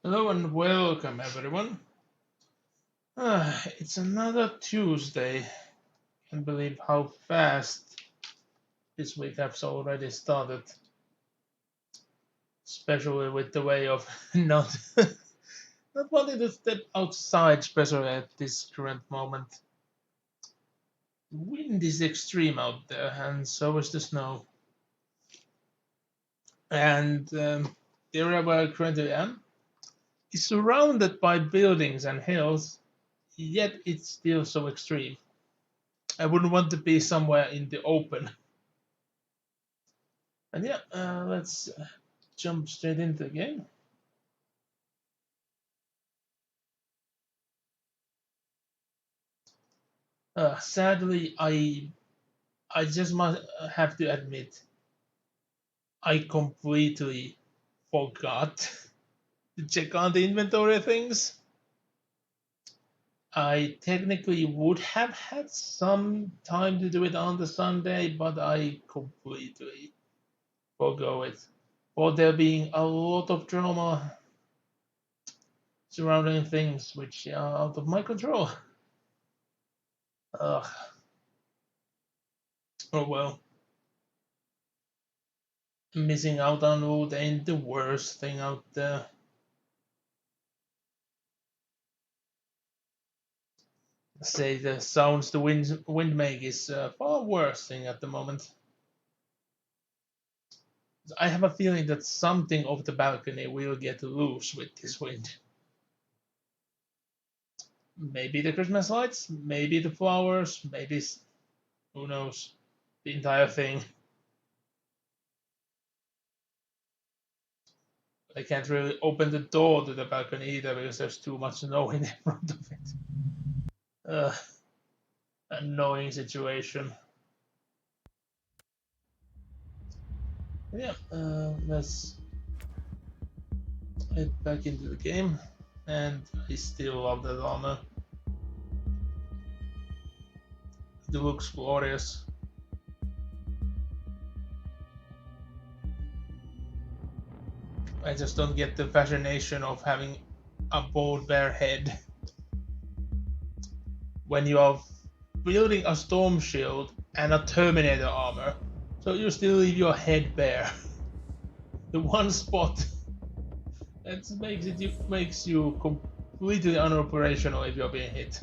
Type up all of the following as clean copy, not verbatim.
Hello and welcome everyone. It's another Tuesday. Can't believe how fast this week has already started, especially with the way of not wanting to step outside, especially at this current moment. The wind is extreme out there, and so is the snow. And the area where I currently am is surrounded by buildings and hills, yet it's still so extreme. I wouldn't want to be somewhere in the open. And yeah, let's jump straight into the game. Sadly, I just must have to admit I completely forgot to check on the inventory things. I technically would have had some time to do it on the Sunday, but I completely forgot it. For there being a lot of drama surrounding things which are out of my control. Ugh. Oh well. Missing out on loot ain't the worst thing out there. Say the sounds the wind make is far worse thing at the moment. I have a feeling that something of the balcony will get loose with this wind. Maybe the Christmas lights, maybe the flowers, maybe who knows, the entire thing. I can't really open the door to the balcony either because there's too much snow in front of it. Uh, Annoying situation. Yeah, let's head back into the game. And I still love that armor. It looks glorious. I just don't get the fascination of having a bald bare head when you are building a storm shield and a Terminator armor, so you still leave your head bare. The one spot that makes you completely unoperational if you're being hit.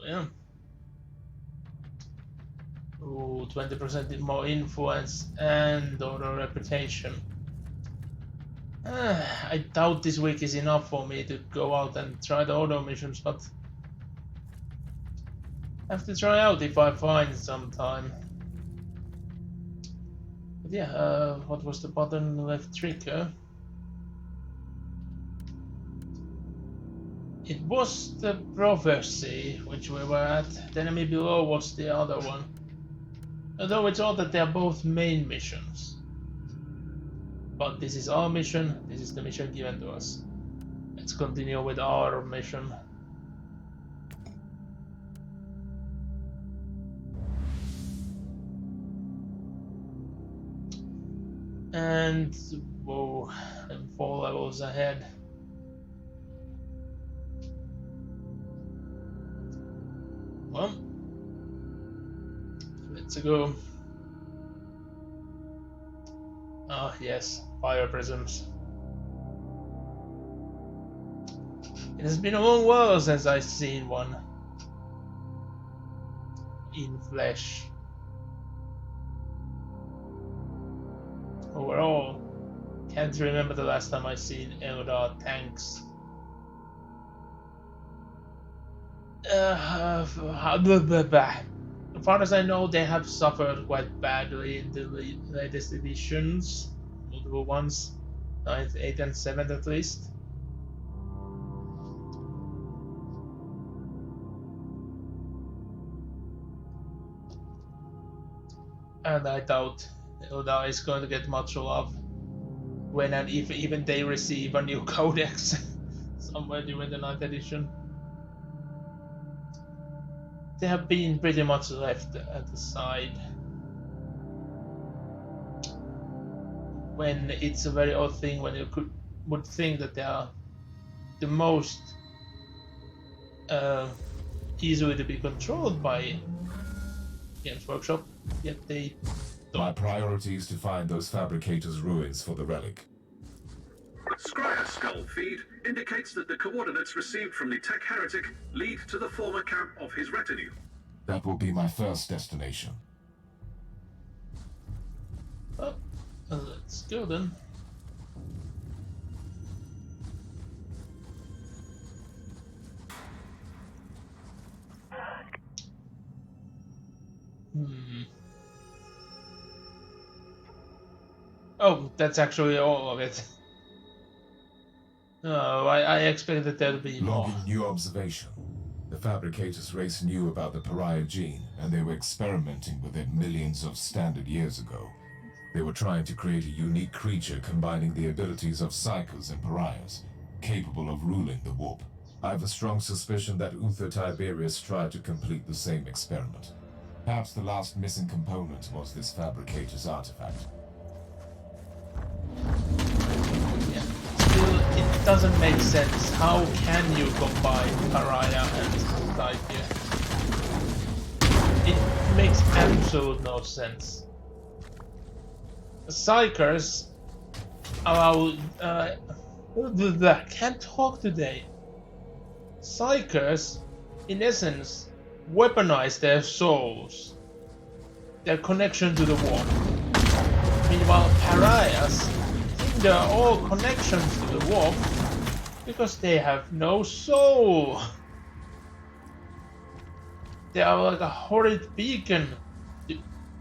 Yeah. Ooh, 20% more influence and auto reputation. I doubt this week is enough for me to go out and try the auto missions, but I have to try out if I find some time. But yeah, what was the button left trigger? It was the prophecy which we were at. The enemy below was the other one. Although it's odd that they are both main missions. But this is our mission, this is the mission given to us. Let's continue with our mission. And whoa, I'm 4 levels ahead. Well, let's go. Ah, yes, fire prisms. It has been a long while since I've seen one in flesh. Overall, can't remember the last time I've seen Eldar tanks. As far as I know, they have suffered quite badly in the latest editions, multiple ones, 9th, 8th, and 7th at least. And I doubt Eldar is going to get much love when and if even they receive a new codex somewhere during the 9th edition. they have been pretty much left at the side. When it's a very odd thing when you would think that they are the most easily to be controlled by Games Workshop, yet they don't. My priority is to find those fabricators' ruins for the relic. Scryer skull feed indicates that the coordinates received from the tech heretic lead to the former camp of his retinue. That will be my first destination. Well, let's go then. Oh, that's actually all of it. Oh, I expected there to be more. Logging new observation. The fabricators race knew about the pariah gene, and they were experimenting with it millions of standard years ago. They were trying to create a unique creature combining the abilities of psychers and pariahs, capable of ruling the warp. I have a strong suspicion that Uther Tiberius tried to complete the same experiment. Perhaps the last missing component was this fabricator's artifact. Yeah. Still, it doesn't make sense. How can you combine pariah and psyche? It makes absolute no sense. Psychers allow can't talk today. Psychers, in essence, weaponize their souls, their connection to the warp. Meanwhile, pariahs think they are all connections to the warp because they have no soul. They are like a horrid beacon.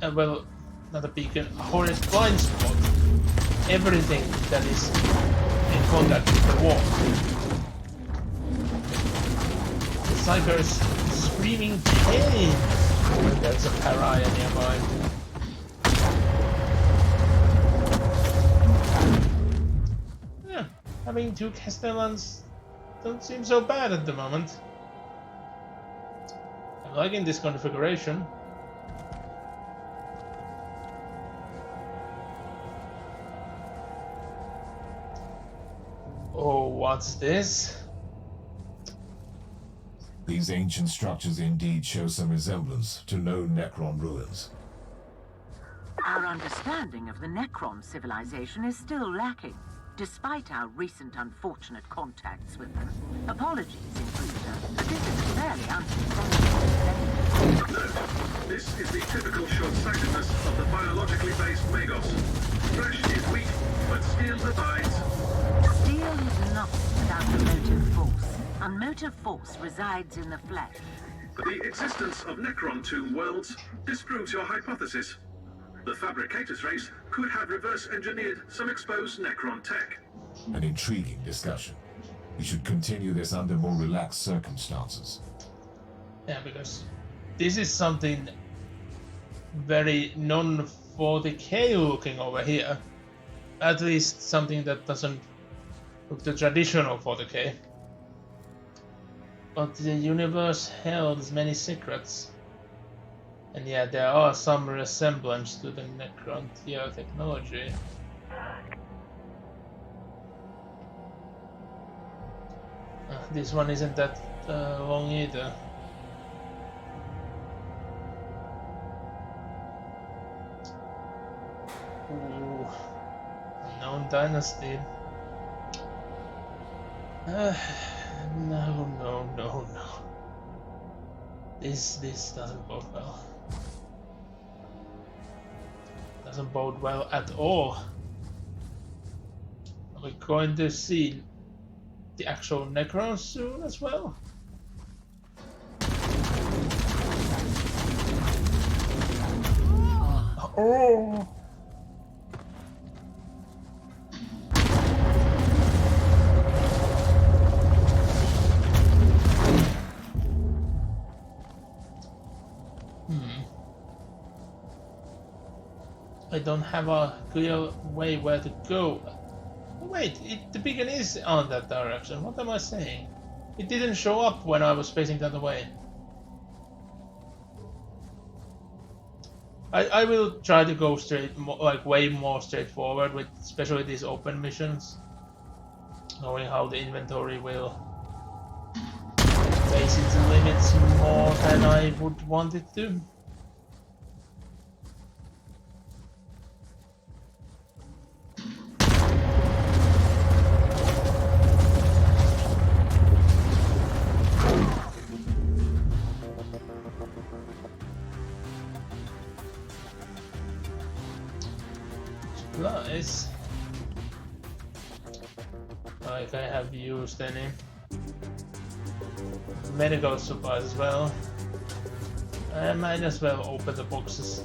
Well, not a beacon, a horrid blind spot. Everything that is in contact with the warp. The psychers screaming pain when there's a pariah nearby. Yeah, having two Castellans don't seem so bad at the moment. I'm liking this configuration. Oh, what's this? These ancient structures indeed show some resemblance to known Necron ruins. Our understanding of the Necron civilization is still lacking, despite our recent unfortunate contacts with them. Apologies, Inquisitor, but this is a fairly unsustainable. Note, this is the typical short-sightedness of the biologically based Magos. Flesh is weak, but steel abides. Steel is not without the motive force, and motive force resides in the flesh. The existence of Necron tomb worlds disproves your hypothesis. The Fabricators race could have reverse-engineered some exposed Necron tech. An intriguing discussion. We should continue this under more relaxed circumstances. Yeah, because this is something very non-40k looking over here. At least something that doesn't look the traditional 40k. But the universe holds many secrets. And yeah, there are some resemblance to the Necron tier technology. This one isn't that long either. Ooh, known dynasty. No. This doesn't bode well. Doesn't bode well at all. Are we going to see the actual Necrons soon as well? Oh! I don't have a clear way where to go. Wait, the beacon is on that direction. What am I saying? It didn't show up when I was facing the other way. I will try to go like way more straightforward with especially these open missions, knowing how the inventory will face its limits more than I would want it to. Supplies. Like I have used any medical supplies as well. I might as well open the boxes.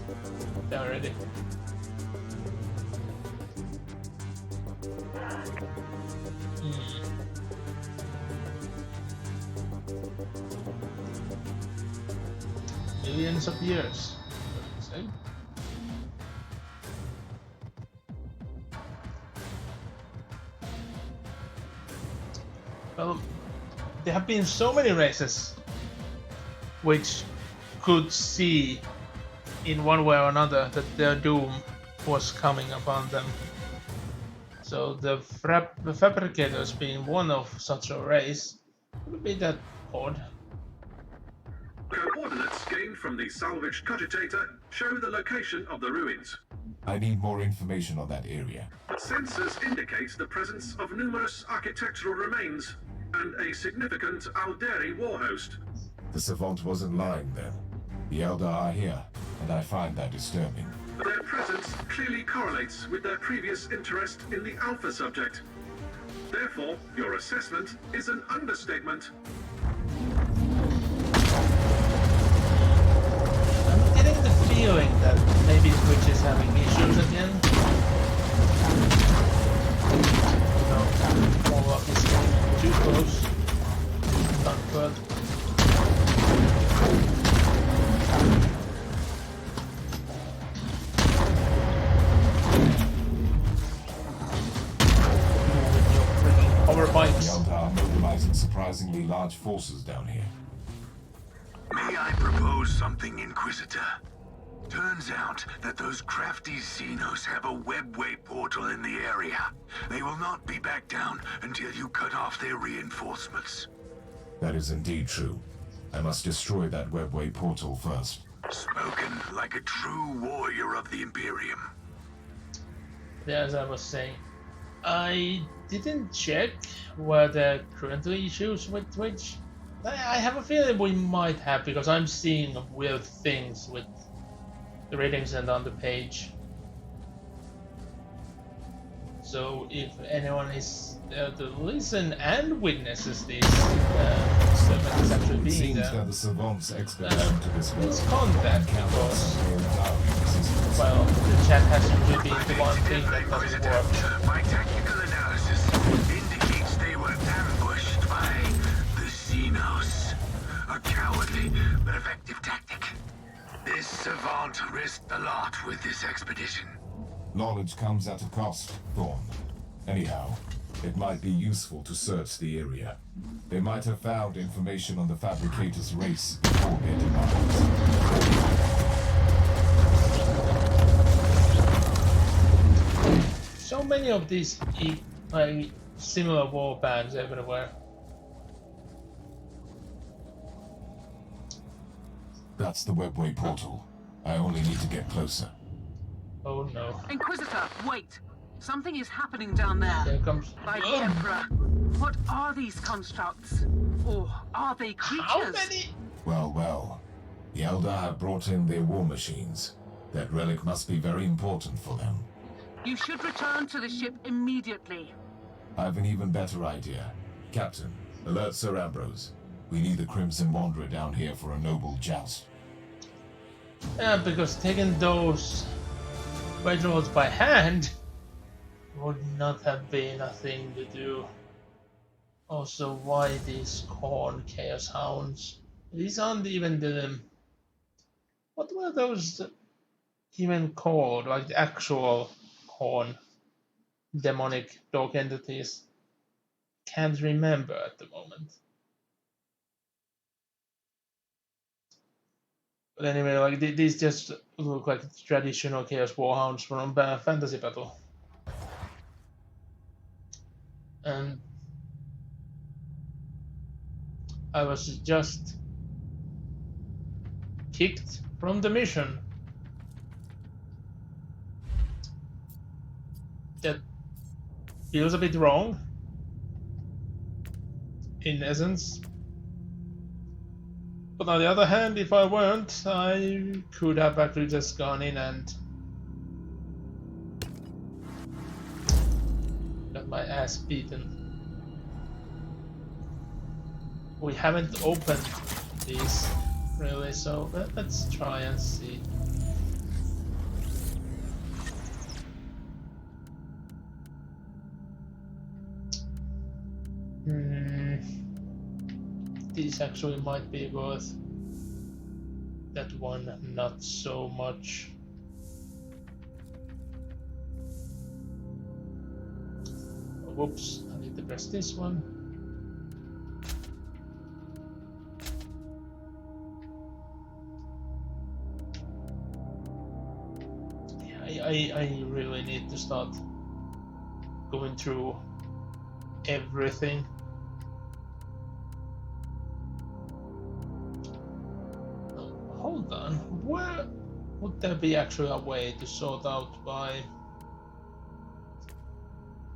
They're ready. Millions of years. See? Well, there have been so many races which could see in one way or another that their doom was coming upon them. So the fabricators being one of such a race would be that odd. Coordinates gained from the salvaged cogitator show the location of the ruins. I need more information on that area. The sensors indicate the presence of numerous architectural remains and a significant Alderi war host. The Savant wasn't lying then. The Eldar are here, and I find that disturbing. Their presence clearly correlates with their previous interest in the Alpha subject. Therefore, your assessment is an understatement. I'm getting the feeling that maybe Twitch is having issues again. No, more of this getting too close. Not good. Power bikes. The Eldar are mobilizing surprisingly large forces down here. May I propose something, Inquisitor? Turns out that those crafty Xenos have a webway portal in the area. They will not be back down until you cut off their reinforcements. That is indeed true. I must destroy that webway portal first. Spoken like a true warrior of the Imperium. As I was saying, I didn't check were there currently issues with Twitch. I have a feeling we might have, because I'm seeing weird things with the ratings and on the page. So if anyone is there to listen and witnesses these segments actually It being seems there, that the Savant's expedition to this please world contact, because, well, the chat has usually been the one thing that doesn't work. My tactical analysis indicates they were ambushed by the Xenos. A cowardly but effective tactic. This savant risked a lot with this expedition. Knowledge comes at a cost, Thorn. Anyhow, it might be useful to search the area. They might have found information on the Fabricator's race before their demise. So many of these like similar war bands everywhere. That's the webway portal. I only need to get closer. Oh no. Inquisitor, wait! Something is happening down there. There comes. By the Emperor. What are these constructs? Or are they creatures? How many? Well. The Eldar have brought in their war machines. That relic must be very important for them. You should return to the ship immediately. I have an even better idea. Captain, alert Sir Ambrose. We need the Crimson Wanderer down here for a noble joust. Yeah, because taking those wedge rolls by hand would not have been a thing to do. Also, why these Khorne Chaos Hounds? These aren't even the... What were those even called? Like the actual Khorne demonic dog entities? Can't remember at the moment. But anyway, like these just look like traditional Chaos Warhounds from Fantasy Battle. And I was just kicked from the mission. That feels a bit wrong, in essence. But on the other hand, if I weren't, I could have actually just gone in and got my ass beaten. We haven't opened these really, so let's try and see. These actually might be worth that one, not so much. Whoops, I need to press this one. Yeah, I really need to start going through everything. Hold on, where would there be actually a way to sort out by...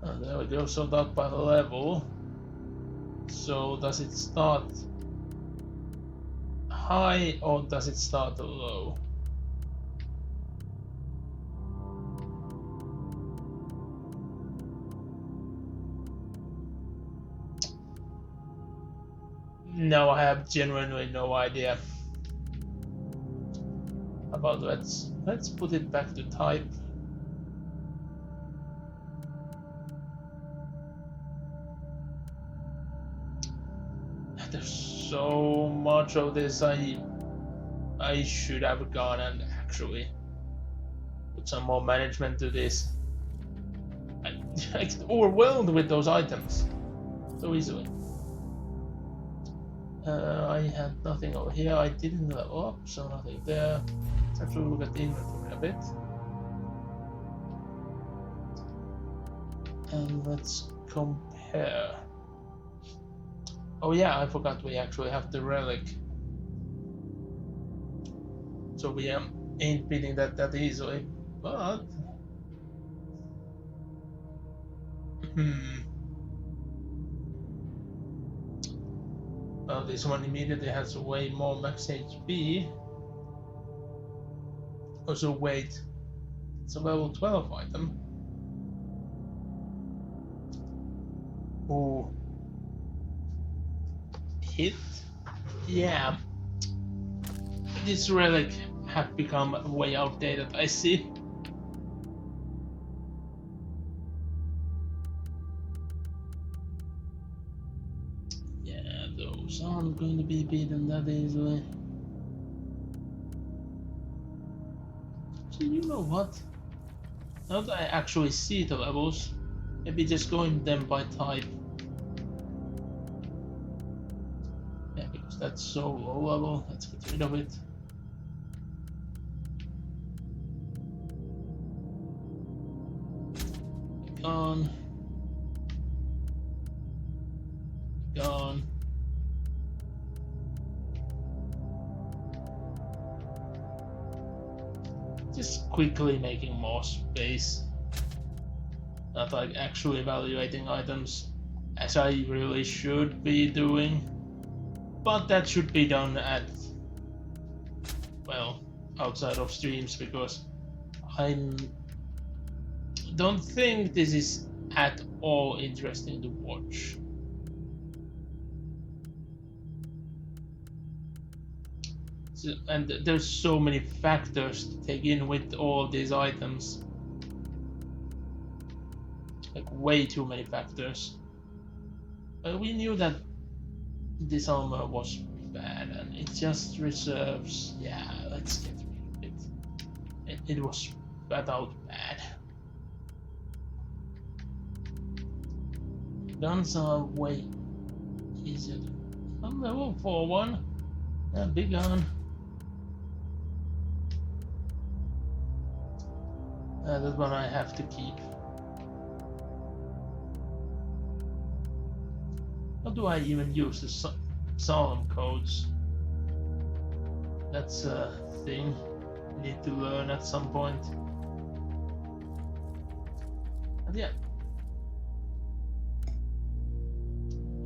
Oh, there we go, sort out by level. So does it start high or does it start low? No, I have genuinely no idea. About let's put it back to type. There's so much of this I should have gone and actually put some more management to this. I get overwhelmed with those items so easily. I had nothing over here. I didn't level up, so nothing there. Let's actually look at the inventory a bit. And let's compare. Oh yeah, I forgot we actually have the relic. So we ain't beating that easily, but... Well, this one immediately has way more max HP. Also, wait, it's a level 12 item. Ooh. Hit? Yeah. This relic have become way outdated, I see. Those aren't going to be beaten that easily. So you know what? Now that I actually see the levels, maybe just going them by type. Yeah, because that's so low level, let's get rid of it. Gone. Gone. Just quickly making more space. Not like actually evaluating items as I really should be doing. But that should be done at, well, outside of streams, because I don't think this is at all interesting to watch. So, and there's so many factors to take in with all of these items. Like way too many factors. We knew that this armor was bad and it just reserves. Yeah, let's get rid of it. It was flat out bad. Guns are way easier. I'm level 4 one. Yeah, big gun. That one I have to keep. How do I even use the solemn codes? That's a thing I need to learn at some point. But yeah.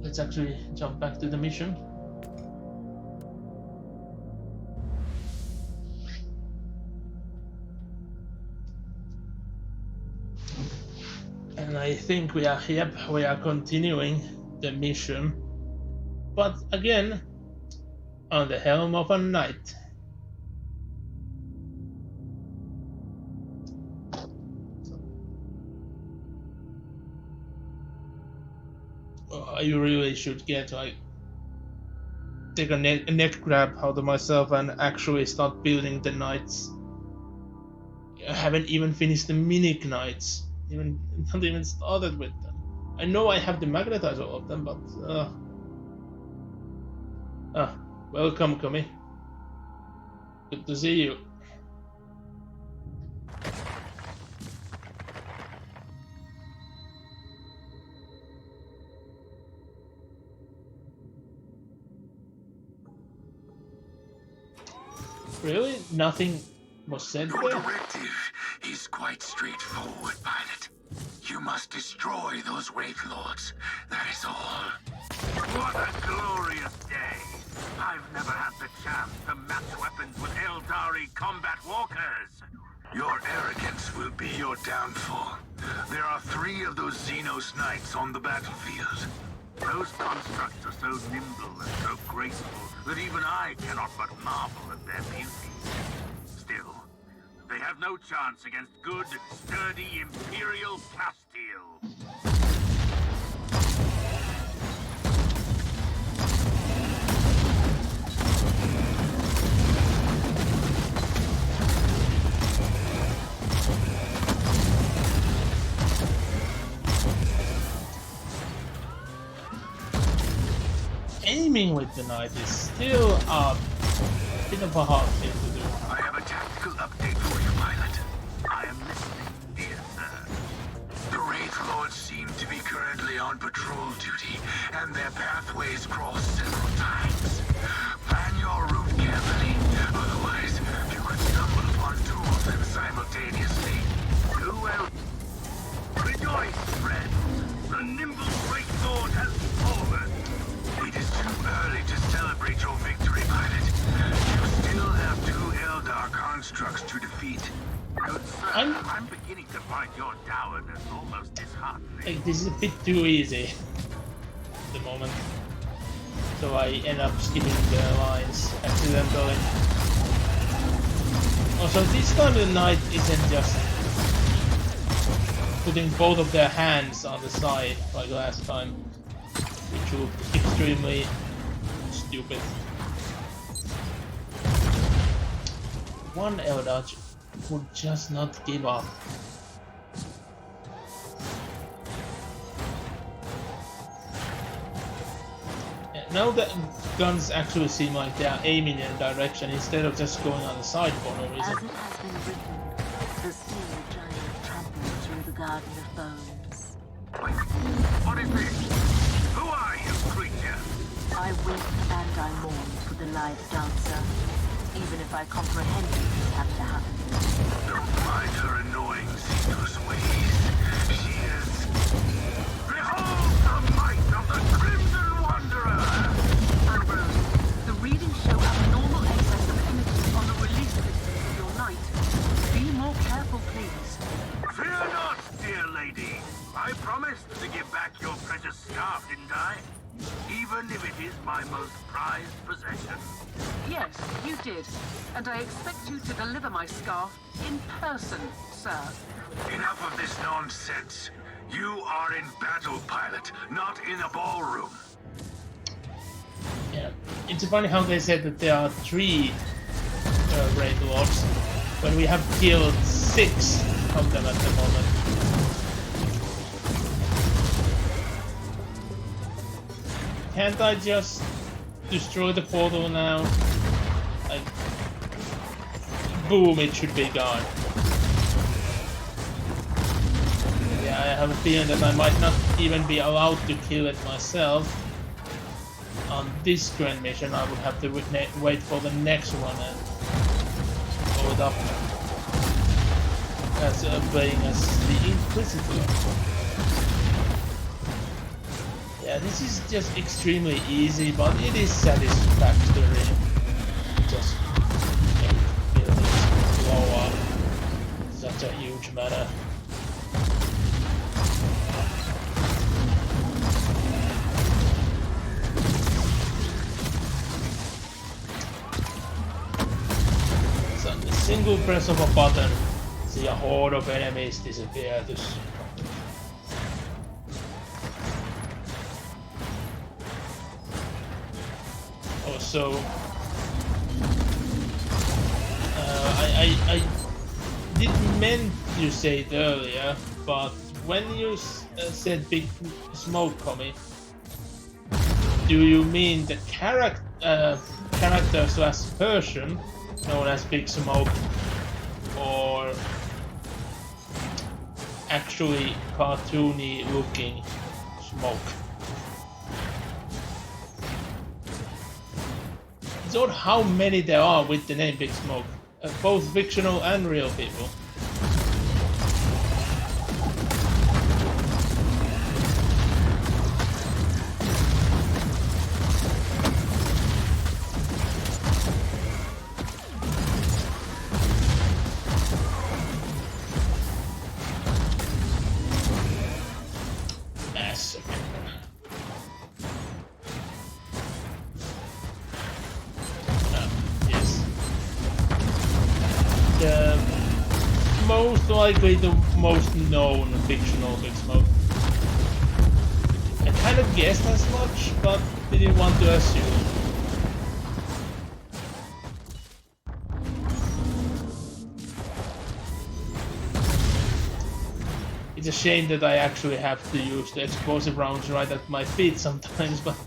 Let's actually jump back to the mission. And I think we are continuing the mission, but again on the helm of a knight. I really should get like take a neck grab out of myself and actually start building the knights. I haven't even finished the mini knights. Not even started with them. I know I have to magnetize all of them, but welcome, Kumi. Good to see you. Really? Nothing was said Your there? directive is quite straightforward, pilot. You must destroy those Wraith Lords. That is all. What a glorious day! I've never had the chance to match weapons with Eldari combat walkers. Your arrogance will be your downfall. There are 3 of those Xenos Knights on the battlefield. Those constructs are so nimble and so graceful that even I cannot but marvel at their beauty. Still, they have no chance against good, sturdy Imperial plasteel. Aiming with the knight is still a bit of a hard thing to do. I have a tactical update for you, pilot. I am listening, dear sir. The Wraith Lords seem to be currently on patrol duty, and their pathways cross several times. Plan your route carefully, otherwise you could stumble upon 2 of them simultaneously. Do well. Rejoice, friends. The nimble Wraith Lord has fallen. It is too early to celebrate your victory, pilot. You still have 2 Eldar constructs to defeat. Good sir, I'm beginning to find your dourness almost disheartening. Like, this is a bit too easy at the moment. So I end up skipping the lines accidentally. Also, this time the knight isn't just putting both of their hands on the side like last time, which looked extremely stupid. One Eldar would just not give up. Yeah, now the guns actually seem like they are aiming in a direction instead of just going on the side for no reason. As it has been written, the steel giant trampled through the Garden of Bones. Wait, what is this? Who are you, creature? I weep and I mourn for the live dancer, even if I comprehend what has to happen. Don't mind her annoying Xenos ways. She is... Behold the might of the Crimson Wanderer! Ambrose, the readings show abnormal excess of energy on the release system of your knight. Be more careful, please. Fear not, dear lady. I promised to give back your precious scarf, didn't I? Even if it is my most prized possession. Yes, you did. And I expect you to deliver my scarf in person, sir. Enough of this nonsense. You are in battle, pilot, not in a ballroom. Yeah, it's funny how they said that there are 3 Wraith Lords when we have killed 6 of them at the moment. Can't I just destroy the portal now? Like, boom, it should be gone. have a feeling that I might not even be allowed to kill it myself. On this grand mission, I would have to wait for the next one and blow it up as playing as the Inquisitor. Yeah, this is just extremely easy, but it is satisfactory. Just blow up such a huge matter. Single press of a button, see a horde of enemies disappear. Also, I didn't meant to say it earlier, but when you said big smoke coming, do you mean the character slash person known as Big Smoke, or actually cartoony looking smoke? It's odd how many there are with the name Big Smoke, both fictional and real people. Likely the most known fictional Big Smoke. I kind of guessed as much, but didn't want to assume. It's a shame that I actually have to use the explosive rounds right at my feet sometimes, but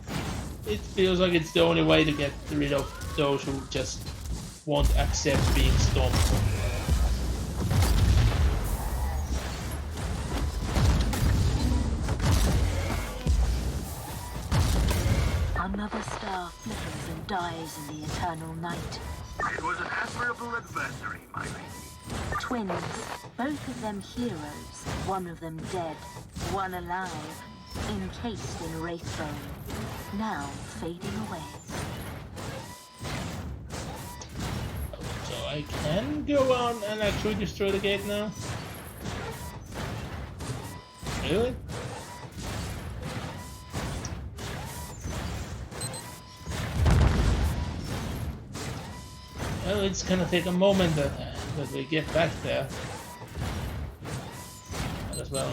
it feels like it's the only way to get rid of those who just won't accept being stomped. Another star flickers and dies in the eternal night. It was an admirable adversary, my lady. Twins, both of them heroes, one of them dead, one alive, encased in wraithbone, now fading away. So I can go on and actually destroy the gate now? Really? Well, it's gonna take a moment that we get back there. Might as well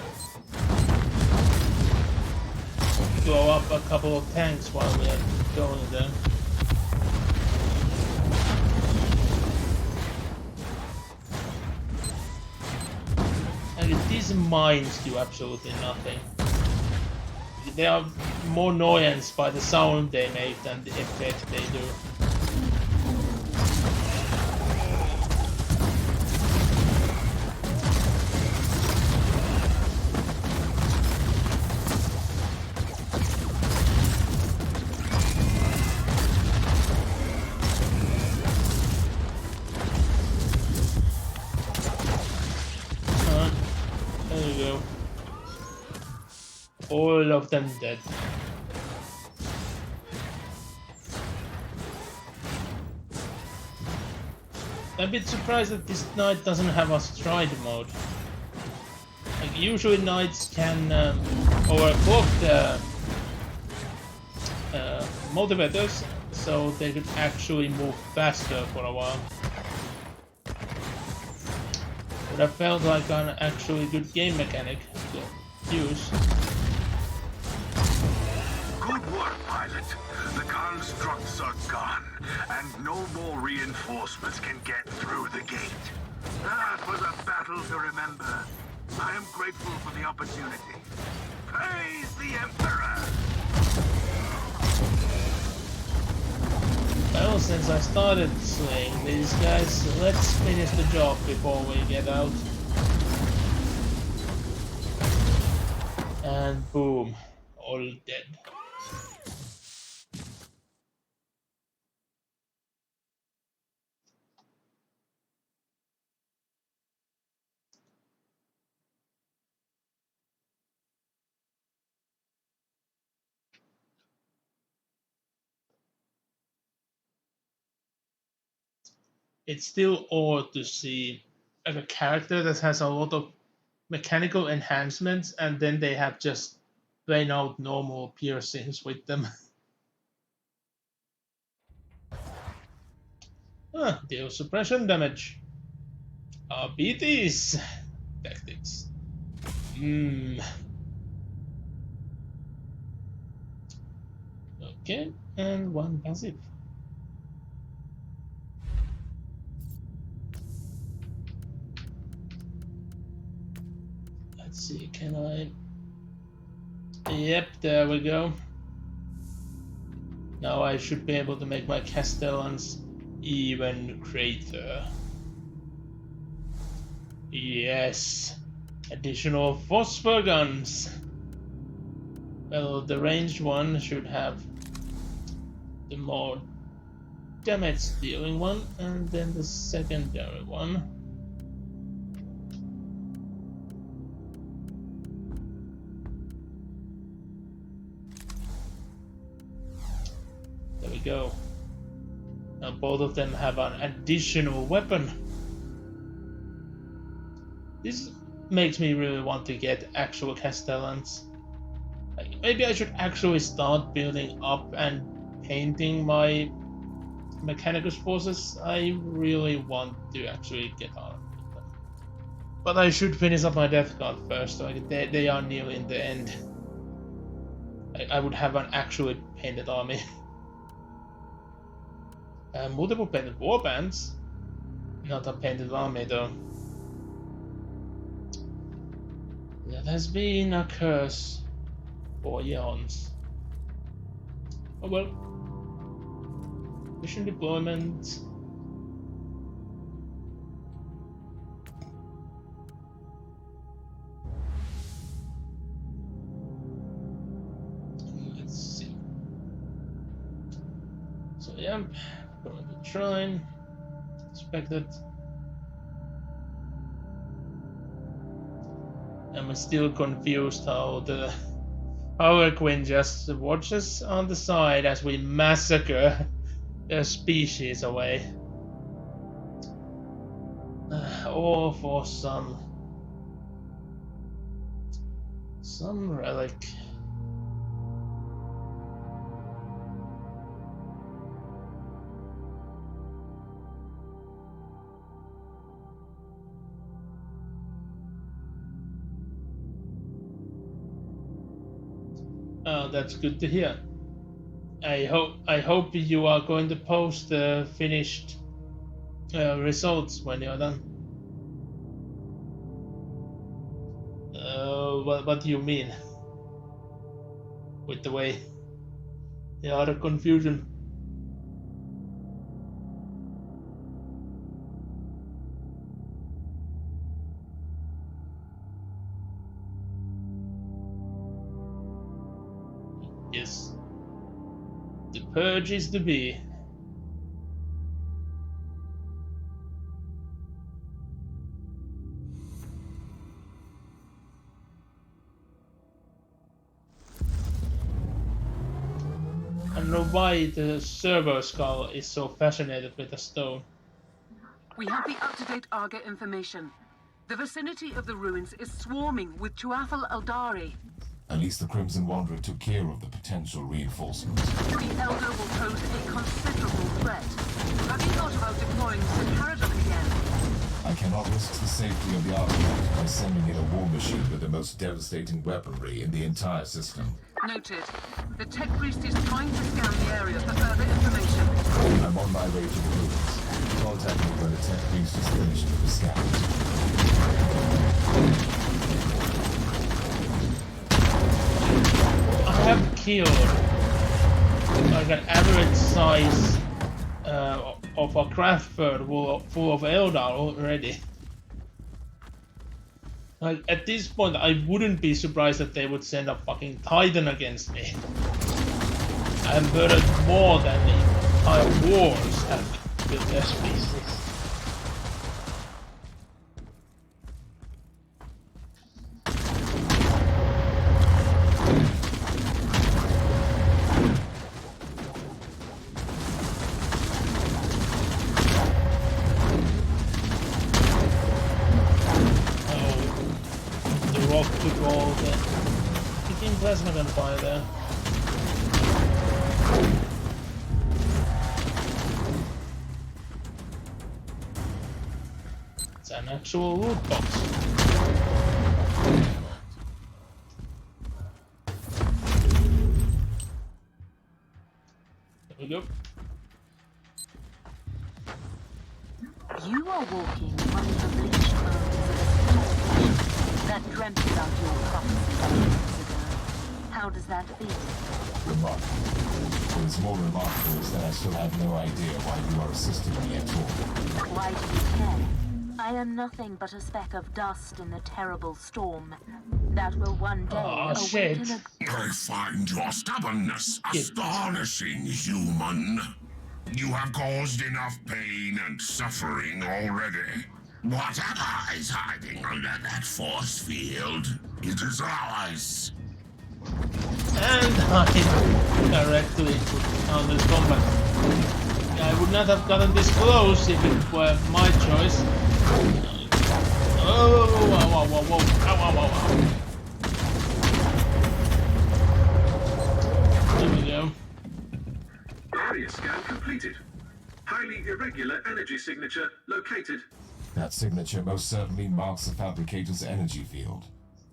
blow up a couple of tanks while we are going there. And these mines do absolutely nothing. They are more annoyance by the sound they make than the effect they do. All of them dead. I'm a bit surprised that this knight doesn't have a stride mode. Like usually knights can overclock the motivators, so they could actually move faster for a while. But that felt like an actually good game mechanic to use. Good work, pilot. The constructs are gone, and no more reinforcements can get through the gate. That was a battle to remember. I am grateful for the opportunity. Praise the Emperor! Well, since I started slaying these guys, let's finish the job before we get out. And boom, all dead. It's still odd to see like a character that has a lot of mechanical enhancements and then they have just plain out normal piercings with them. Deal suppression damage. BT's tactics. Okay, and one passive. Let's see, can I... Yep, there we go. Now I should be able to make my Castellans even greater. Yes! Additional phosphor guns! Well, the ranged one should have the more damage dealing one, and then the secondary one. There we go. Now both of them have an additional weapon. This makes me really want to get actual Castellans. Like, maybe I should actually start building up and painting my Mechanicus forces. I really want to actually get on with them. But I should finish up my Death Guard first, so they are nearly in the end. I would have an actually painted army. Multiple painted warbands. Not a painted army though. That has been a curse for eons. Oh well. Mission deployment. Let's see. So yeah, going to shrine. Expected. I'm still confused how the Harlequin just watches on the side as we massacre their species away. All for some relic. Oh, that's good to hear. I hope you are going to post the finished results when you're done. What do you mean? With the way the utter confusion. Yes. The purge is to be. I don't know why the server skull is so fascinated with the stone. We have the up-to-date Arga information. The vicinity of the ruins is swarming with Tuathal Eldari. At least the Crimson Wanderer took care of the potential reinforcements. The Elder will pose a considerable threat. Have you thought about deploying Paradox again? I cannot risk the safety of the artifact by sending in a war machine with the most devastating weaponry in the entire system. Noted. The Tech Priest is trying to scan the area for further information. I'm on my way to the ruins. Contact me when the Tech Priest is finished with the scan. I have killed like an average size of a craft bird full of Eldar already. Like, at this point, I wouldn't be surprised that they would send a fucking Titan against me. I'm murdered more than the entire wars have with their species. Took all the freaking plasma gunfire there. It's an actual loot box. There we go. You are walking among the bleached bones of a storm that dreamt about your prophecy years ago. How does that feel? Remarkable. What is more remarkable is that I still have no idea why you are assisting me at all. Why do you care? I am nothing but a speck of dust in the terrible storm that will one day shit. awaken I find your stubbornness astonishing, human. You have caused enough pain and suffering already. Whatever is hiding under that force field, it is ours. And I directly on the combat. I would not have gotten this close if it were my choice. Oh, whoa, whoa, whoa, whoa, ow, ow, ow, ow. There we go. Area scan completed. Highly irregular energy signature located. That signature most certainly marks the Fabricator's energy field.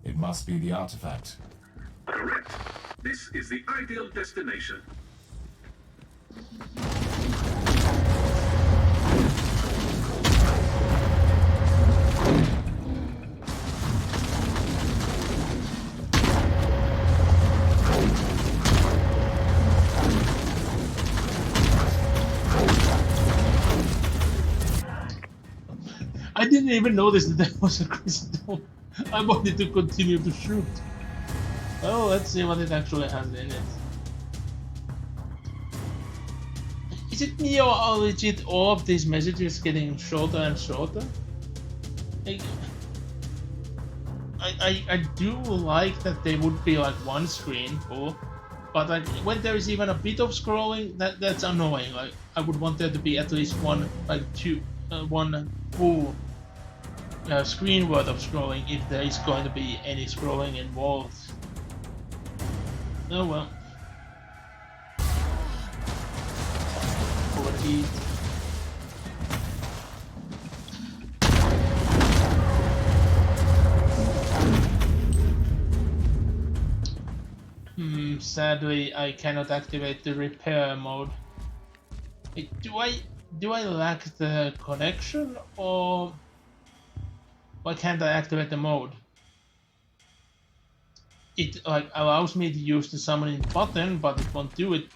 It must be the artifact. Correct. This is the ideal destination. I didn't even notice that there was a crystal. I wanted to continue to shoot. Oh, let's see what it actually has in it. Is it me or are legit all of these messages getting shorter and shorter? I do like that they would be like one screen full, but like when there is even a bit of scrolling, that's annoying. Like I would want there to be at least one, like one full screen worth of scrolling if there is going to be any scrolling involved. Oh well. Overheat. Sadly, I cannot activate the repair mode. Wait, do I lack the connection, or why can't I activate the mode? It like allows me to use the summoning button, but it won't do it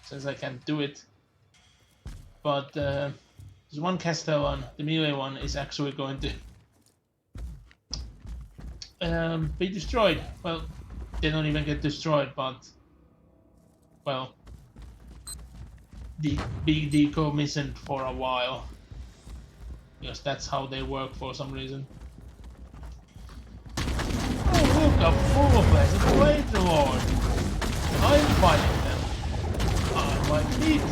since I can't do it. But there's one Castellan, the melee one, is actually going to be destroyed. Well, they don't even get destroyed, but well, be decommissioned for a while, because that's how they work for some reason. Oh, look, a full place, it's Blade Lord. I'm fighting them. I might meet.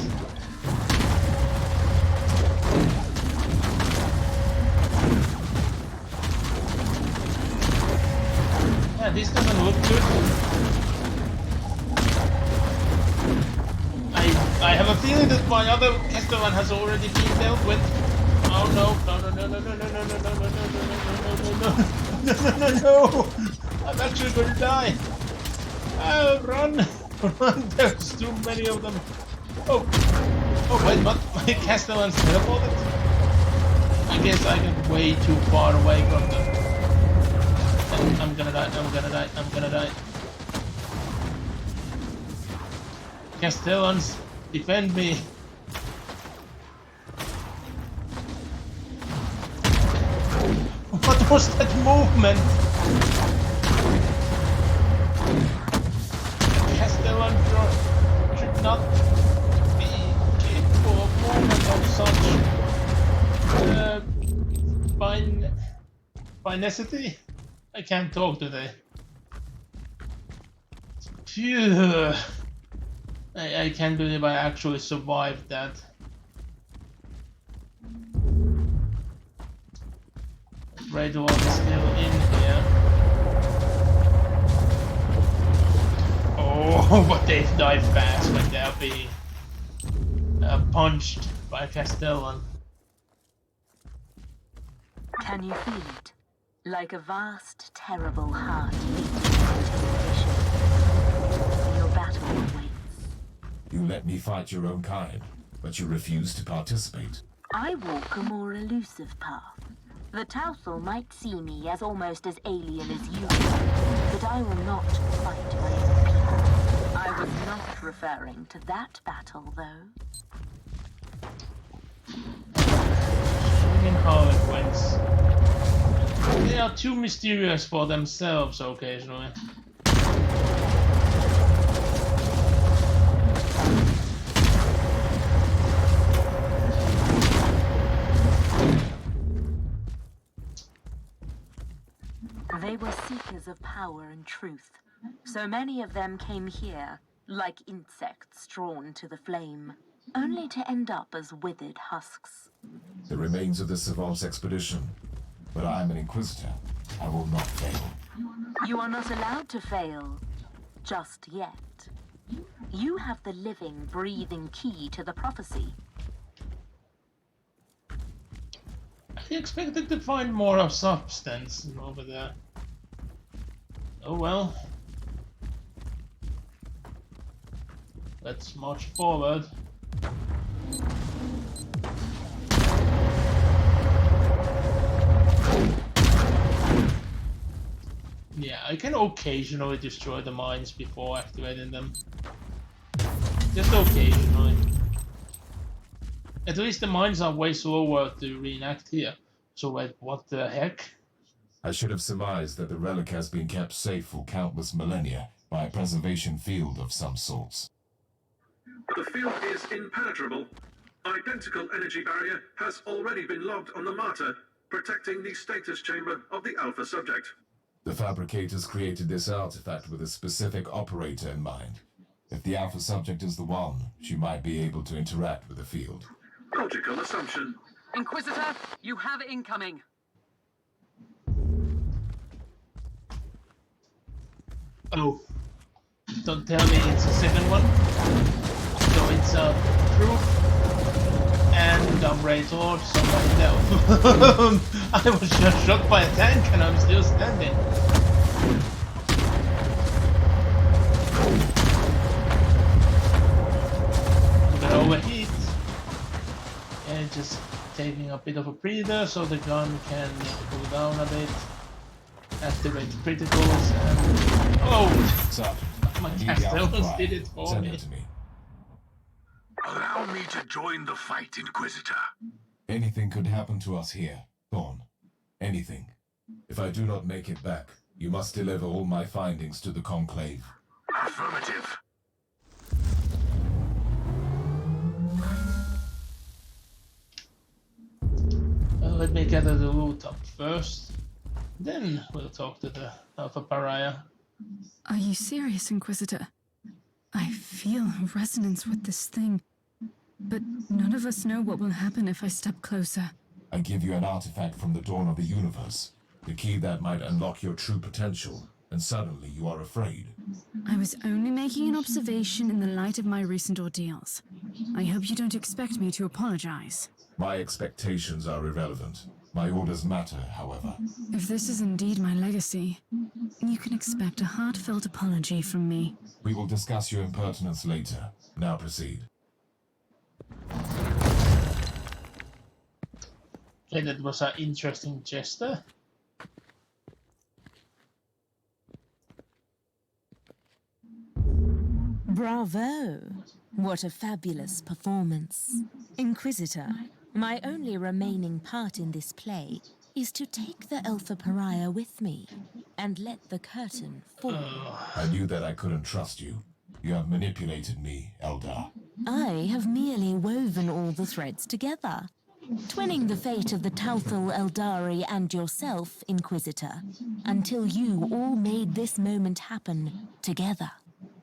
Yeah, this doesn't look good. I have a feeling that my other Castellan has already been dealt with. Oh no, no, no, no, no, no, no, no, no, no, no, no, no, no, no, no, I'm actually going to die. Oh, run, run, there's too many of them. Oh, wait, but my Castellan's teleported? I guess I got way too far away from them. I'm gonna die, I'm gonna die, I'm gonna die. Castellans, defend me. What was that movement? Castellan should not be capable of movement of such finacity. I can't talk today. Phew. I can't believe I actually survived that. Red Dwarf is still in here. Oh, but they die fast when they're being punched by Castellan. Can you feel it? Like a vast, terrible heart beating in anticipation. Your battle awaits. You let me fight your own kind, but you refuse to participate. I walk a more elusive path. The Touthal might see me as almost as alien as you, but I will not fight my own people. I was not referring to that battle, though. Swinging Harlequins. They are too mysterious for themselves occasionally. They were seekers of power and truth. So many of them came here, like insects drawn to the flame, only to end up as withered husks. The remains of the Savant's expedition. But I am an Inquisitor. I will not fail. You are not allowed to fail. Just yet. You have the living, breathing key to the prophecy. I expected to find more of substance over there. Oh well. Let's march forward. Yeah, I can occasionally destroy the mines before activating them. Just occasionally. At least the mines are way slower to reenact here. So wait, what the heck? I should have surmised that the relic has been kept safe for countless millennia by a preservation field of some sorts. The field is impenetrable. Identical energy barrier has already been logged on the Martyr, protecting the status chamber of the Alpha subject. The fabricators created this artifact with a specific operator in mind. If the Alpha subject is the one, she might be able to interact with the field. Logical assumption. Inquisitor, you have incoming. Oh. Don't tell me it's a second one. So it's a troop and a raid lord, somebody else. I was just shot by a tank and I'm still standing. I'm gonna overheat. And just taking a bit of a breather so the gun can cool down a bit. Activate criticals and... Oh! Sergeant, My I need the Castellans Alpha did it for Send me. it to me. Allow me to join the fight, Inquisitor. Anything could happen to us here, Thorn. Anything. If I do not make it back, you must deliver all my findings to the Conclave. Affirmative. Let me gather the loot up first. Then we'll talk to the Alpha Pariah. Are you serious, Inquisitor? I feel a resonance with this thing. But none of us know what will happen if I step closer. I give you an artifact from the dawn of the universe. The key that might unlock your true potential, and suddenly you are afraid. I was only making an observation in the light of my recent ordeals. I hope you don't expect me to apologize. My expectations are irrelevant. My orders matter, however. If this is indeed my legacy, you can expect a heartfelt apology from me. We will discuss your impertinence later. Now proceed. Okay, that was an interesting gesture. Bravo! What a fabulous performance. Inquisitor, my only remaining part in this play is to take the Alpha Pariah with me. and let the curtain fall. I knew that I couldn't trust you. You have manipulated me, Eldar. I have merely woven all the threads together, twinning the fate of the Tauthal Eldari and yourself, Inquisitor, until you all made this moment happen together.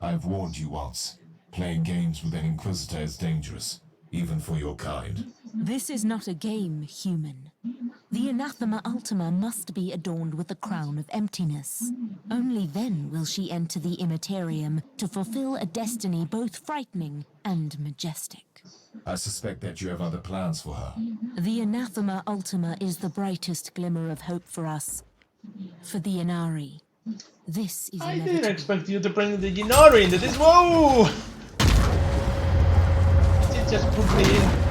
I've warned you once. Playing games with an Inquisitor is dangerous, even for your kind. This is not a game, human. The Anathema Ultima must be adorned with the crown of emptiness. Only then will she enter the Immaterium to fulfill a destiny both frightening and majestic. I suspect that you have other plans for her. The Anathema Ultima is the brightest glimmer of hope for us. For the Inari. This is I inevitable. didn't expect you to bring the Inari into this. Whoa! It just put me in.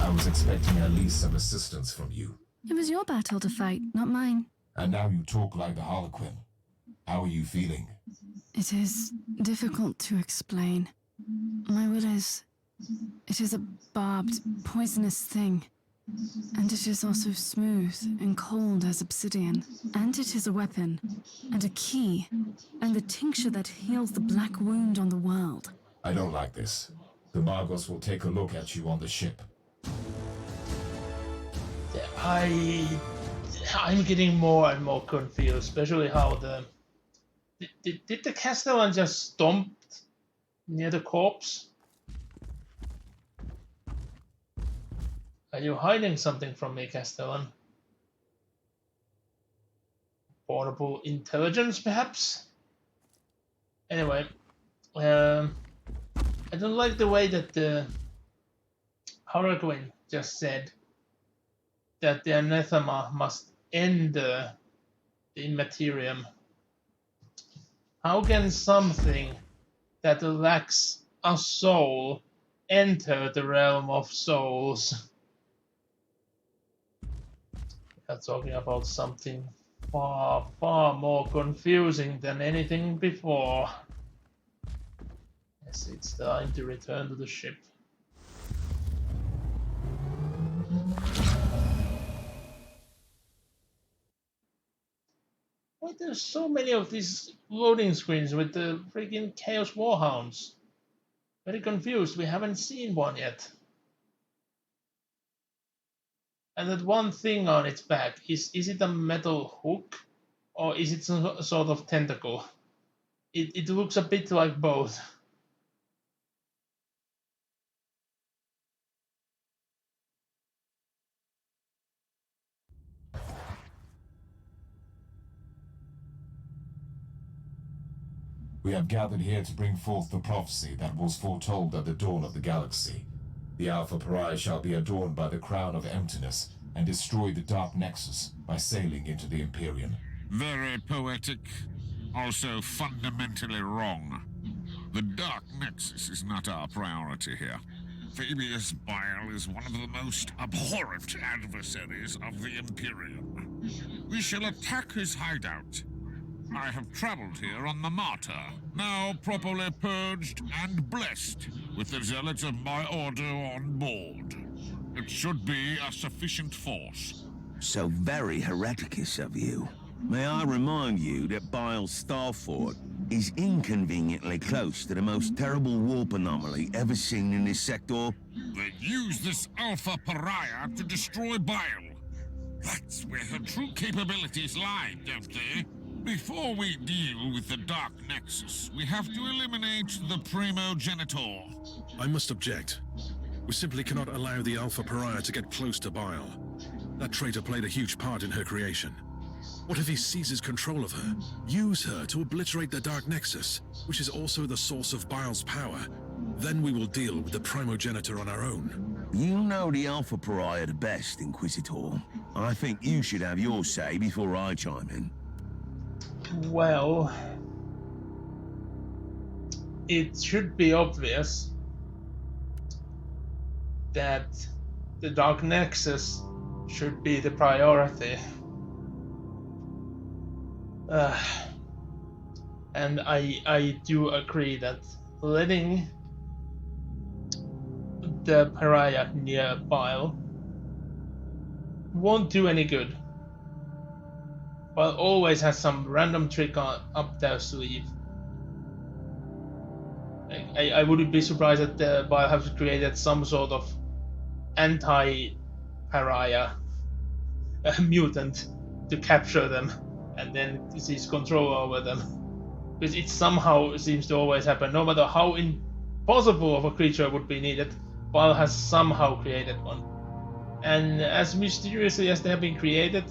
I was expecting at least some assistance from you. It was your battle to fight, not mine. And now you talk like the Harlequin. How are you feeling? It is difficult to explain. My will is... It is a barbed, poisonous thing. And it is also smooth and cold as obsidian. And it is a weapon, and a key, and the tincture that heals the black wound on the world. I don't like this. The Margos will take a look at you on the ship. I'm getting more and more confused, especially how the... Did the Castellan just stomp near the corpse? Are you hiding something from me, Castellan? Portable intelligence, perhaps? Anyway, I don't like the way that the Harlequin just said that the anathema must end the Immaterium. How can something that lacks a soul enter the realm of souls? We are talking about something far, far more confusing than anything before. Yes, it's time to return to the ship. Why there's so many of these loading screens with the freaking Chaos Warhounds? Very confused, we haven't seen one yet. And that one thing on its back, is it a metal hook? Or is it some sort of tentacle? It looks a bit like both. We have gathered here to bring forth the prophecy that was foretold at the dawn of the galaxy. The Alpha Pariah shall be adorned by the crown of emptiness and destroy the Dark Nexus by sailing into the Empyrean. Very poetic, also fundamentally wrong. The Dark Nexus is not our priority here. Fabius Bile is one of the most abhorrent adversaries of the Imperium. We shall attack his hideout. I have traveled here on the Martyr, now properly purged and blessed, with the zealots of my order on board. It should be a sufficient force. So very hereticous of you. May I remind you that Bile's Starfort is inconveniently close to the most terrible warp anomaly ever seen in this sector? They use this Alpha Pariah to destroy Bile. That's where her true capabilities lie, don't they? Before we deal with the Dark Nexus, we have to eliminate the Primogenitor. I must object. We simply cannot allow the Alpha Pariah to get close to Bile. That traitor played a huge part in her creation. What if he seizes control of her? Use her to obliterate the Dark Nexus, which is also the source of Bile's power. Then we will deal with the Primogenitor on our own. You know the Alpha Pariah the best, Inquisitor. I think you should have your say before I chime in. Well, it should be obvious that the Dark Nexus should be the priority. And I do agree that letting the Pariah near Bile won't do any good. Bile always has some random trick up their sleeve. I wouldn't be surprised that Bile have created some sort of anti-pariah mutant to capture them and then seize control over them. Because it somehow seems to always happen. No matter how impossible of a creature would be needed, Bile has somehow created one. And as mysteriously as they have been created,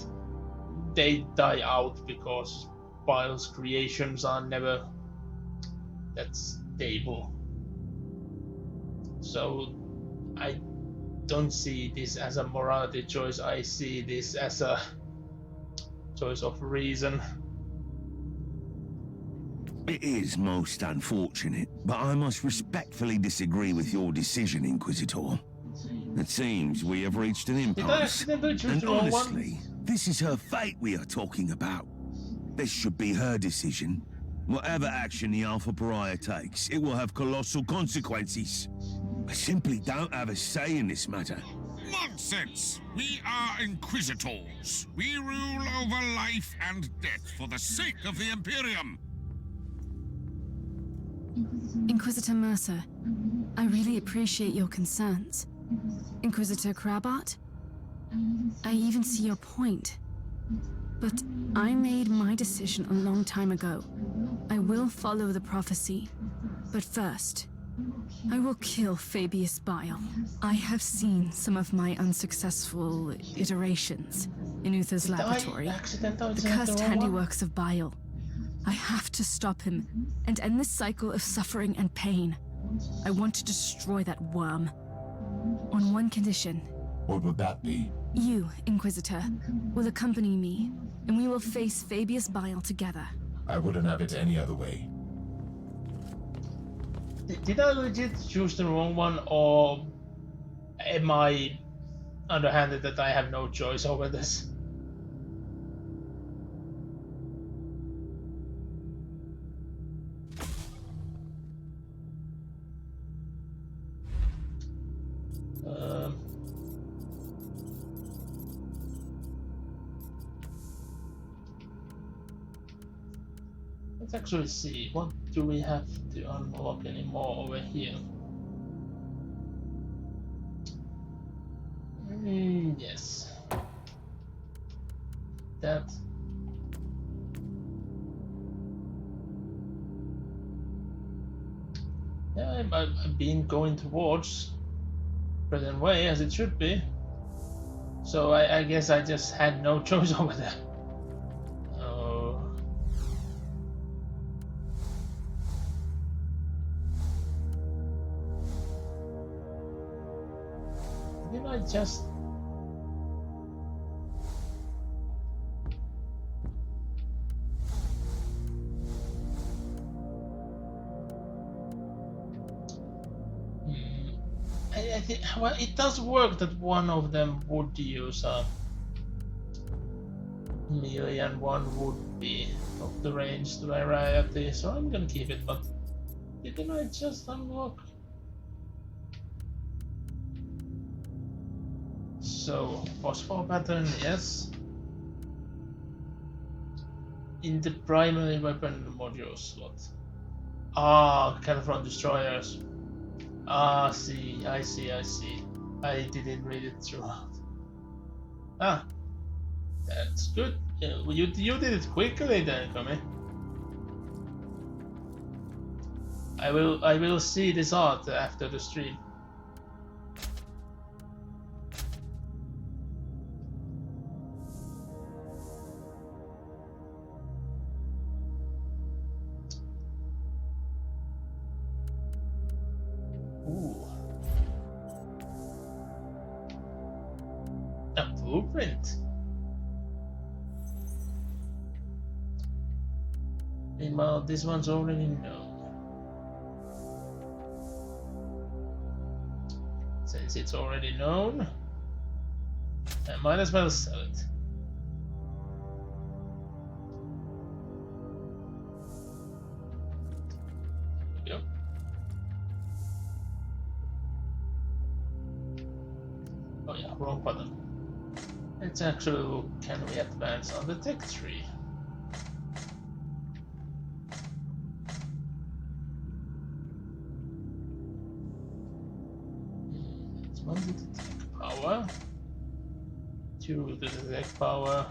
they die out because Bile's creations are never that stable. So I don't see this as a morality choice, I see this as a choice of reason. It is most unfortunate, but I must respectfully disagree with your decision, Inquisitor. It seems we have reached an impasse. And honestly, this is her fate we are talking about. This should be her decision. Whatever action the Alpha Pariah takes, it will have colossal consequences. I simply don't have a say in this matter. Nonsense! We are Inquisitors. We rule over life and death for the sake of the Imperium. Inquisitor Mercer, I really appreciate your concerns. Inquisitor Crabart, I even see your point. But I made my decision a long time ago. I will follow the prophecy. But first, I will kill Fabius Bile. I have seen some of my unsuccessful iterations in Uther's laboratory. The cursed handiworks of Bile. I have to stop him and end this cycle of suffering and pain. I want to destroy that worm. On one condition. What would that be? You, Inquisitor, will accompany me, and we will face Fabius Bile together. I wouldn't have it any other way. Did I legit choose the wrong one, or am I underhanded that I have no choice over this? Let's actually see, what do we have to unlock anymore over here? Yes. That. Yeah, I've been going towards present way as it should be. So I guess I just had no choice over there. Did I just... I think, well, it does work that one of them would use a melee and one would be of the ranged variety, so I'm gonna keep it, but didn't I just unlock? So, phosphor pattern, yes. In the primary weapon module slot. Ah, Cataphrone destroyers. Ah, see, I see. I didn't read it throughout. Ah, that's good. You did it quickly then, Kami. I will see this art after the stream. Blueprint. Meanwhile, this one's already known. Since it's already known, I might as well sell it. There we go. Oh yeah, wrong button. Let's actually look, can we advance on the tech tree? It's 1 to the tech power, 2 to the tech power,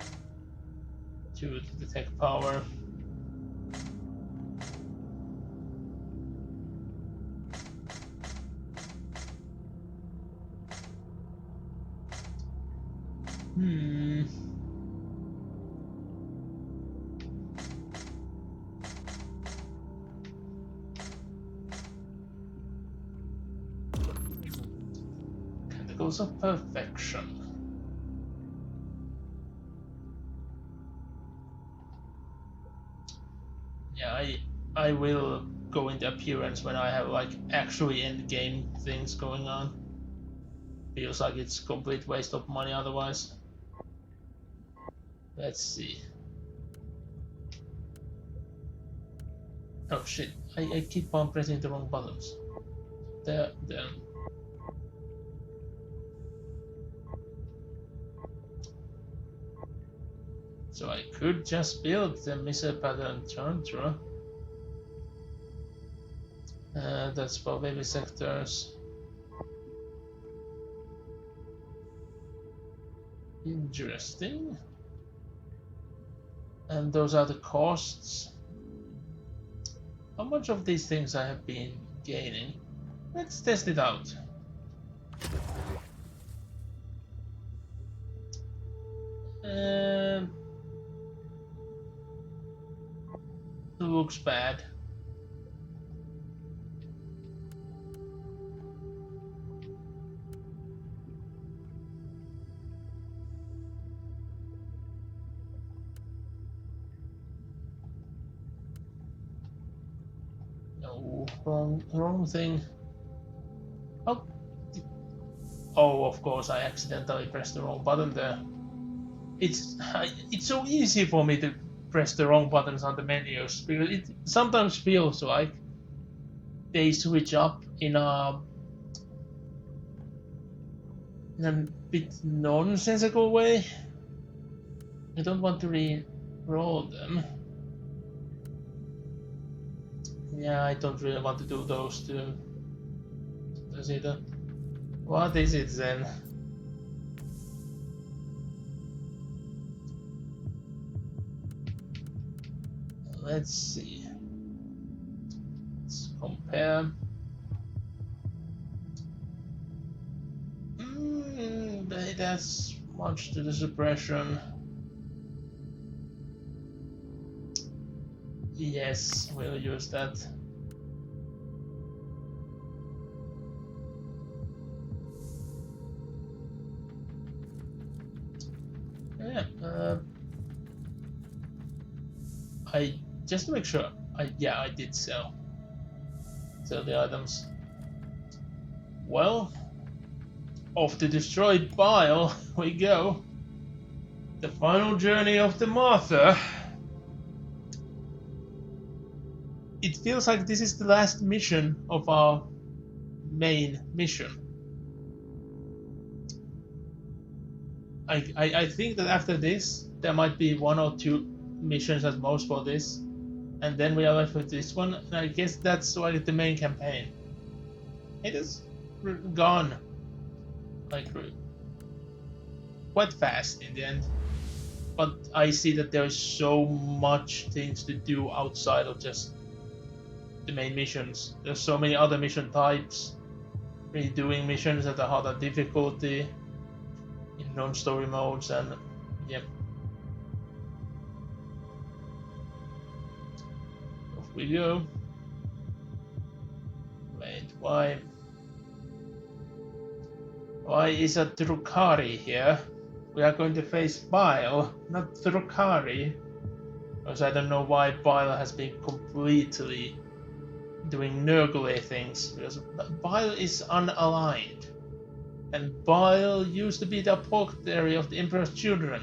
2 to the tech power. Canticles of perfection. Yeah, I will go into appearance when I have like actually end game things going on. Feels like it's complete waste of money otherwise. Let's see. Oh shit, I keep on pressing the wrong buttons. There. So I could just build the missile pattern Chandra. That's for baby sectors. Interesting. And those are the costs. How much of these things I have been gaining? Let's test it out. Looks bad. No, wrong thing. Oh, of course, I accidentally pressed the wrong button there. It's so easy for me to press the wrong buttons on the menus because it sometimes feels like they switch up in a bit nonsensical way. I don't want to re-roll them. Yeah, I don't really want to do those two. Either. What is it then? Let's see. Let's compare. That's much to the suppression. Yes, we'll use that. Yeah, I just to make sure. I did sell the items. Well, off to destroy Bile we go. The final journey of the Martyr. It feels like this is the last mission of our main mission. I think that after this there might be 1 or 2 missions at most for this, and then we are left with this one, and I guess that's like the main campaign. It is gone like quite fast in the end, but I see that there is so much things to do outside of just the main missions. There's so many other mission types, redoing missions at a harder difficulty in non-story modes, and yeah. Off we go. Wait, why is a Drukhari here? We are going to face Bile, not Drukhari. Because I don't know why Bile has been completely doing Nurgle things, because Bile is unaligned. And Bile used to be the apothecary of the Emperor's children,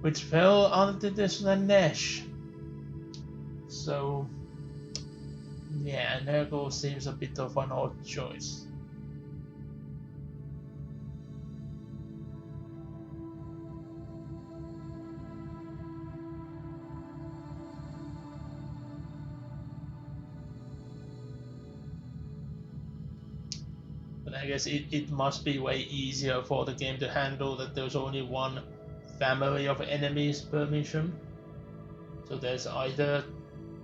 which fell under the Slanesh. So, yeah, Nurgle seems a bit of an odd choice. I guess it must be way easier for the game to handle that there's only one family of enemies per mission. So there's either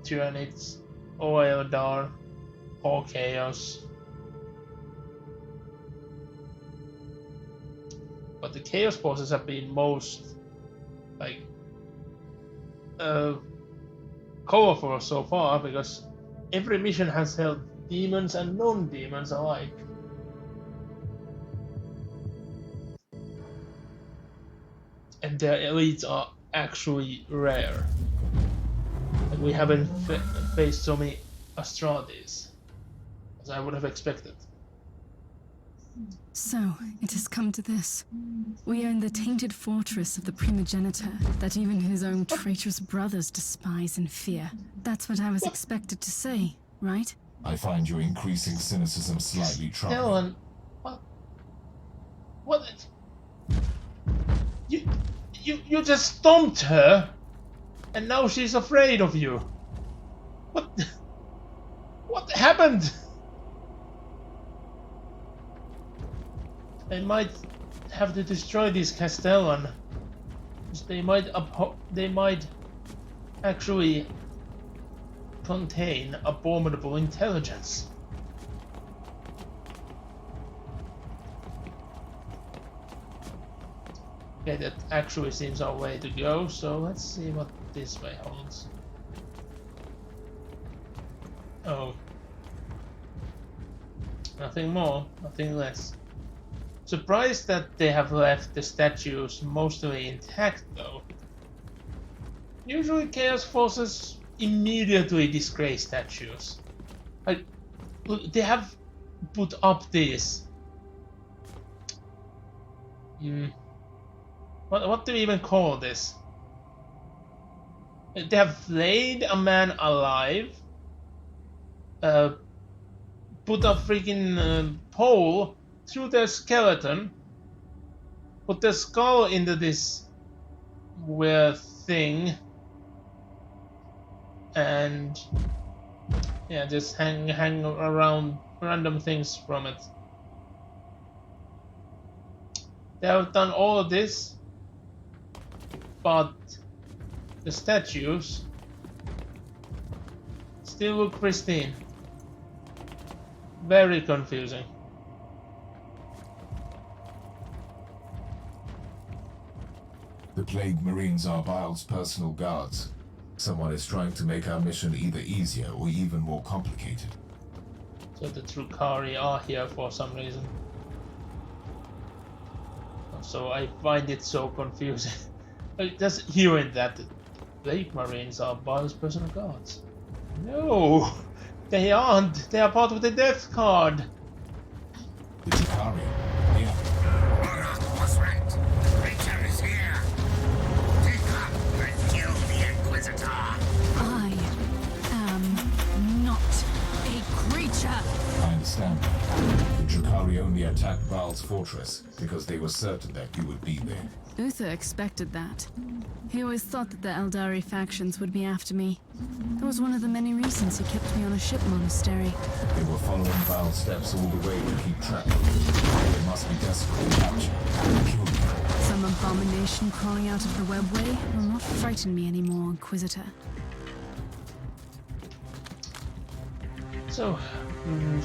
Tyranids or Eldar or Chaos. But the Chaos bosses have been most like colorful so far, because every mission has held demons and non-demons alike. And their elites are actually rare. Like, we haven't faced so many Astrades as I would have expected. So, it has come to this. We own the tainted fortress of the primogenitor that even his own traitorous brothers despise and fear. That's what I was expected to say, right? I find your increasing cynicism slightly troubling. Dylan, what? You just stomped her, and now she's afraid of you. What happened? They might have to destroy this Castellan. They might actually contain abominable intelligence. Okay, that actually seems our way to go, so let's see what this way holds. Oh. Nothing more, nothing less. Surprised that they have left the statues mostly intact though. Usually Chaos Forces immediately disgrace statues. Like, look, they have put up this. What do we even call this? They have flayed a man alive. Put a freaking pole through their skeleton. Put their skull into this weird thing. And yeah, just hang around random things from it. They have done all of this, but the statues still look pristine. Very confusing. The Plague Marines are Bile's personal guards. Someone is trying to make our mission either easier or even more complicated. So the Drukhari are here for some reason. So I find it so confusing. Just hearing that the Plague Marines are Bile's personal guards. No! They aren't! They are part of the Death Guard! The Drukhari, yeah. Barak was right. The creature is here. Take up and kill the Inquisitor. I am not a creature. I understand that. The Drukhari only attacked Bile's fortress because they were certain that you would be there. Uther expected that. He always thought that the Eldari factions would be after me. That was one of the many reasons he kept me on a ship monastery. They were following Bile's steps all the way to keep track of you. They must be desperate to capture and kill you. Some abomination crawling out of the webway will not frighten me anymore, Inquisitor. So,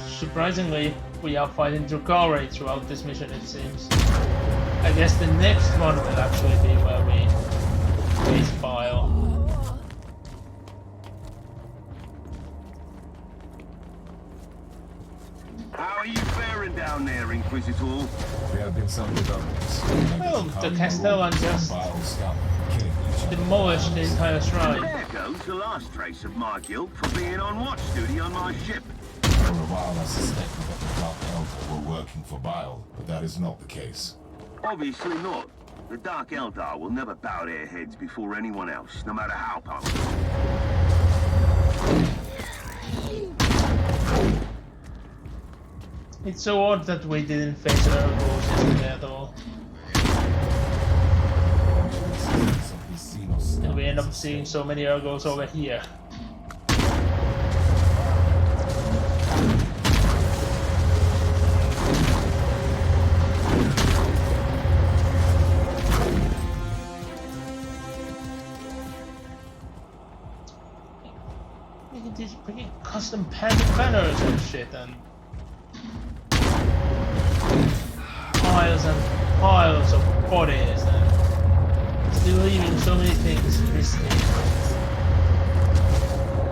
surprisingly, we are fighting Drukhari throughout this mission, it seems. I guess the next one will actually be where we face Bile. How are you faring down there, Inquisitor? There have been some developments. Well, the Castellan just demolished the entire shrine. There goes the last trace of my guilt for being on watch duty on my ship. For a while I suspected that the Dark Eldar were working for Bile, but that is not the case. Obviously not. The Dark Eldar will never bow their heads before anyone else, no matter how powerful. It's so odd that we didn't face Urgos yesterday at all. And we end up seeing so many Urgos over here. custom banners and shit, and piles and piles of bodies, and still leaving so many things missing.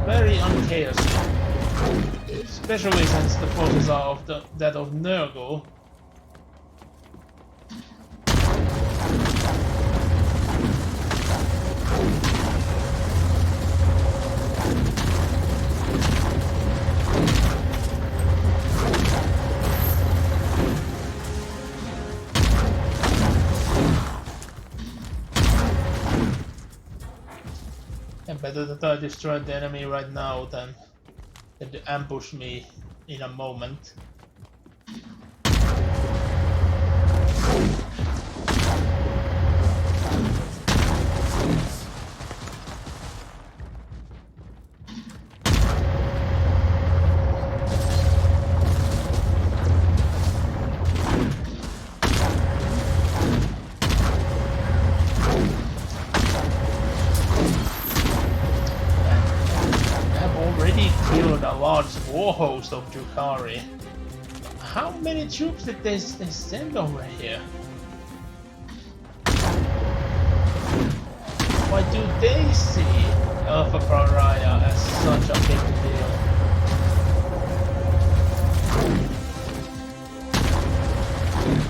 Very unchaotic, especially since the forces are of that of Nurgle. Better that I destroy the enemy right now than to ambush me in a moment. War host of Drukhari. How many troops did they send over here? Why do they see Alpha Pariah as such a big deal?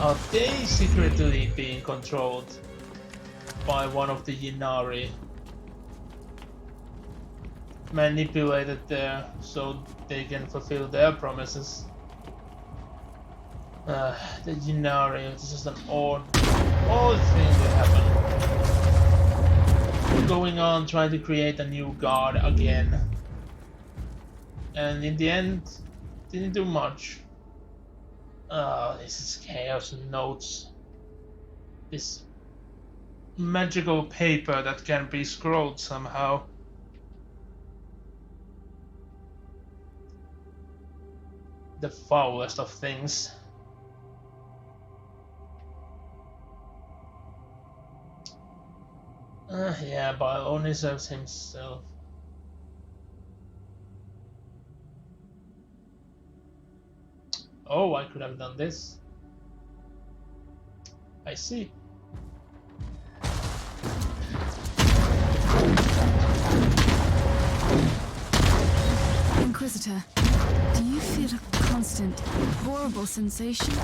Are they secretly being controlled by one of the Ynnari? Manipulated there so they can fulfill their promises. The Ynnari, it's just an odd thing that happened. Going on trying to create a new god again. And in the end, didn't do much. This is Chaos Notes. This magical paper that can be scrolled somehow. The foulest of things. Yeah, Bile only serves himself. Oh, I could have done this. I see. Inquisitor, do you feel a constant, horrible sensation?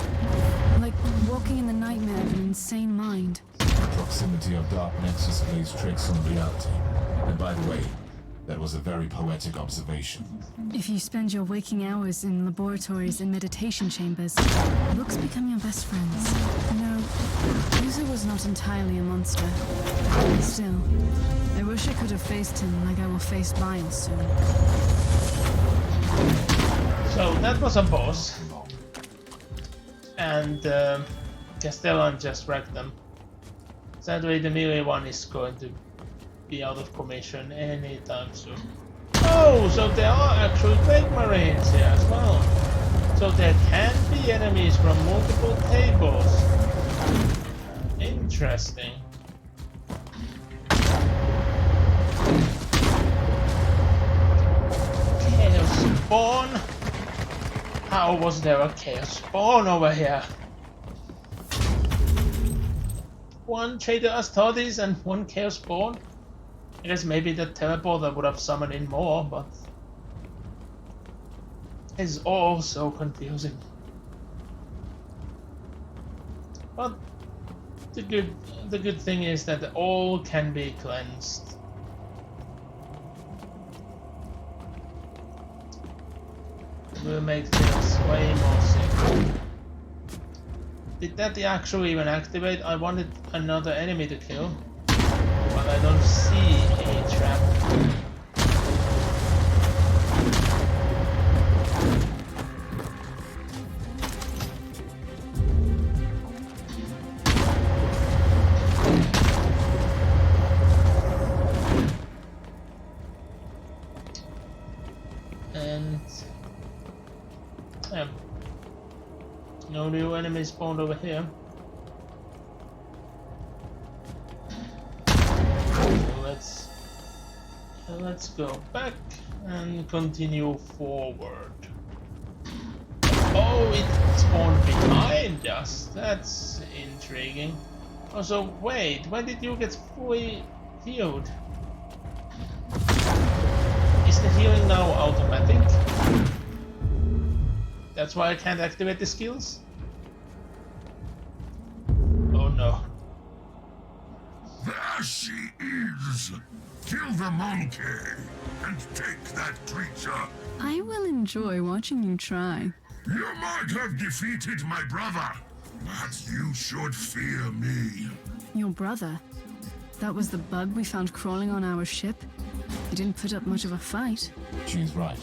Like walking in the nightmare of an insane mind? The proximity of dark nexus plays tricks on reality. And by the way, that was a very poetic observation. If you spend your waking hours in laboratories and meditation chambers, books become your best friends. No, User was not entirely a monster. Still, I wish I could have faced him like I will face Bile soon. So that was a boss, and Castellan just wrecked them. Sadly, the melee one is going to be out of commission anytime soon. Oh, so there are actual Plague Marines here as well. So there can be enemies from multiple tables. Interesting. Chaos Spawn? How was there a Chaos Spawn over here? One Traitor Astartes and one Chaos Spawn? I guess maybe the teleporter would have summoned in more, but it's all so confusing. But the good thing is that all can be cleansed. It will make things way more simple. Did that actually even activate? I wanted another enemy to kill, but I don't see any trap. And no new enemies spawned over here. Let's Let's go back and continue forward. Oh, it spawned behind us. That's intriguing. Also, wait, when did you get fully healed? Is the healing now automatic? That's why I can't activate the skills? Oh no. There she is! Kill the monkey and take that creature. I will enjoy watching you try. You might have defeated my brother, but you should fear me. Your brother? That was the bug we found crawling on our ship? He didn't put up much of a fight. She's right.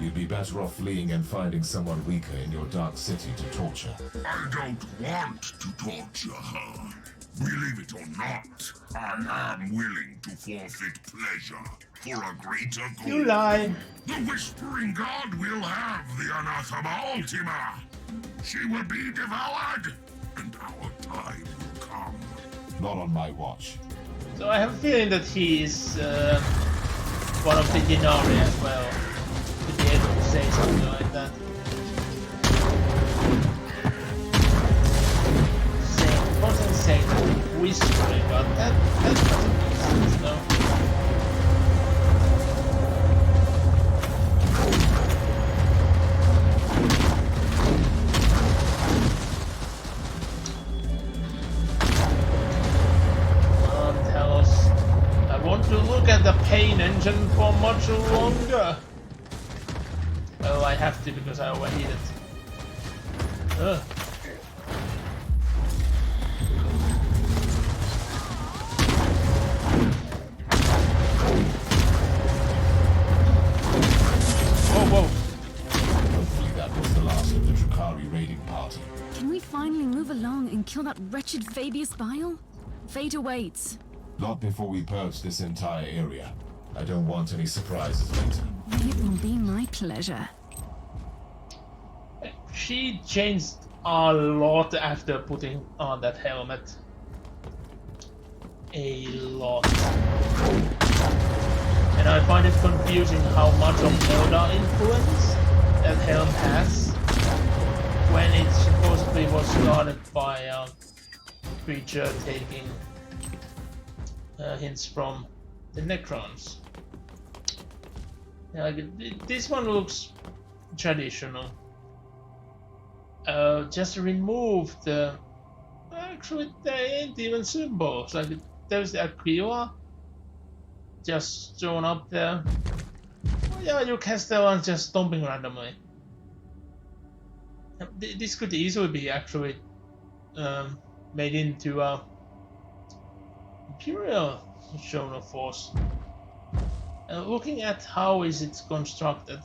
You'd be better off fleeing and finding someone weaker in your dark city to torture. I don't want to torture her. Believe it or not, I am willing to forfeit pleasure for a greater goal. You lie. The Whispering God will have the Anathema Ultima. She will be devoured, and our time will come. Not on my watch. So I have a feeling that he is one of the Genari as well, to be able to say something like that. Wasn't saying whispering, but that doesn't make sense though. Tell us. I want to look at the pain engine for much longer. Well, I have to because I overheated it. Ugh. Whoa. Hopefully that was the last of the Drakari raiding party. Can we finally move along and kill that wretched Fabius Bile? Fate awaits. Not before we purge this entire area. I don't want any surprises later. It will be my pleasure. She changed a lot after putting on that helmet. A lot. And I find it confusing how much of Eldar influence that helm has when it supposedly was started by a creature taking hints from the Necrons. Yeah, this one looks traditional. Just remove the... Actually, they ain't even symbols. Like, there's the Aquila just thrown up there. Oh, yeah, you cast that one just stomping randomly. This could easily be actually made into a Imperial shown of force. Looking at how is it constructed,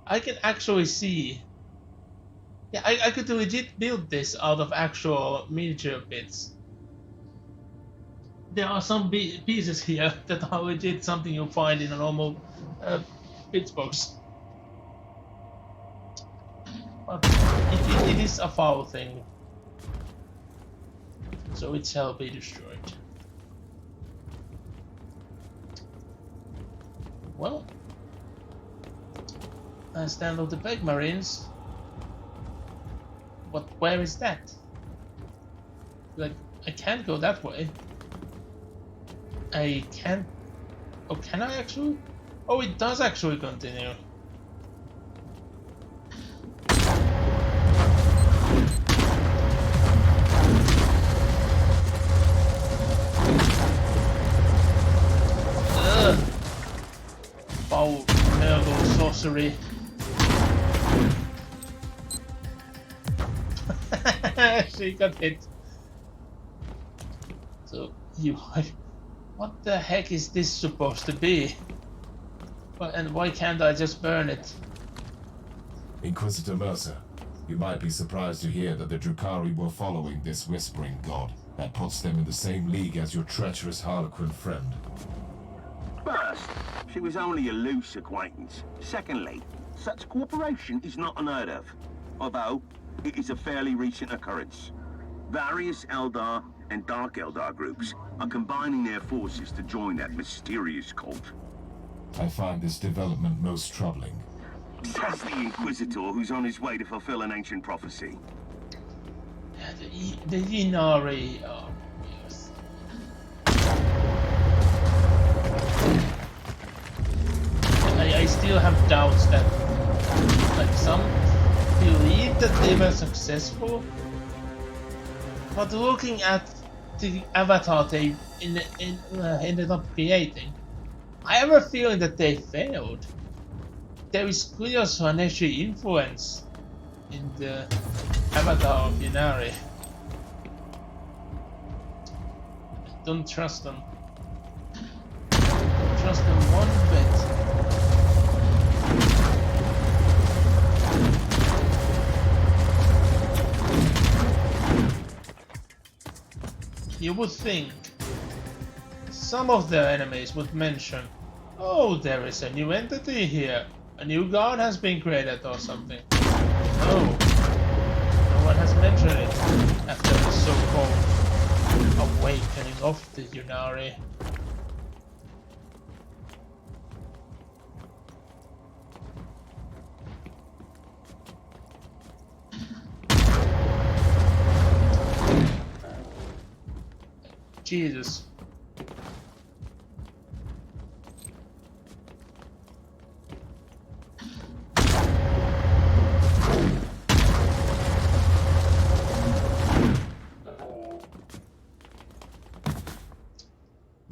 I can actually see. Yeah, I could legit build this out of actual miniature bits. There are some pieces here that are legit something you'll find in a normal bits box. But it is a foul thing, so it shall be destroyed. Well, I stand of the Peg Marines. But where is that? Like, I can't go that way. I can't... Oh, can I actually? Oh, it does actually continue. Ugh. Foul Nurgle sorcery. She got hit. So you, what the heck is this supposed to be? And why can't I just burn it? Inquisitor Mercer, you might be surprised to hear that the Drakari were following this Whispering God. That puts them in the same league as your treacherous Harlequin friend. First, she was only a loose acquaintance. Secondly, such cooperation is not unheard of, although it is a fairly recent occurrence. Various Eldar and Dark Eldar groups are combining their forces to join that mysterious cult. I find this development most troubling. That's the Inquisitor who's on his way to fulfill an ancient prophecy. The Inari. Oh, yes. I still have doubts that, like, some believe that they were successful, but looking at the avatar they ended up creating, I have a feeling that they failed. There is clear Swaneshi influence in the avatar of Inari. Don't trust them. Don't trust them one bit. You would think some of their enemies would mention, oh, there is a new entity here. A new god has been created or something. No. No one has mentioned it after the so-called awakening of the Yunari. Jesus.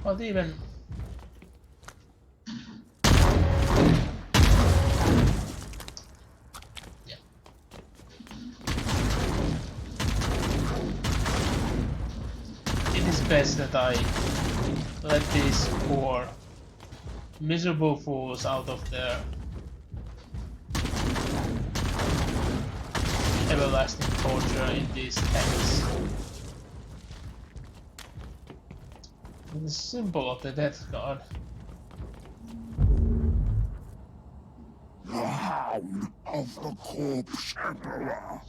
Not even. Yeah. It is best that I let these poor miserable fools out of their everlasting torture in these tanks. The symbol of the Death God. The Hound of the Corpse Emperor.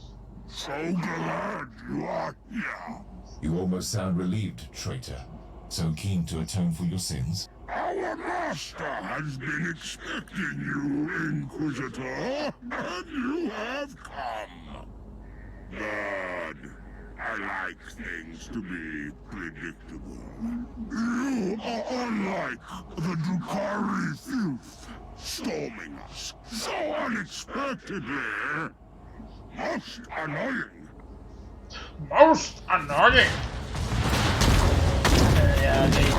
So glad you are here. You almost sound relieved, traitor. So keen to atone for your sins? Our master has been expecting you, Inquisitor, and you have come. Good. I like things to be predictable. You are unlike the Drukhari Filth, storming us so unexpectedly. Most annoying. Most annoying! Yeah, they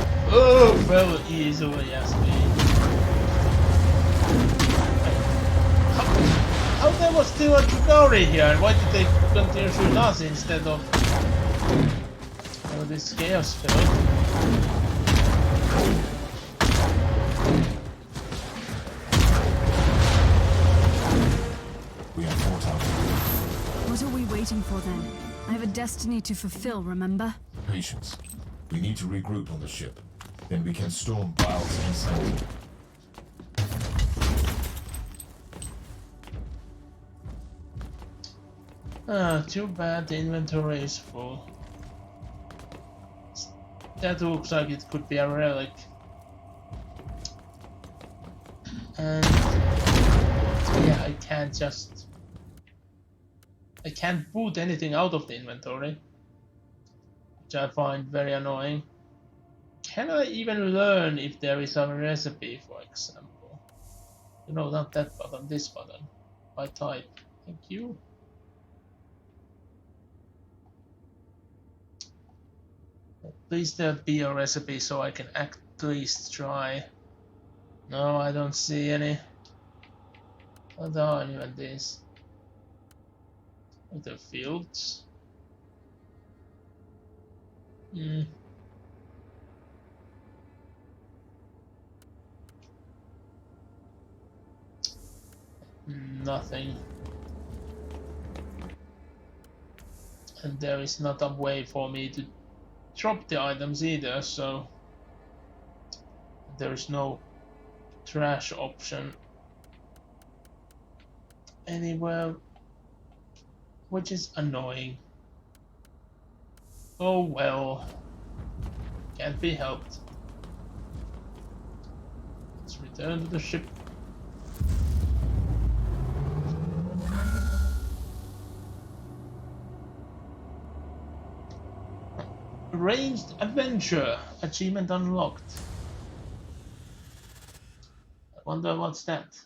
fell easily, yes, How there was still a Drukhari here, and why did they continue shooting us instead of this chaos field? We have fought out. What are we waiting for then? I have a destiny to fulfill, remember? Patience. We need to regroup on the ship. Then we can storm Biles inside. Too bad the inventory is full. That looks like it could be a relic. And yeah, I can't boot anything out of the inventory, which I find very annoying. Can I even learn if there is a recipe, for example? You know, not that button, this button. By type. Thank you. Please there be a recipe so I can at least try. No, I don't see any. What are even these? The fields? Nothing. And there is not a way for me to drop the items either, so there is no trash option anywhere, which is annoying. Oh well, can't be helped. Let's return Turn to the ship. Ranged Adventure. Achievement unlocked. I wonder what's that.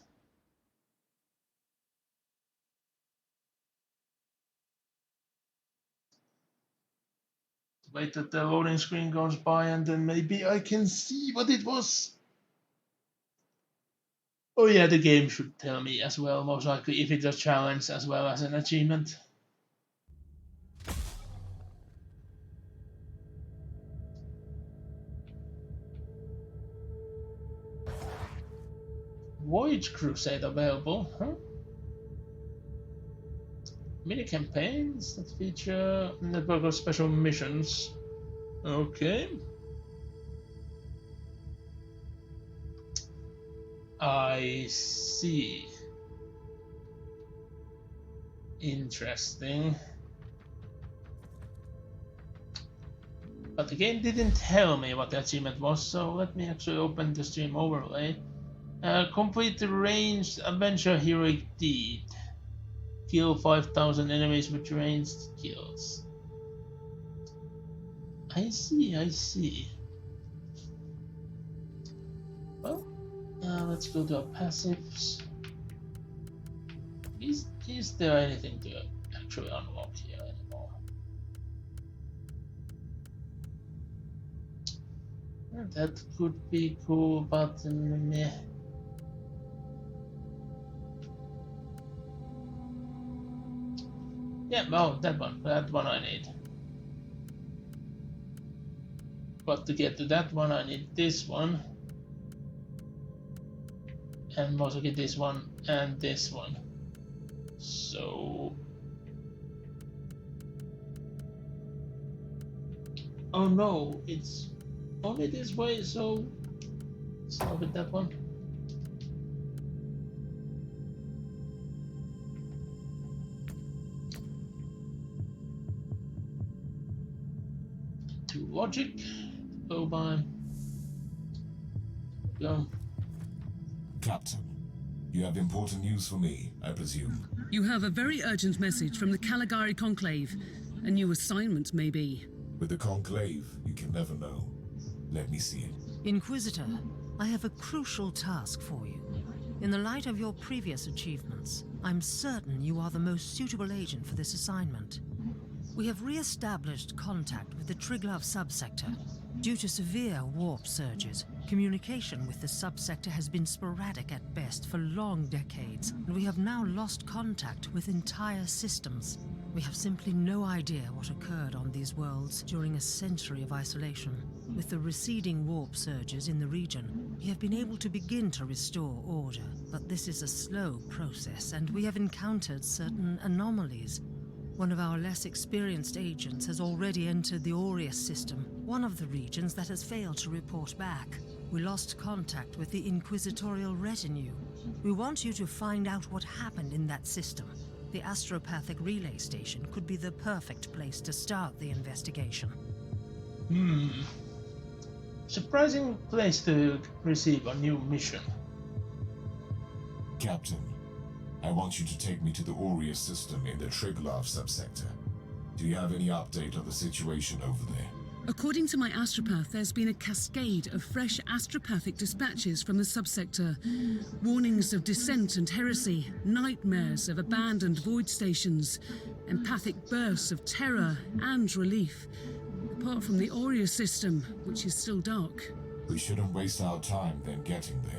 Wait that the loading screen goes by and then maybe I can see what it was. Oh yeah, the game should tell me as well, most likely, if it's a challenge as well as an achievement. Voyage Crusade available, huh? Mini campaigns that feature network of special missions. Okay. I see. Interesting. But the game didn't tell me what the achievement was, so let me actually open the stream overlay. Complete the ranged adventure heroic deed. Kill 5,000 enemies with ranged kills. I see, I see. Well, let's go to our passives. Is there anything to actually unlock here anymore? That could be cool, but meh. Yeah, oh, that one I need. But to get to that one, I need this one. And also get this one and this one. So... oh no, it's only this way, so... start with that one. To logic. Go by. Go. Captain, you have important news for me, I presume. You have a very urgent message from the Caligari Conclave. A new assignment, maybe. With the Conclave, you can never know. Let me see it. Inquisitor, I have a crucial task for you. In the light of your previous achievements, I'm certain you are the most suitable agent for this assignment. We have re-established contact with the Triglav subsector. Due to severe warp surges, communication with the subsector has been sporadic at best for long decades, and we have now lost contact with entire systems. We have simply no idea what occurred on these worlds during a century of isolation. With the receding warp surges in the region, we have been able to begin to restore order, but this is a slow process, and we have encountered certain anomalies. One of our less experienced agents has already entered the Aureus system, one of the regions that has failed to report back. We lost contact with the Inquisitorial retinue. We want you to find out what happened in that system. The astropathic relay station could be the perfect place to start the investigation. Surprising place to receive a new mission. Captain, I want you to take me to the Aureus system in the Triglav subsector. Do you have any update on the situation over there? According to my astropath, there's been a cascade of fresh astropathic dispatches from the subsector. Warnings of dissent and heresy, nightmares of abandoned void stations, empathic bursts of terror and relief. Apart from the Aureus system, which is still dark. We shouldn't waste our time then getting there.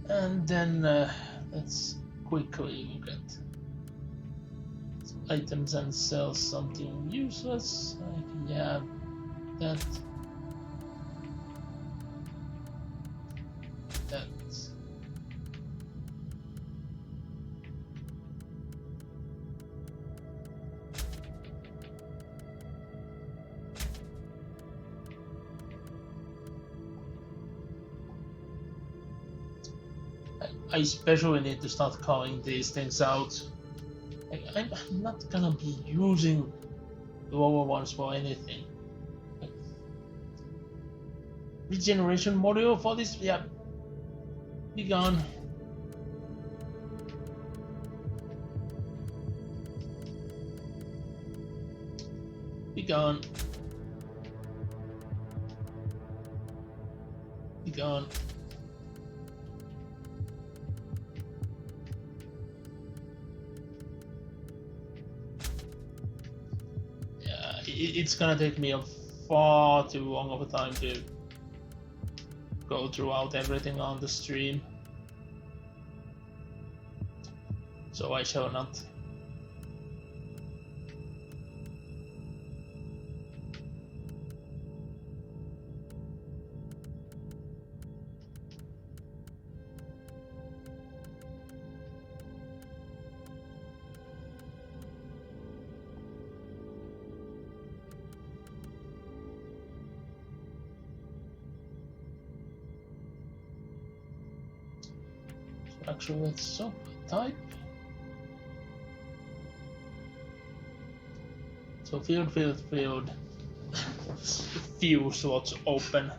And then let's quickly look at items and sell something useless. Yeah, that. I especially need to start calling these things out. I'm not gonna be using the lower ones for anything. Regeneration module for this? Yeah. Be gone. Be gone. Be gone. Yeah, it's gonna take me a far too long of a time to go throughout everything on the stream. So I shall not. Actually, let's type. So field. Few slots open.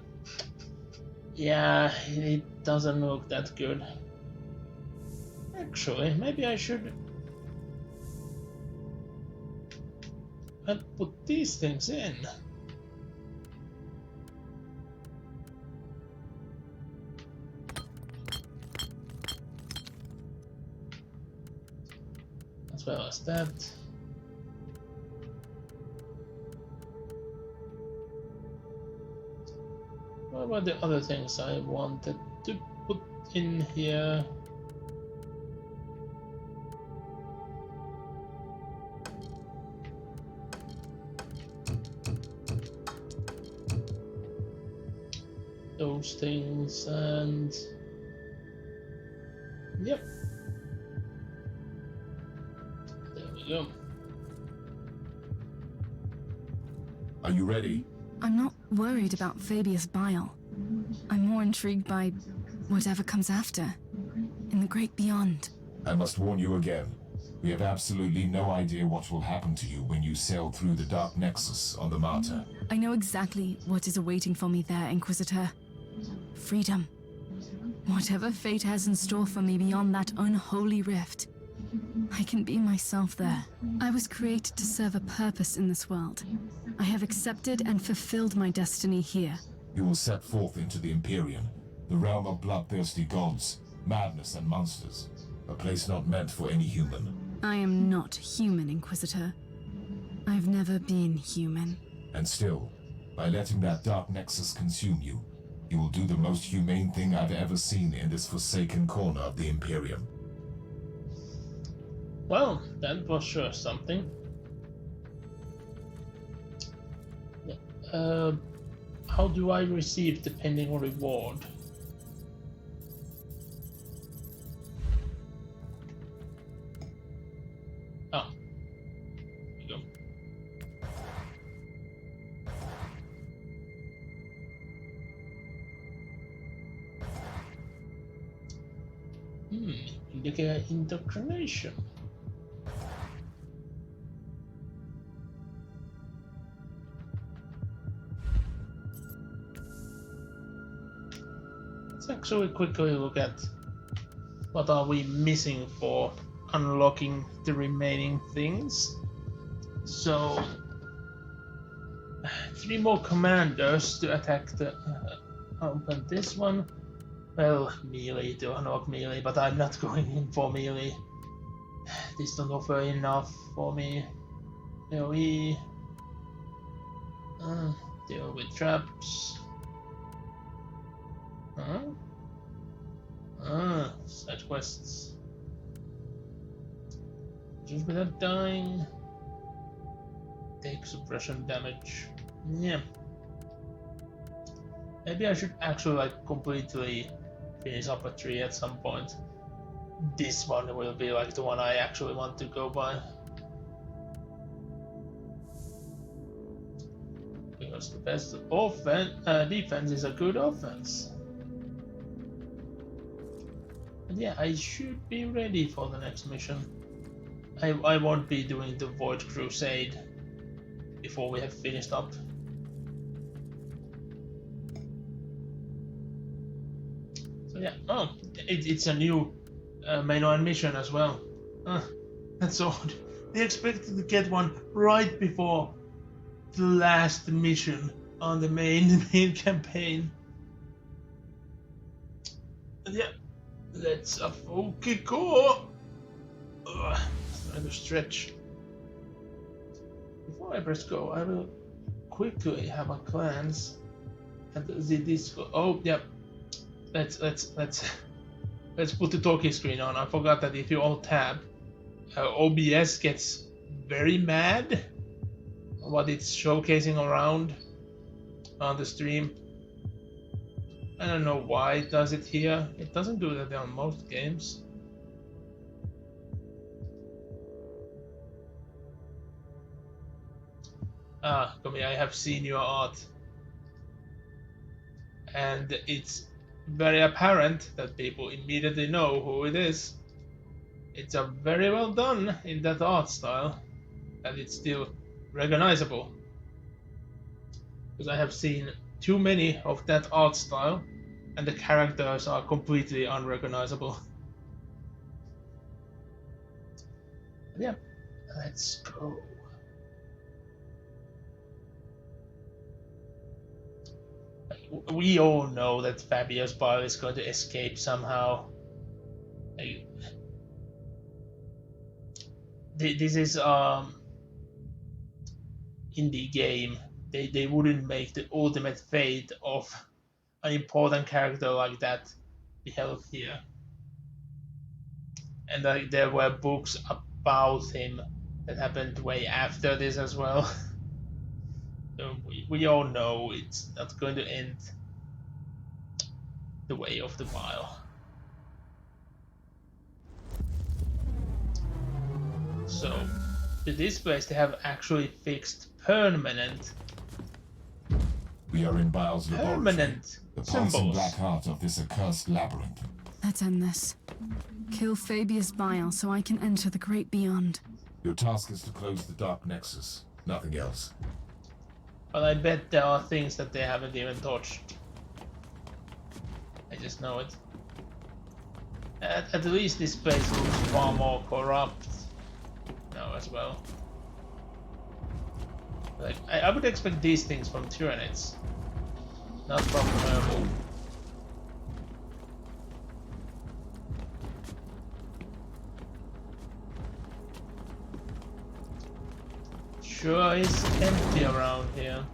Yeah, it doesn't look that good. Actually, maybe I should put these things in. As well as that. What about the other things I wanted to put in here? Those things and yep. There we go. Are you ready? I'm not worried about Fabius Bile. I'm more intrigued by whatever comes after, in the great beyond. I must warn you again. We have absolutely no idea what will happen to you when you sail through the Dark Nexus on the Martyr. I know exactly what is awaiting for me there, Inquisitor. Freedom. Whatever fate has in store for me beyond that unholy rift, I can be myself there. I was created to serve a purpose in this world. I have accepted and fulfilled my destiny here. You will set forth into the Imperium, the realm of bloodthirsty gods, madness and monsters, a place not meant for any human. I am not human, Inquisitor. I've never been human. And still, by letting that Dark Nexus consume you, you will do the most humane thing I've ever seen in this forsaken corner of the Imperium. Well, that was sure something. How do I receive the pending reward? Oh, there we go. Indicate indoctrination. Let's actually quickly look at what are we missing for unlocking the remaining things. So 3 more commanders to attack the open this one. Well, melee to unlock melee, but I'm not going in for melee. This don't offer enough for me. AoE. Deal with traps. Side quests. Just without dying. Take suppression damage. Yeah. Maybe I should actually like completely finish up a tree at some point. This one will be like the one I actually want to go by. Because the best defense is a good offense. Yeah, I should be ready for the next mission. I won't be doing the Void Crusade before we have finished up. So yeah, oh, it's a new mainline mission as well. That's odd. They expected to get one right before the last mission on the main campaign. And yeah, let's okay go. Trying to stretch. Before I press go, I will quickly have a glance at this. Oh yeah, let's put the talking screen on. I forgot that if you alt tab, OBS gets very mad on what it's showcasing around on the stream. I don't know why it does it here. It doesn't do that on most games. Komi, I have seen your art. And it's very apparent that people immediately know who it is. It's a very well done in that art style, and it's still recognizable. Because I have seen too many of that art style, and the characters are completely unrecognizable. Yeah, let's go. We all know that Fabio's bile is going to escape somehow. This is indie game. They wouldn't make the ultimate fate of an important character like that be held here. And there were books about him that happened way after this as well. So we all know it's not going to end the way of the bile. So, to this place they have actually fixed permanent. We are in Bile's laboratory, Permanent the pulsing symbols. black heart of this accursed labyrinth. Let's end this. Kill Fabius Bile so I can enter the great beyond. Your task is to close the Dark Nexus, nothing else. But I bet there are things that they haven't even touched. I just know it. At least this place looks far more corrupt now as well. Like I would expect these things from Tyranids, not from Merle. Sure is empty around here.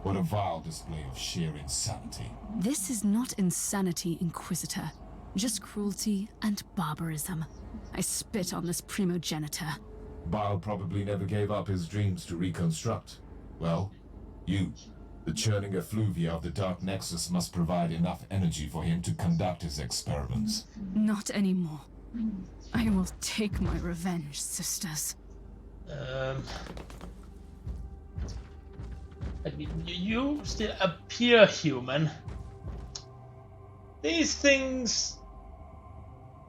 What a vile display of sheer insanity. This is not insanity, Inquisitor. Just cruelty and barbarism. I spit on this primogenitor. Bile probably never gave up his dreams to reconstruct. Well, you, the churning effluvia of the Dark Nexus, must provide enough energy for him to conduct his experiments. Not anymore. I will take my revenge, sisters. You still appear human. These things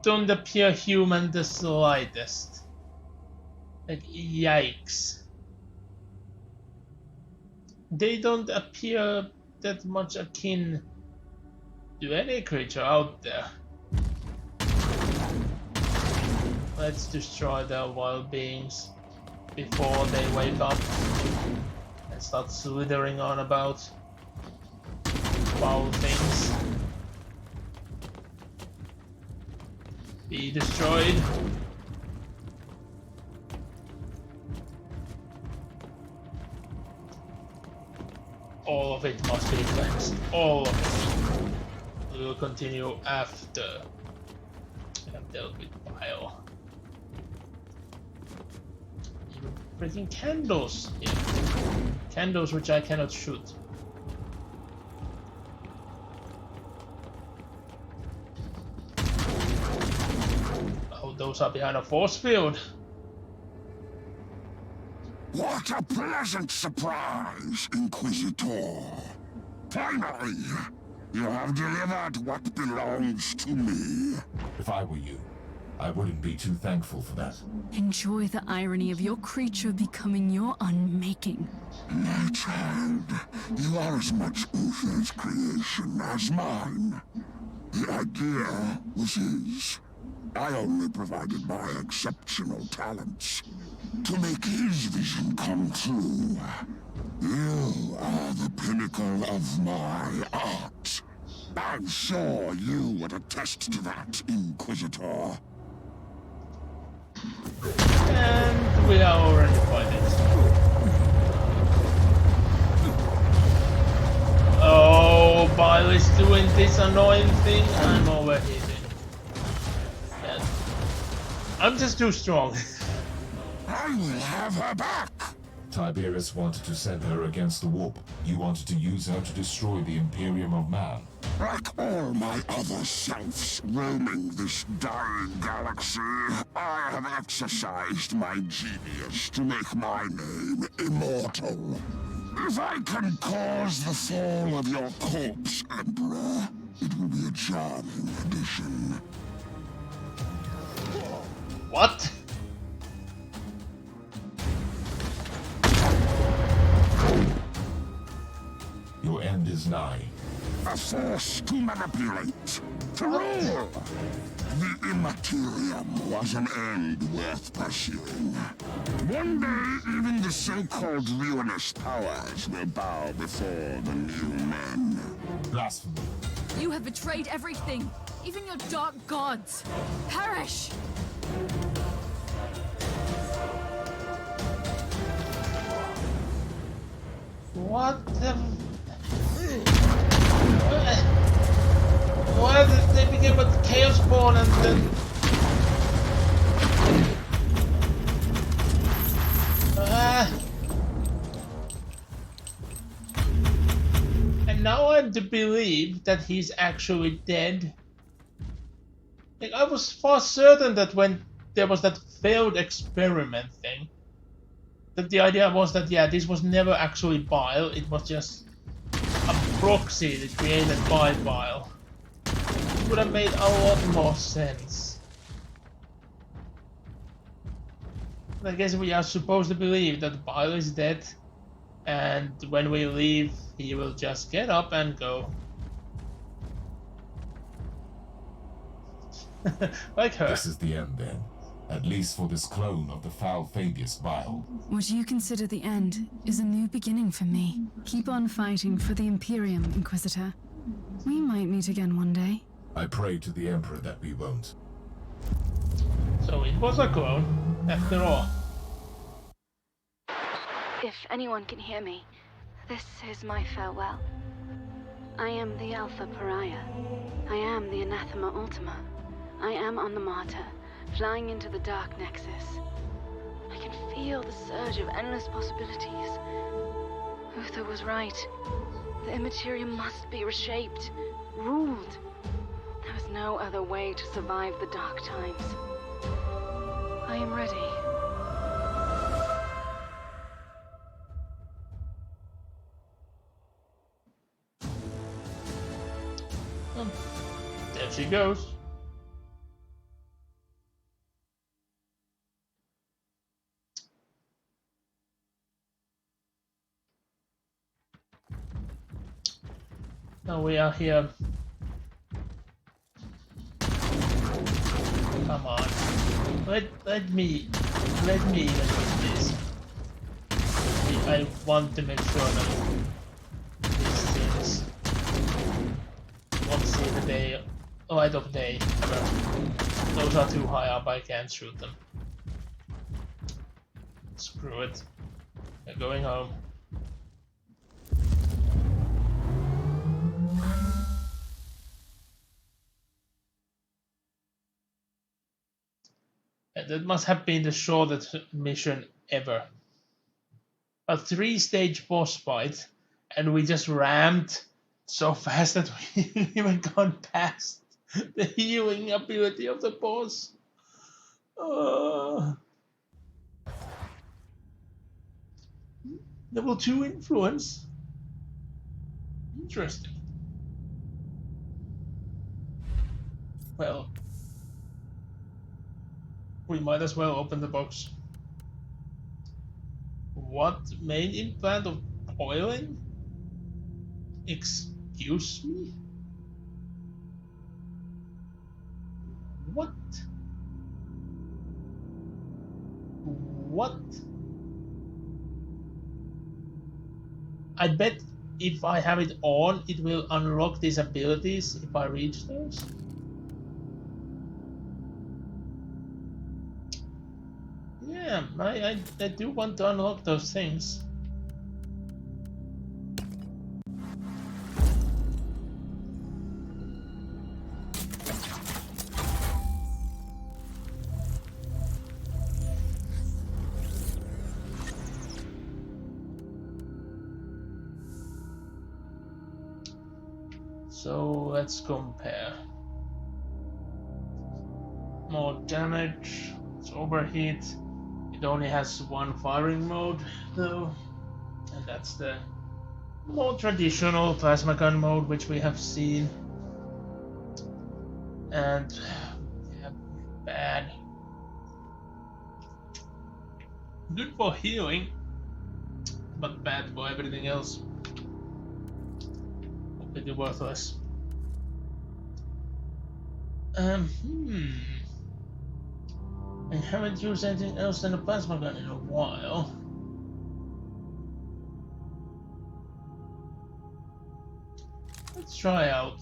don't appear human the slightest. Like, yikes. They don't appear that much akin to any creature out there. Let's destroy their wild beings before they wake up and start slithering on about foul things. Be destroyed. All of it must be cleansed. All of it. We will continue after I have dealt with bile. Even freaking candles! Yeah. Candles which I cannot shoot. Oh, those are behind a force field. What a pleasant surprise, Inquisitor. Finally, You have delivered what belongs to me. If I were you, I wouldn't be too thankful for that. Enjoy the irony of your creature becoming your unmaking. My child, you are as much Uther's creation as mine. The idea was his. I only provided my exceptional talents to make his vision come true. You are the pinnacle of my art. I'm sure you would attest to that, Inquisitor. And we are already fighting. Oh, Bile is doing this annoying thing. I'm overheating. Yeah. I'm just too strong. I will have her back. Tiberius wanted to send her against the warp. You wanted to use her to destroy the Imperium of Man. Like all my other selves roaming this dying galaxy, I have exercised my genius to make my name immortal. If I can cause the fall of your corpse, Emperor, it will be a charming addition. What? Your end is nigh. A force to manipulate, to rule. The Immaterium was an end worth pursuing. One day, even the so-called ruinous powers will bow before the new men. Blasphemy. You have betrayed everything, even your dark gods. Perish! What the... Why did they begin with Chaos Spawn and then... And now I'm to believe that he's actually dead. Like, I was far certain that when there was that failed experiment thing, that the idea was that, yeah, this was never actually Bile, it was just a proxy created by Bile. It would have made a lot more sense. I guess we are supposed to believe that Bile is dead, and when we leave, he will just get up and go. Like her. This is the end then. At least for this clone of the foul Fabius Bile. What you consider the end is a new beginning for me. Keep on fighting for the Imperium, Inquisitor. We might meet again one day. I pray to the Emperor that we won't. So it was a clone, after all. If anyone can hear me, this is my farewell. I am the Alpha Pariah. I am the Anathema Ultima. I am on the Martyr, flying into the Dark Nexus. I can feel the surge of endless possibilities. Uther was right. The Immaterium must be reshaped, ruled. There is no other way to survive the dark times. I am ready. There she goes. Now we are here. Come on. Let me even do this. I want to make sure that these things won't see the day, light of day ever. Those are too high up, I can't shoot them. Screw it. We're going home. That must have been the shortest mission ever. A 3-stage boss fight, and we just rammed so fast that we didn't even gone past the healing ability of the boss. Level 2 influence. Interesting. Well, we might as well open the box. What? Main implant of oiling? Excuse me? What? What? I bet if I have it on, it will unlock these abilities if I reach those. Yeah, I do want to unlock those things. So let's compare. More damage, it's overheat. It only has one firing mode though, and that's the more traditional plasma gun mode which we have seen. And yeah, bad. Good for healing, but bad for everything else. Completely worthless. I haven't used anything else than a plasma gun in a while. Let's try out.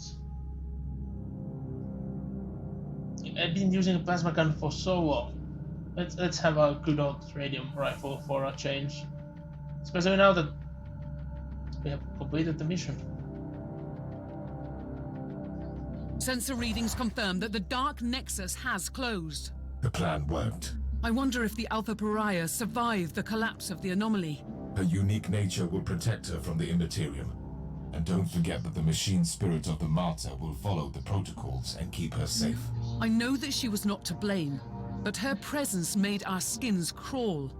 I've been using a plasma gun for so long. Let's have a good old radium rifle for a change. Especially now that we have completed the mission. Sensor readings confirm that the Dark Nexus has closed. The plan worked. I wonder if the Alpha Pariah survived the collapse of the anomaly. Her unique nature will protect her from the Immaterium. And don't forget that the machine spirit of the Martyr will follow the protocols and keep her safe. I know that she was not to blame, but her presence made our skins crawl.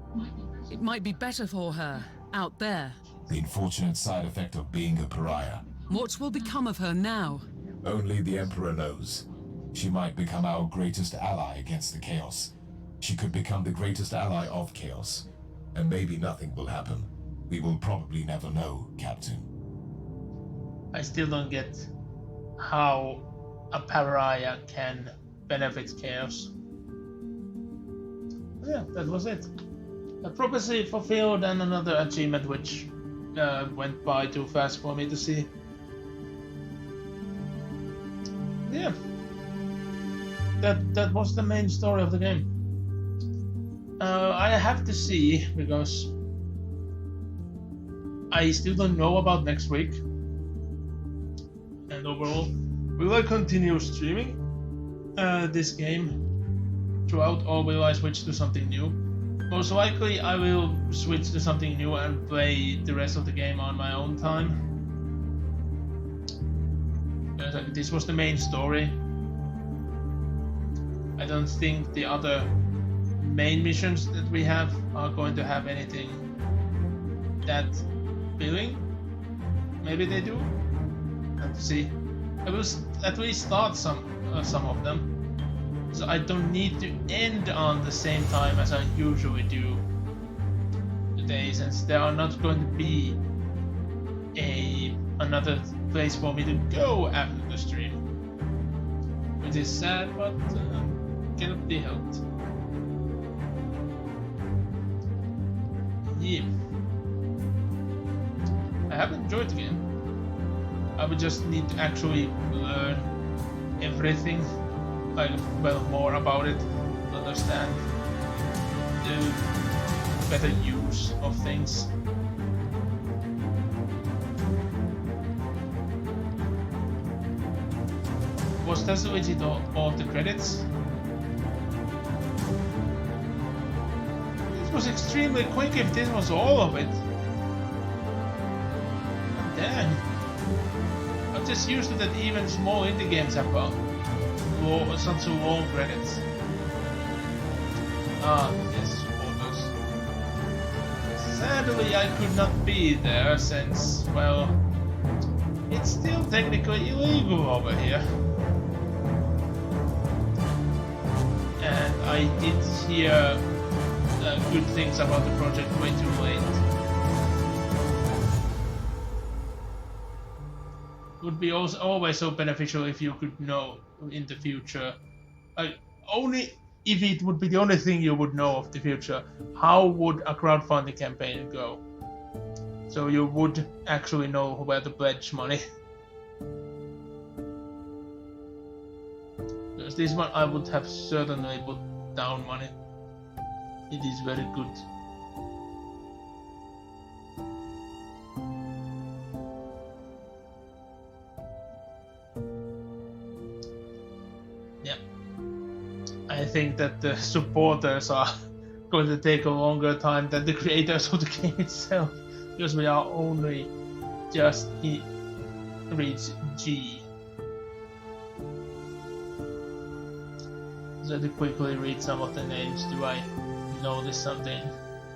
It might be better for her out there. The unfortunate side effect of being a pariah. What will become of her now? Only the Emperor knows. She might become our greatest ally against the Chaos. She could become the greatest ally of Chaos. And maybe nothing will happen. We will probably never know, Captain. I still don't get how a pariah can benefit Chaos. Yeah, that was it. A prophecy fulfilled and another achievement which went by too fast for me to see. Yeah. That was the main story of the game. I have to see, because I still don't know about next week. And overall, will I continue streaming this game throughout, or will I switch to something new? Most likely I will switch to something new and play the rest of the game on my own time. This was the main story. I don't think the other main missions that we have are going to have anything that billing. Maybe they do. Have to see. I will at least start some of them, so I don't need to end on the same time as I usually do today, since there are not going to be another place for me to go after the stream, which is sad, but cannot be helped. Yeah, I have enjoyed the game. I would just need to actually learn everything, more about it, to understand the better use of things. Was that legit all the credits? It was extremely quick if this was all of it. Damn. I'm just used to that even small indie games have such long credits. Ah, yes, photos. Sadly, I could not be there since, well, it's still technically illegal over here. I did hear good things about the project way too late. Would be also always so beneficial if you could know in the future. Only if it would be the only thing you would know of the future, how would a crowdfunding campaign go? So you would actually know where to pledge money. Because this one I would have certainly put down money. It is very good. Yeah. I think that the supporters are going to take a longer time than the creators of the game itself, because we are only just reach G. So to quickly read some of the names, do I notice something?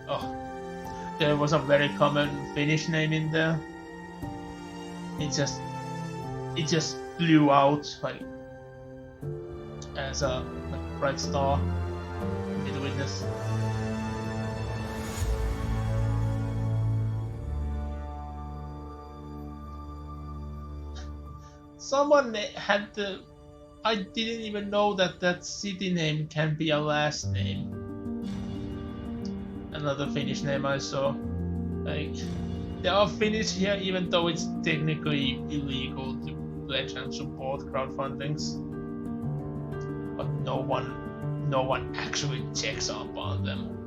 Oh, there was a very common Finnish name in there. It just blew out like as a bright star in the witness. Someone had the... I didn't even know that that city name can be a last name. Another Finnish name I saw. Like, there are Finnish here even though it's technically illegal to pledge and support crowdfundings. But no one actually checks up on them.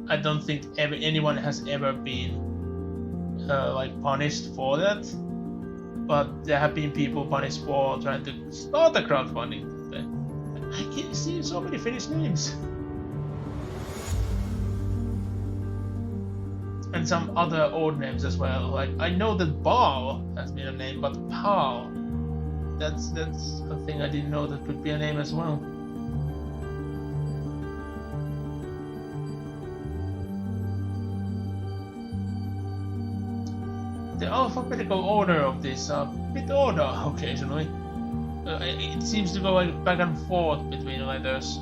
I don't think anyone has ever been like punished for that. But there have been people punished for trying to start a crowdfunding. I can see so many Finnish names. And some other old names as well. Like, I know that Baal has been a name, but Paul, that's a thing I didn't know that could be a name as well. The alphabetical order of this are a bit odd occasionally. It seems to go like back and forth between letters.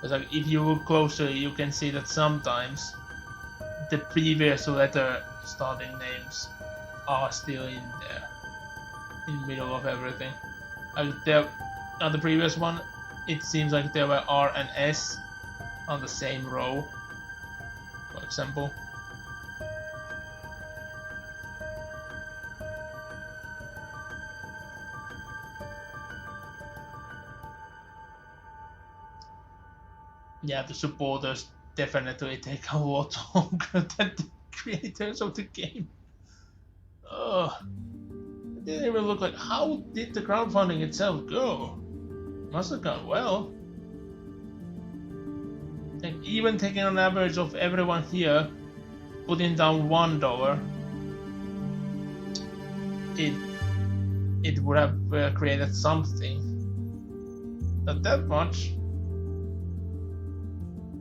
It's like if you look closer, you can see that sometimes the previous letter starting names are still in there, in the middle of everything. Like there, on the previous one, it seems like there were R and S on the same row, for example. Yeah, the supporters definitely take a lot longer than the creators of the game. It didn't even look like... How did the crowdfunding itself go? Must have gone well. And even taking an average of everyone here, putting down $1, it would have created something. Not that much.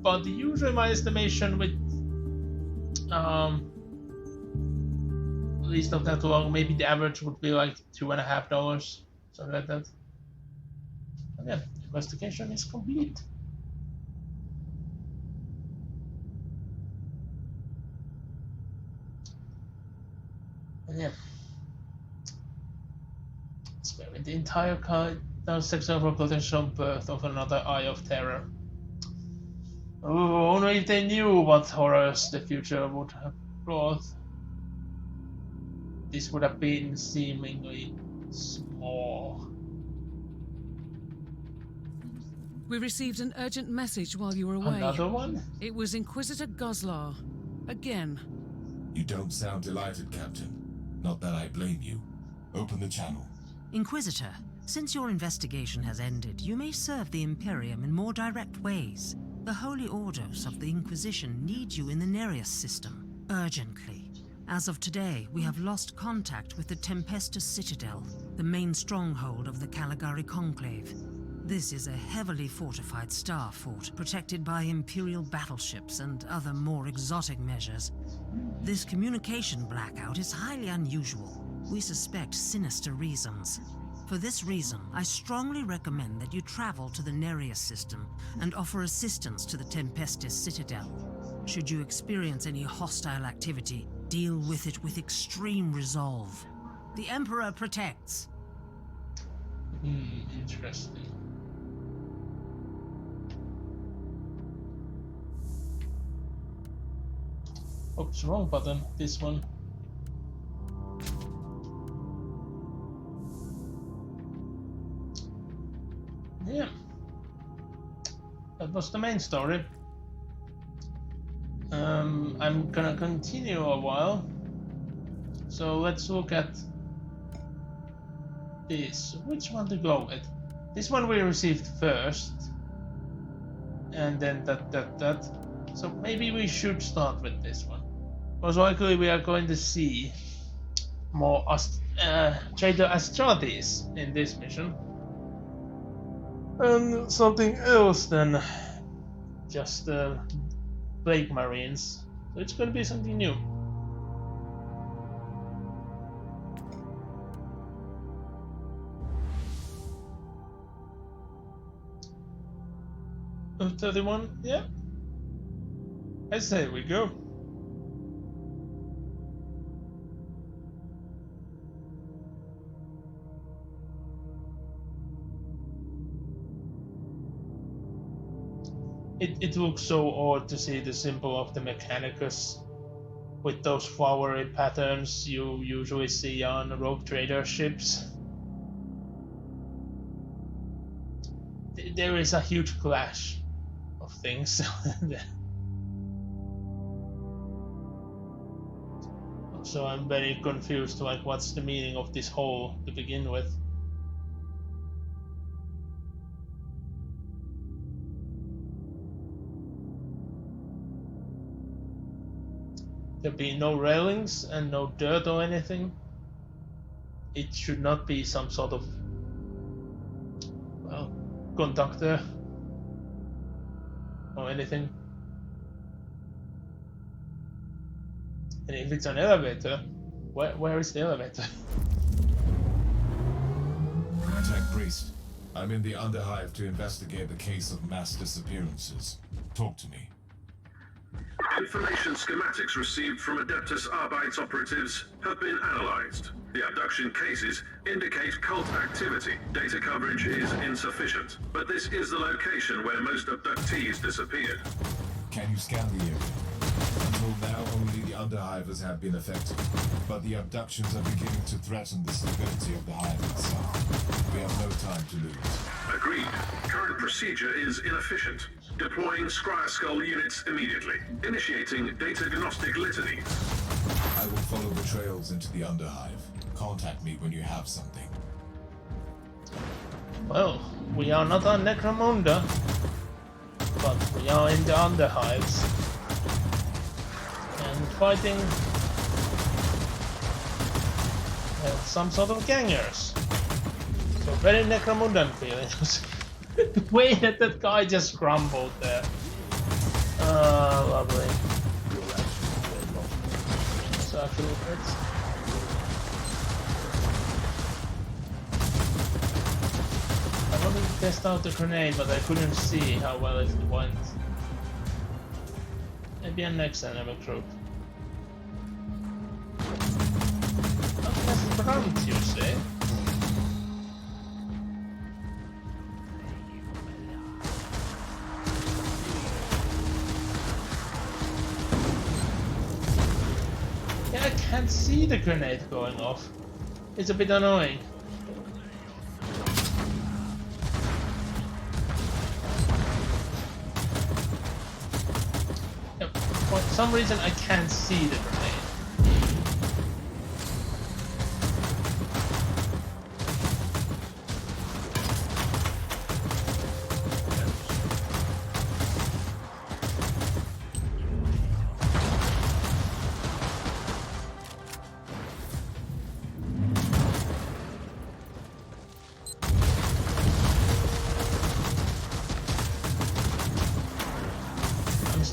But usually my estimation with at least not that long, maybe the average would be like $2.50, something like that. And yeah, investigation is complete. And yeah, sparing the entire section for potential birth of another Eye of Terror. Oh, only if they knew what horrors the future would have brought. This would have been seemingly small. We received an urgent message while you were away. Another one? It was Inquisitor Goslar. Again. You don't sound delighted, Captain. Not that I blame you. Open the channel. Inquisitor, since your investigation has ended, you may serve the Imperium in more direct ways. The Holy Orders of the Inquisition need you in the Nereus system, urgently. As of today, we have lost contact with the Tempestus Citadel, the main stronghold of the Caligari Conclave. This is a heavily fortified star fort, protected by Imperial battleships and other more exotic measures. This communication blackout is highly unusual. We suspect sinister reasons. For this reason, I strongly recommend that you travel to the Nereus system and offer assistance to the Tempestus Citadel. Should you experience any hostile activity, deal with it with extreme resolve. The Emperor protects. Interesting. Oops, wrong button. This one. Yeah. That was the main story. I'm gonna continue a while. So let's look at this. Which one to go with? This one we received first. And then that. So maybe we should start with this one. Most likely we are going to see more Trader Astartes in this mission. And something else than just Plague Marines. So it's going to be something new. Oh, 31, yeah. I say we go. It looks so odd to see the symbol of the Mechanicus with those flowery patterns you usually see on rogue trader ships. There is a huge clash of things. So I'm very confused, like what's the meaning of this hole to begin with? There be no railings and no dirt or anything. It should not be some sort of, well, conductor or anything. And if it's an elevator, where is the elevator? Contact Priest. I'm in the Underhive to investigate the case of mass disappearances. Talk to me. Information schematics received from Adeptus Arbites operatives have been analyzed. The abduction cases indicate cult activity. Data coverage is insufficient, but this is the location where most abductees disappeared. Can you scan the area? Until now, only the Underhivers have been affected, but the abductions are beginning to threaten the stability of the hive itself. We have no time to lose. Agreed. Current procedure is inefficient. Deploying Scryer Skull units immediately. Initiating data gnostic litanies. I will follow the trails into the Underhive. Contact me when you have something. Well, we are not on Necromunda, but we are in the Underhives. And fighting some sort of gangers. So very Necromundan feeling. The way that guy just crumbled there. Lovely. So actually hurts. I wanted to test out the grenade, but I couldn't see how well it went. Maybe a next enemy group. That's Brant, you say? I can't see the grenade going off. It's a bit annoying. Yeah, for some reason I can't see the grenade.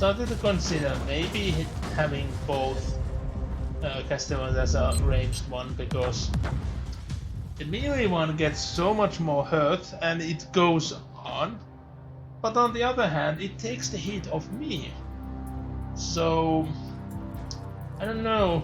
started to consider maybe having both Castellan as a ranged one, because the melee one gets so much more hurt and it goes on, but on the other hand it takes the hit of me. So I don't know.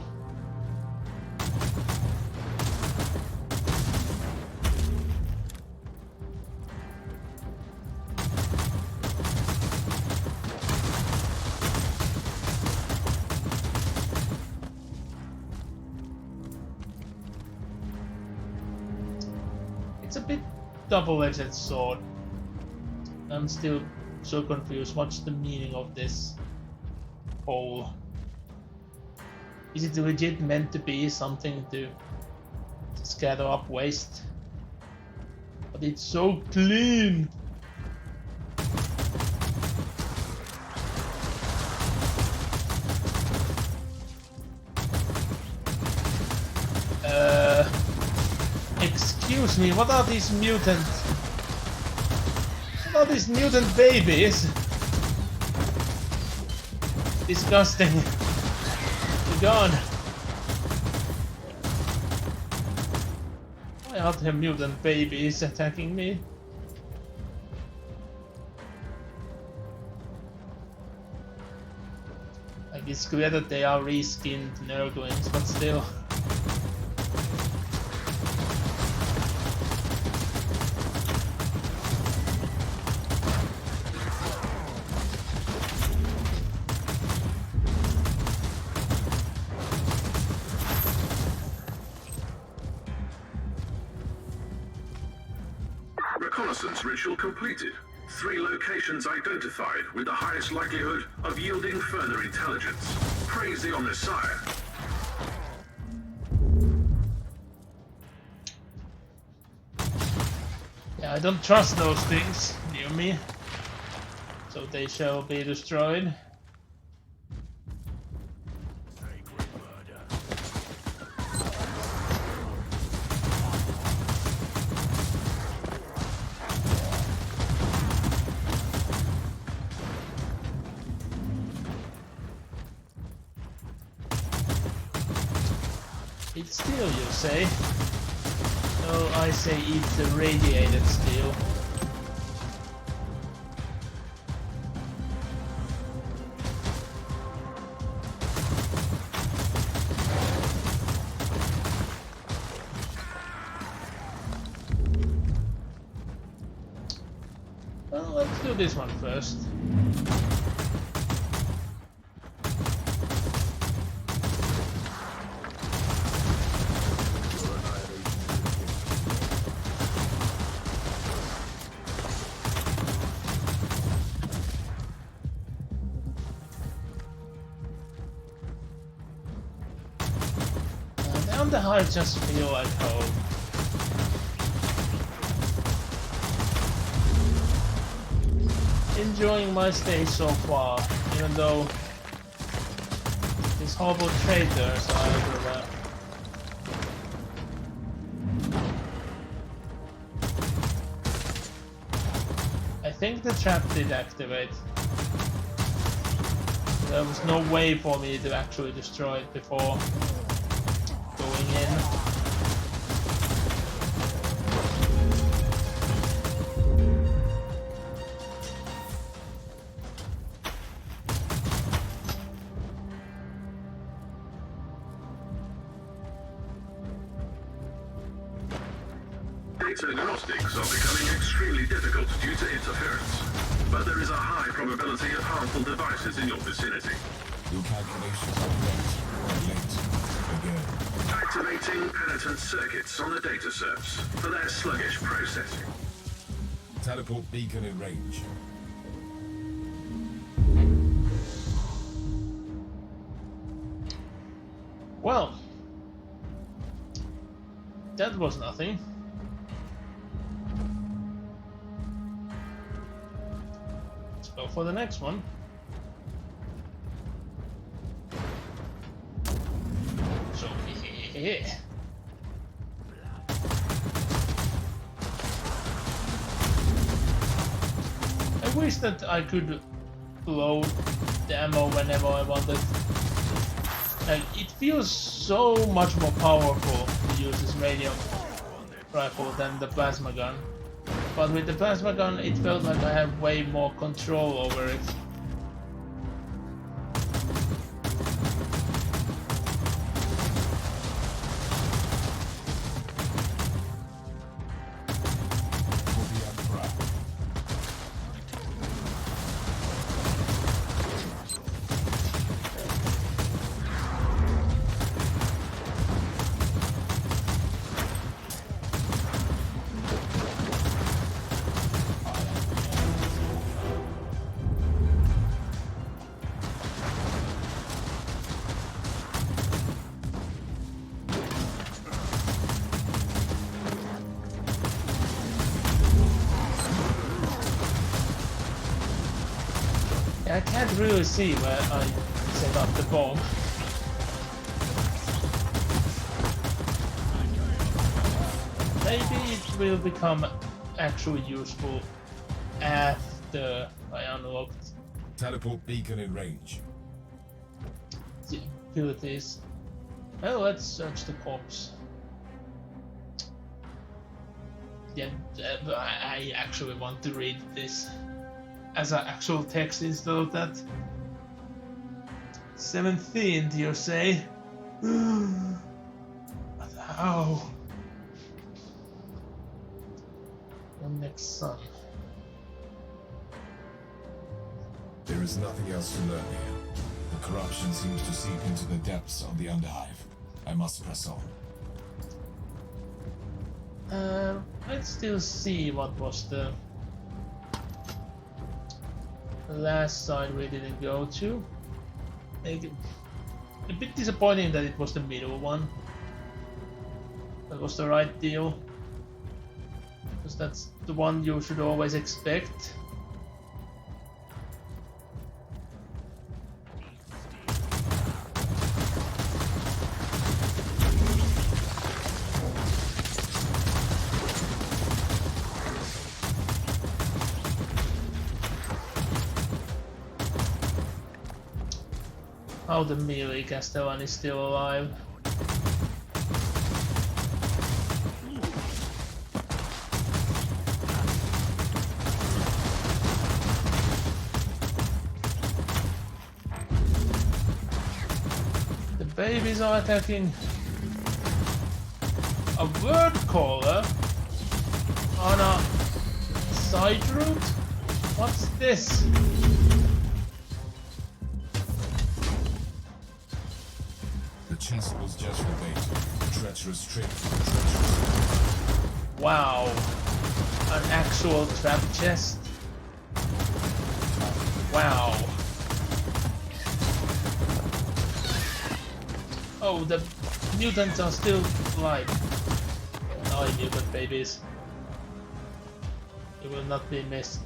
It's a bit double-edged sword. I'm still so confused. What's the meaning of this hole? Is it legit meant to be something to scatter up waste? But it's so clean! Excuse me, what are these mutant... What are these mutant babies? Disgusting. Be gone. Why are there mutant babies attacking me? Like, it's clear that they are reskinned Nurglings, but still. Reconnaissance ritual completed. 3 locations identified with the highest likelihood of yielding further intelligence. Praise the Omnissiah. Yeah, I don't trust those things near me, so they shall be destroyed. It's steel, you say? No, I say it's the radiated steel. Well, let's do this one first. Down the I just feel like home. Enjoying my stay so far, even though these horrible traitors are everywhere. I think the trap did activate. There was no way for me to actually destroy it before going in. Data agnostics are becoming extremely difficult due to interference, but there is a high probability of harmful devices in your vicinity. Your calculations are late. Again. Activating penitent circuits on the data serves for their sluggish processing. Teleport beacon in range. Well, that was nothing. Let's go for the next one. So, yeah. I wish that I could blow the ammo whenever I want it. Like, it feels so much more powerful to use this radium rifle than the plasma gun. But with the plasma gun, it felt like I had way more control over it. I can't really see where I set up the bomb. Maybe it will become actually useful after I unlocked teleport beacon in range. the abilities. Well, let's search the corpse. Yeah, I actually want to read this as an actual text instead of that. 17th, you say? But how? Your next son. There is nothing else to learn here. The corruption seems to seep into the depths of the Underhive. I must press on. Let's still see what was the last side we didn't go to. A bit disappointing that it was the middle one. That was the right deal. Because that's the one you should always expect. How the melee Castellan is still alive. The babies are attacking. A word caller on a side route? What's this? Chest was just for bait. Treacherous trick for the treacherous. Wow. An actual trap chest? Wow. Oh, the mutants are still alive. Oh, mutant babies. You will not be missed.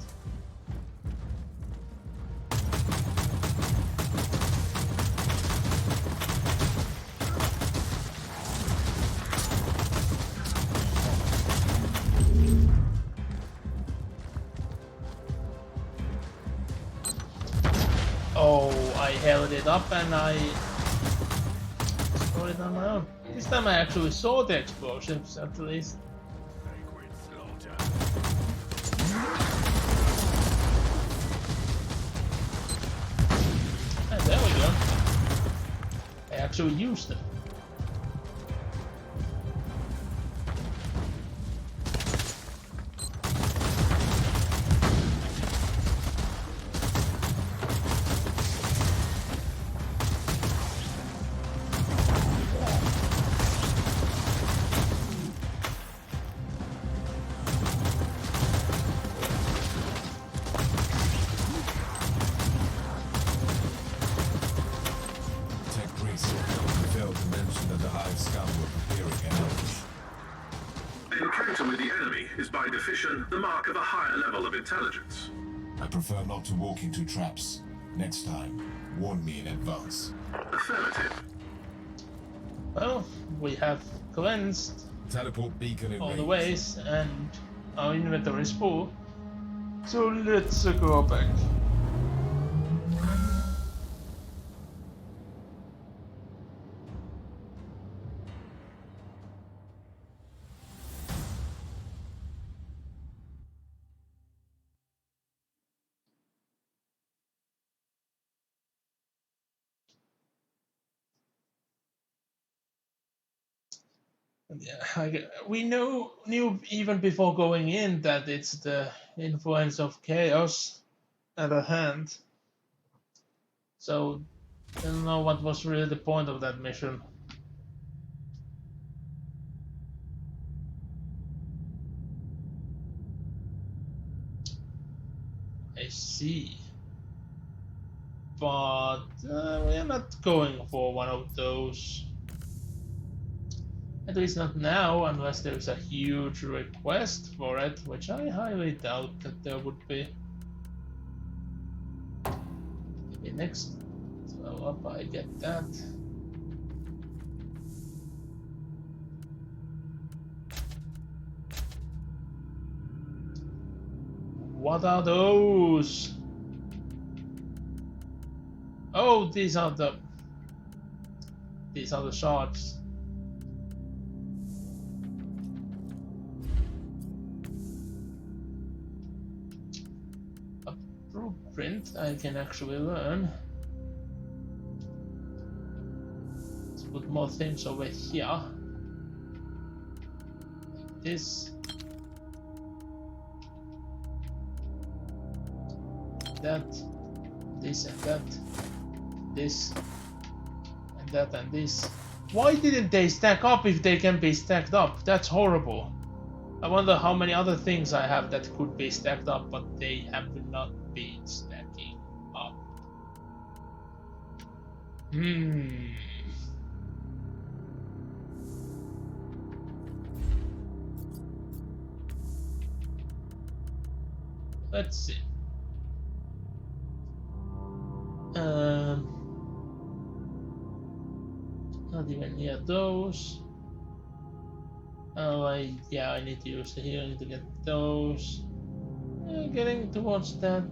Held it up and I saw it on my own. This time I actually saw the explosions at least. And there we go. I actually used them. Encounter with the enemy is by definition the mark of a higher level of intelligence. I prefer not to walk into traps. Next time, warn me in advance. Affirmative. Well, we have cleansed teleport beacon in all range. the ways and our inventory is full. So let's go back. Yeah, we knew even before going in that it's the influence of chaos at a hand. So I don't know what was really the point of that mission. I see. But we are not going for one of those. At least not now, unless there's a huge request for it, which I highly doubt that there would be. Maybe next level up I get that. What are those? Oh, these are the shards. A blueprint I can actually learn. Let's put more things over here. Like this. That. This and that. This and that and this. Why didn't they stack up if they can be stacked up? That's horrible. I wonder how many other things I have that could be stacked up, but they have not been stacking up. Let's see. Not even near those. Oh, yeah, I need to use the healing to get those. Getting towards that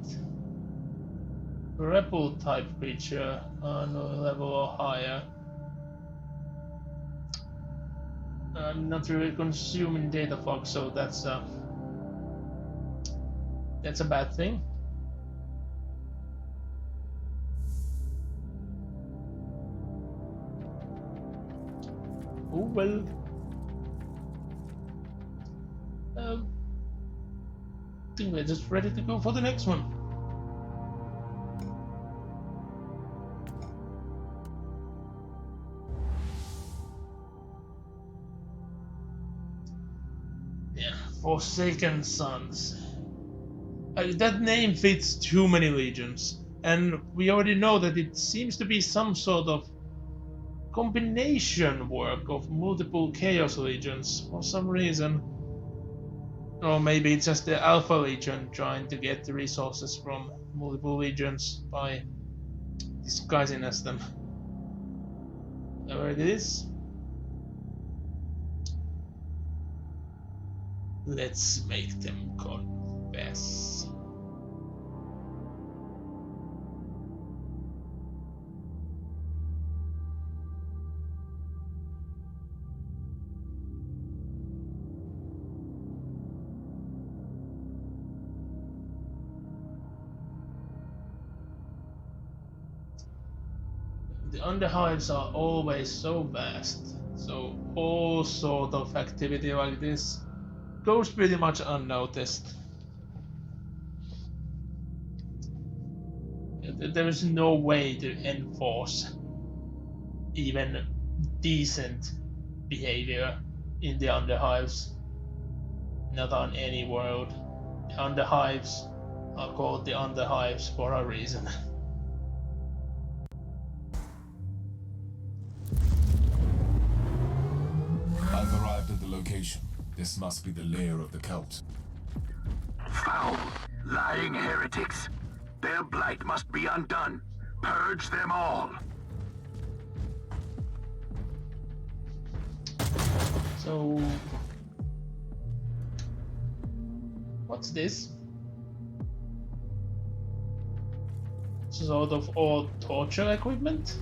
rebel type creature on a level or higher. I'm not really consuming data fog, so that's a bad thing. Oh well. I think we're just ready to go for the next one. Yeah, Forsaken Sons. That name fits too many legions, and we already know that it seems to be some sort of combination work of multiple Chaos Legions for some reason. Or maybe it's just the Alpha Legion trying to get the resources from multiple legions by disguising as them. Whatever it is. Let's make them confess. The underhives are always so vast, so all sort of activity like this goes pretty much unnoticed. There is no way to enforce even decent behavior in the underhives. Not on any world. The underhives are called the underhives for a reason. I've arrived at the location. This must be the lair of the cult. Foul, lying heretics. Their blight must be undone. Purge them all. So, what's this? Sort of all torture equipment?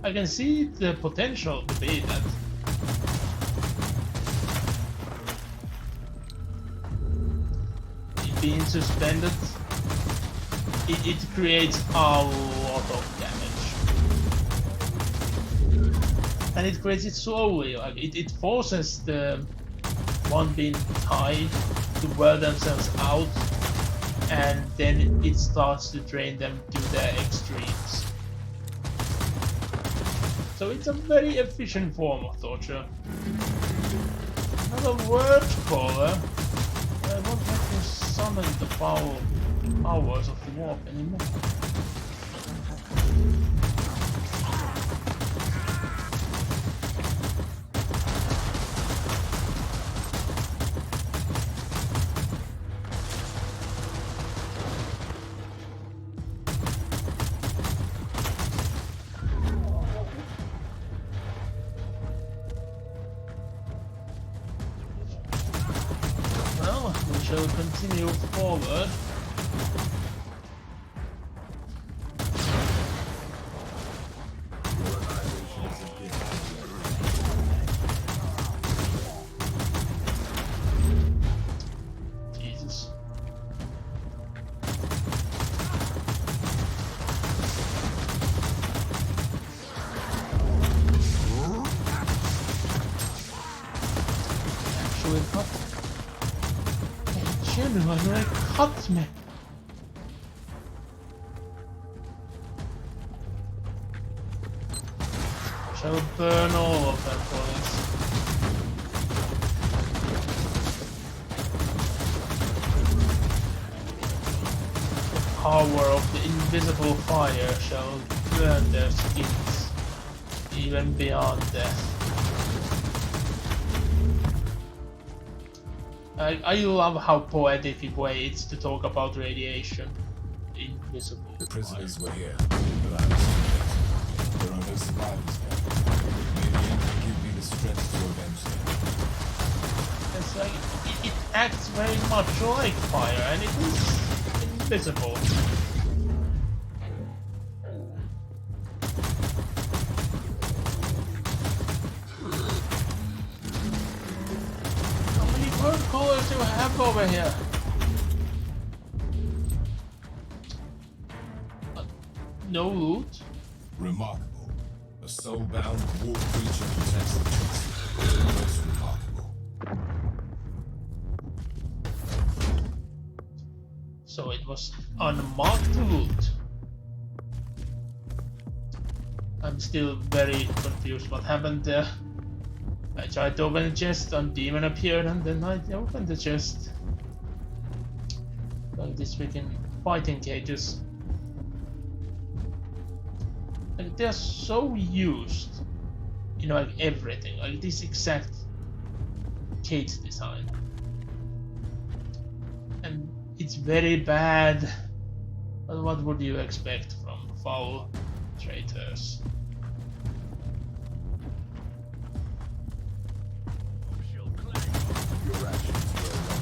I can see the potential to be that. It being suspended, it creates a lot of damage. And it creates it slowly, like it forces the one being tied to wear themselves out, and then it starts to drain them to their extremes. So it's a very efficient form of torture. Another word caller. I won't have to summon the foul powers of the warp anymore. Shall continue forward. Jesus. Actually, cut. Genuinely cut me. Shall burn all of them for this. The power of the invisible fire shall burn their skins, even beyond death. I love how poetic it waits to talk about radiation. Invisible. The prisoners were here, but I was too late. There are no survivors now. Maybe you can give me the strength to avenge them. It's like it acts very much like fire, and it is invisible. What colors do you have over here? No loot? Remarkable. A soul-bound war creature protects the truth. Most remarkable. So it was unmarked loot. I'm still very confused what happened there. I tried to open the chest and demon appeared, and then I opened the chest. Like these freaking fighting cages. Like they're so used in like everything, like this exact cage design. And it's very bad. But what would you expect from foul traitors? Your actions were wrong.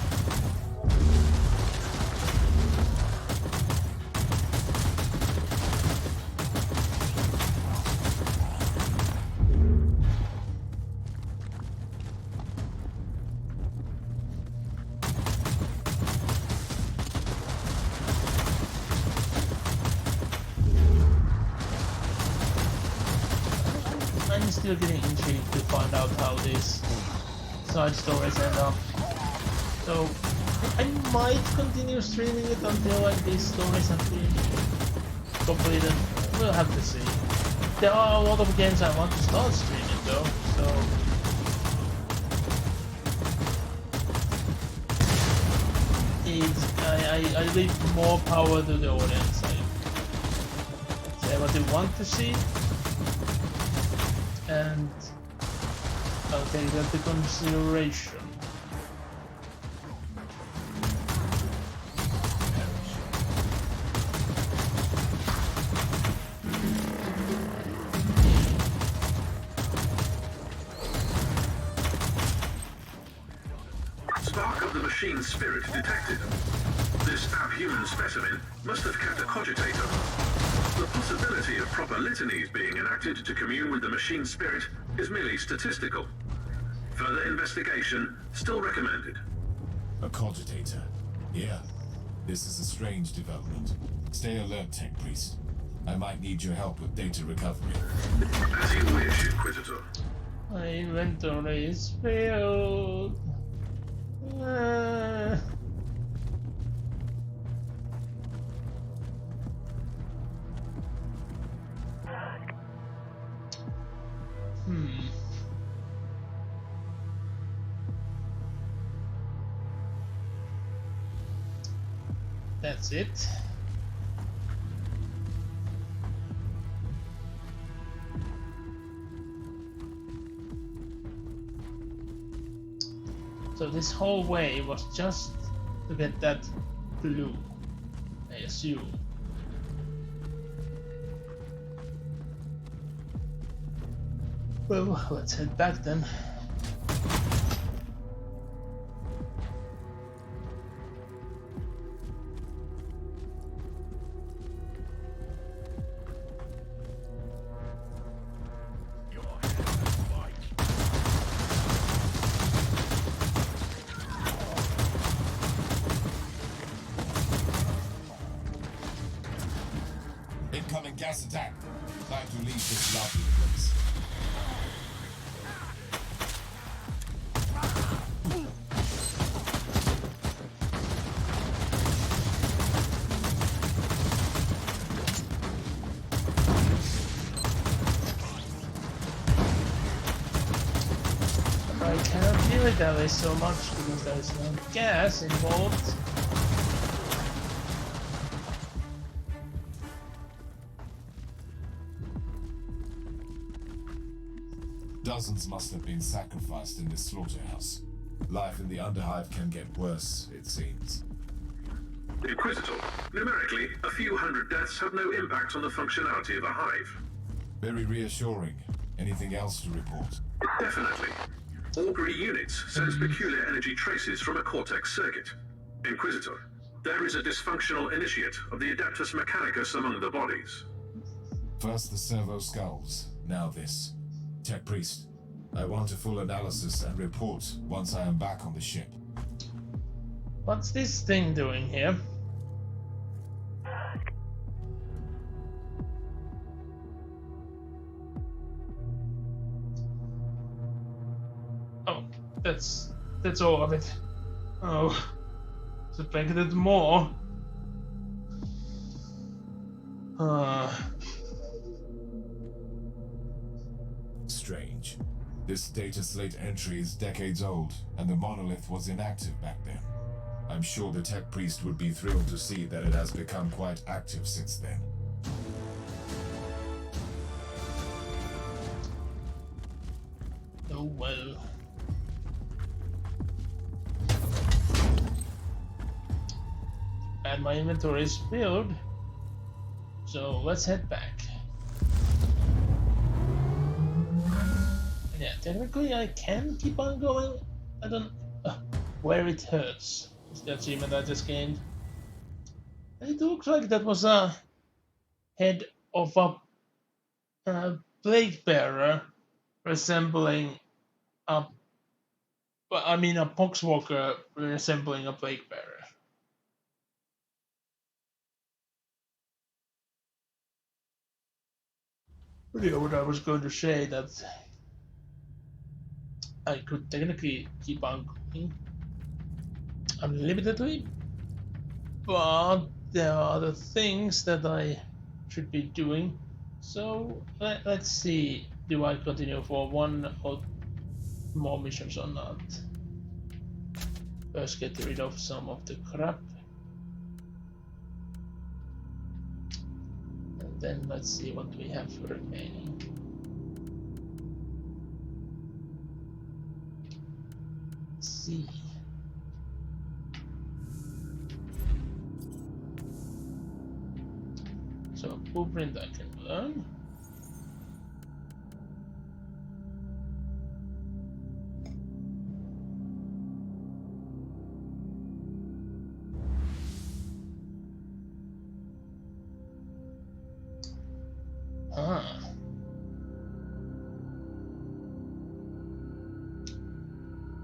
I'm still getting intrigued to find out how these side stories end up. So I might continue streaming it until like these stories have been completed. We'll have to see. There are a lot of games I want to start streaming though, so I leave more power to the audience. I say what they want to see, and I'll take that into consideration. Spark of the machine spirit detected. This abhuman specimen must have kept a cogitator. The possibility of proper litanies being enacted to commune with the machine spirit is merely statistical. Further investigation still recommended. A cogitator. Yeah. This is a strange development. Stay alert, Tech Priest. I might need your help with data recovery. As you wish, Inquisitor. My inventory is filled. That's it. So this whole way was just to get that clue, I assume. Well, let's head back then. Incoming gas attack. Time to leave this lovely place. I cannot feel it that way so much because there is no gas involved. Dozens must have been sacrificed in this slaughterhouse. Life in the Underhive can get worse, it seems. Inquisitor, numerically, a few hundred deaths have no impact on the functionality of a hive. Very reassuring. Anything else to report? Definitely. Augury units sense peculiar energy traces from a cortex circuit. Inquisitor, there is a dysfunctional initiate of the Adeptus Mechanicus among the bodies. First the servo skulls, now this. Tech Priest, I want a full analysis and report once I am back on the ship. What's this thing doing here? Oh, that's all of it. Oh, expected more. Strange. This data slate entry is decades old, and the monolith was inactive back then. I'm sure the Tech Priest would be thrilled to see that it has become quite active since then. Oh well. And my inventory is filled, so let's head back. Yeah, technically I can keep on going. I don't... where it hurts is the achievement I just gained. It looks like that was a head of a plague bearer resembling a... I mean a poxwalker resembling a plague bearer. Yeah, what I was going to say that I could technically keep on going unlimitedly, but there are other things that I should be doing. So let's see, do I continue for one or more missions or not? First get rid of some of the crap. And then let's see what we have remaining. Let's see. So blueprint I can learn.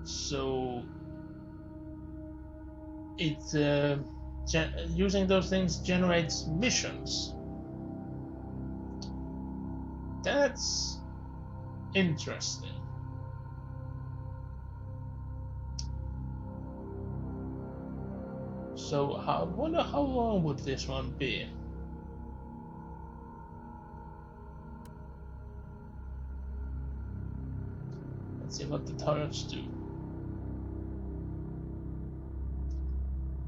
So it using those things generates missions. That's interesting. So I wonder how long would this one be? Let's see what the turrets do.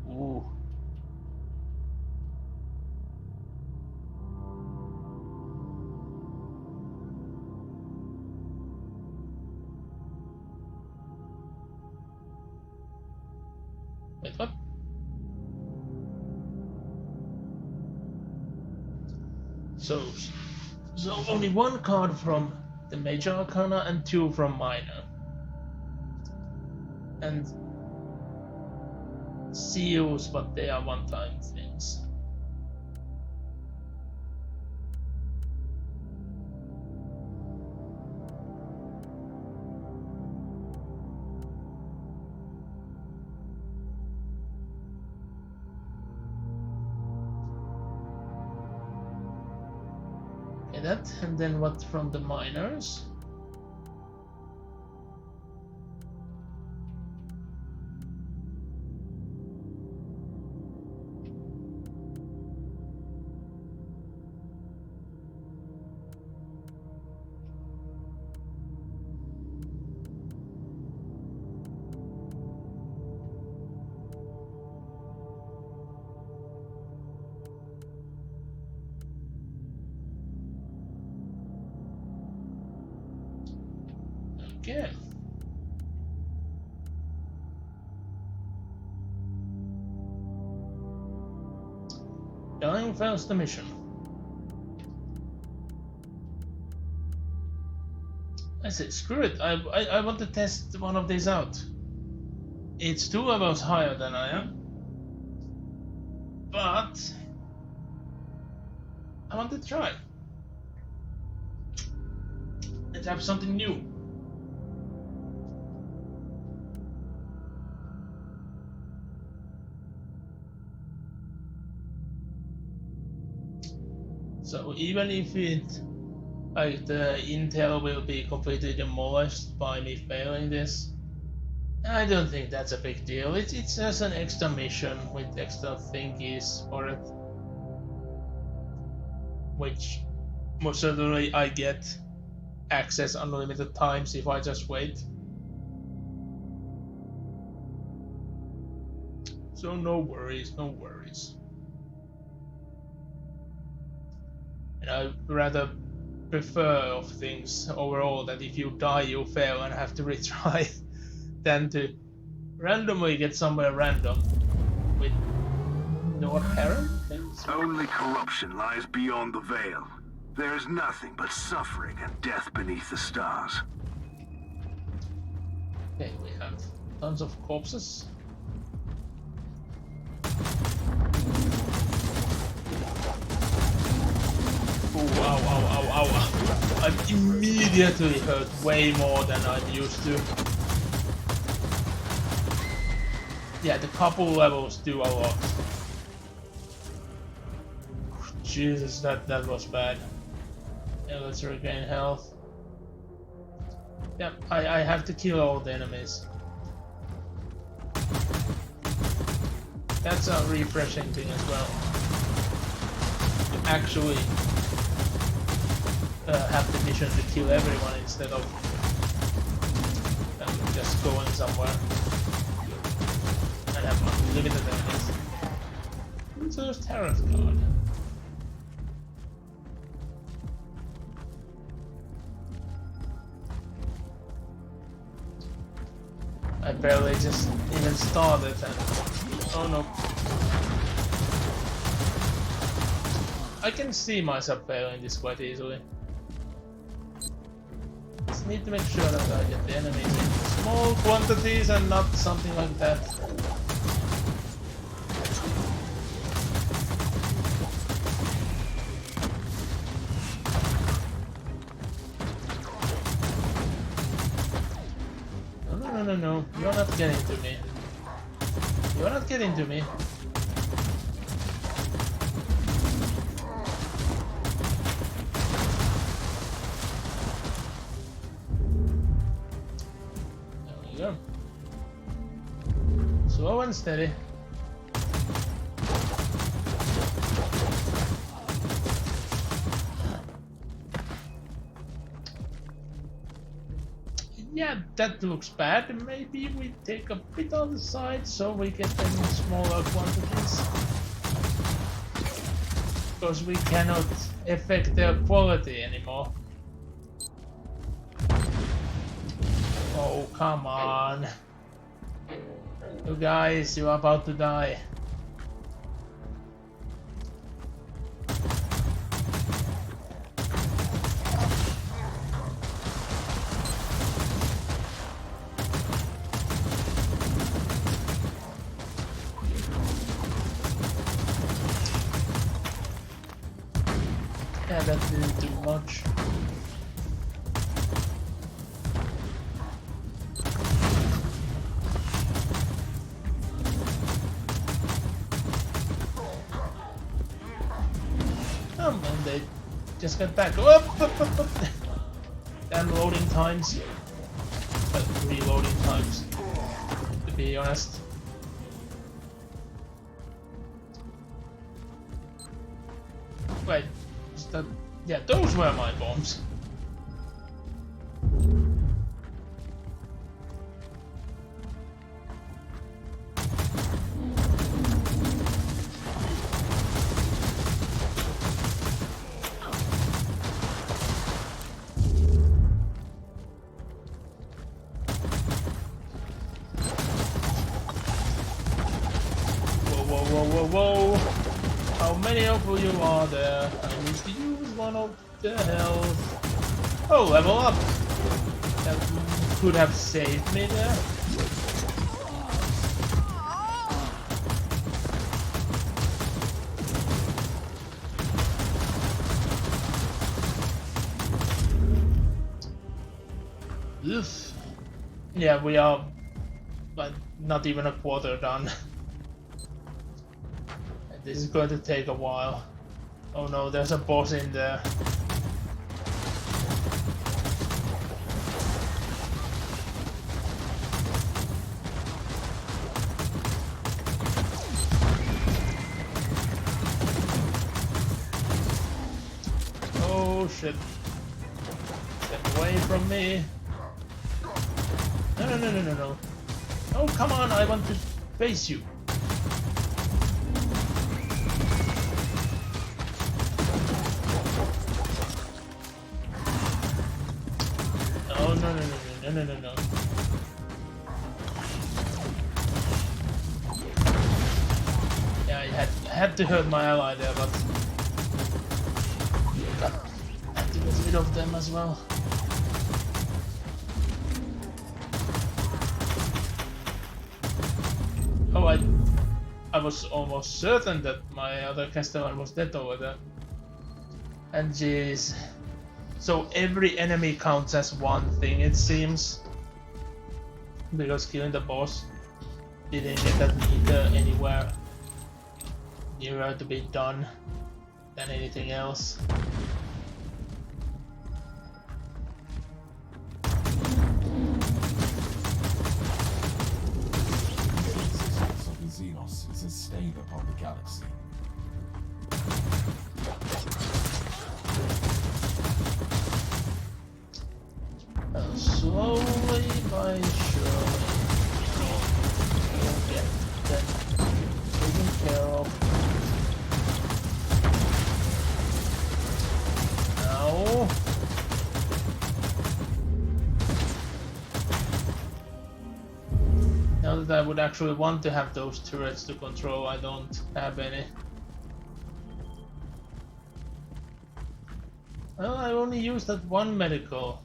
Ooh. Wait, what? So only one card from the Major Arcana and 2 from Minor. And seals, but they are one-time things. Okay, that, and then what from the miners? Okay. Dying fails the mission. I say, screw it, I want to test one of these out. It's 2 levels higher than I am, but I want to try. Let's have something new. So even if it, like, the intel will be completely demolished by me failing this, I don't think that's a big deal. It's just an extra mission with extra thingies for it, which most certainly I get access unlimited times if I just wait. So no worries, no worries. And I rather prefer of things overall that if you die you fail and have to retry than to randomly get somewhere random with no apparent things. Only corruption lies beyond the veil. There is nothing but suffering and death beneath the stars. Okay, we have tons of corpses. Oh, ow, ow, ow, ow. I'm immediately hurt way more than I'm used to. Yeah, the couple levels do a lot. Jesus, that was bad. Yeah, let's regain health. Yep, I have to kill all the enemies. That's a refreshing thing as well. Actually have the mission to kill everyone instead of just going somewhere and have unlimited enemies. So there's tarot card. I barely just even started and oh no. I can see myself failing this quite easily. Just need to make sure that I get the enemies in small quantities and not something like that. No, you're not getting to me. You're not getting to me. Slow and steady. Yeah, that looks bad. Maybe we take a bit on the side so we get them in smaller quantities. Because we cannot affect their quality anymore. Oh, come on. You guys, you're about to die. Yeah, that didn't do much. And they just got back. Up. Damn loading times. But reloading times, to be honest. Wait, is that... yeah, those were my bombs. Whoa. How many of you are there? I need to use one of the health. Oh, level up! That could have saved me there. Oof. Yeah, we are but not even a quarter done. This is going to take a while. Oh no, there's a boss in there. Oh shit. Get away from me. No. Oh, come on, I want to face you. No. Yeah, I had to hurt my ally there, but I had to get rid of them as well. Oh, I was almost certain that my other Castellan was dead over there. And jeez. So every enemy counts as one thing, it seems. Because killing the boss didn't get that meter anywhere nearer to be done than anything else. Of the Xenos is a stain upon the galaxy. Slowly by surely, we'll get them taken care of. Now, now that I would actually want to have those turrets to control, I don't have any. Well, I only used that one medical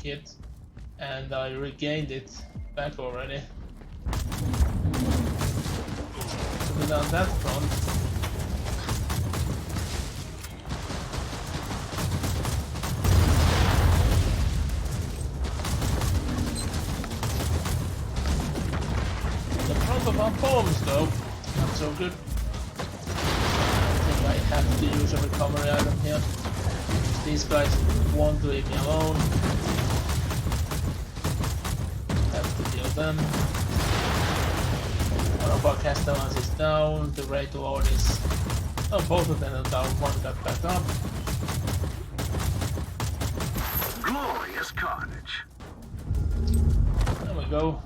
kit, and I regained it back already. So without that front, the front of our bombs though, not so good. I think I have to use a recovery item here. These guys won't leave me alone. Have to deal them. far Castellans is down, the Great Lord is... Oh, both of them are down, one got back up. Glorious carnage. There we go.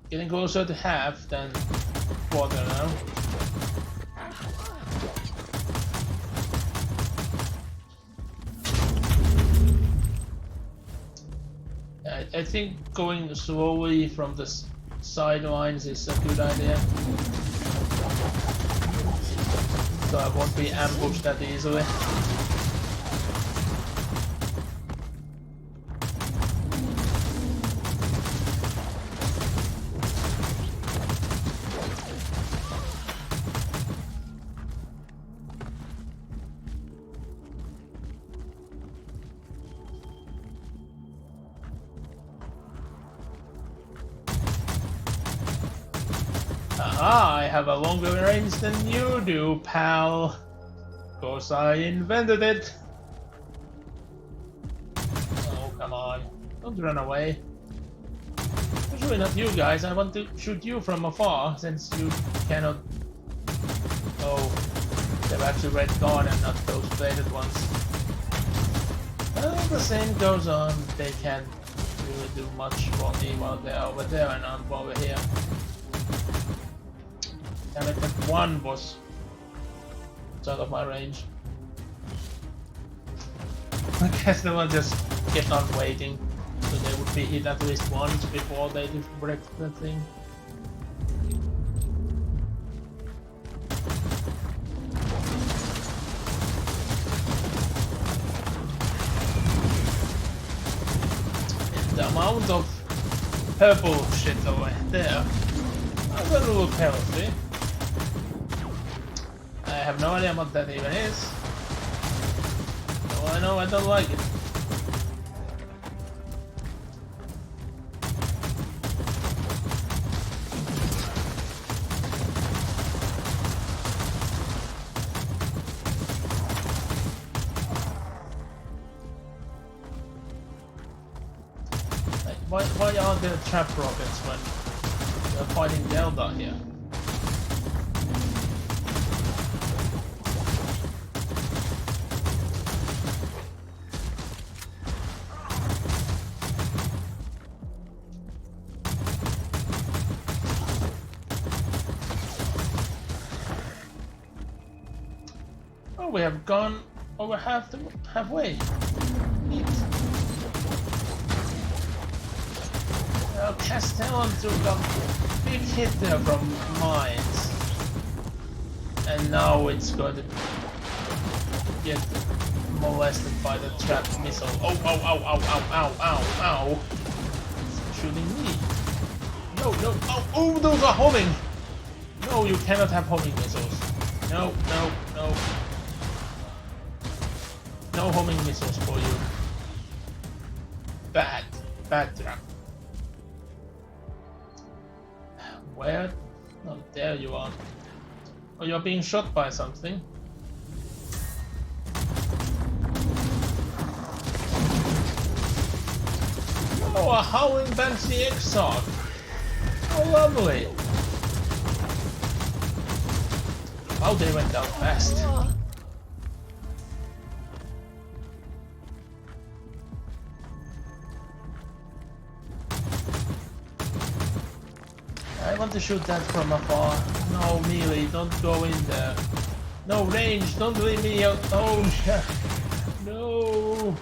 Getting closer to half than quarter now. I think going slowly from the sidelines is a good idea. So I won't be ambushed that easily. I have a longer range than you do, pal. Cause I invented it. Oh, come on. Don't run away. Especially not you guys. I want to shoot you from afar, since you cannot... Oh, they're actually red guard and not those bladed ones. Well, the same goes on. They can't really do much for me while they're over there and I'm over here. Damn it, that one was out of my range. I guess they will just kept on waiting, so they would be hit at least once before they break the thing. And the amount of purple shit over there, I'm gonna look healthy. I have no idea what that even is. All I know, I don't like it. Like, why are there trap rockets when we're fighting the Eldar here? We have gone over halfway. Neat. Castellan took a big hit there from mines, and now it's going to get molested by the trap missile. Oh, ow, ow, ow, ow, ow, ow, ow! It's shooting me. No, no, oh, oh, those are homing! No, you cannot have homing missiles. No, no, no. No homing missiles for you. Bad. Bad trap. Where? Oh, there you are. Oh, you're being shot by something. Oh, a howling Banshee Exarch. Oh, lovely. Wow, they went down fast. I want to shoot that from afar. No, melee, don't go in there. No, range, don't leave me out. Oh, shit. No.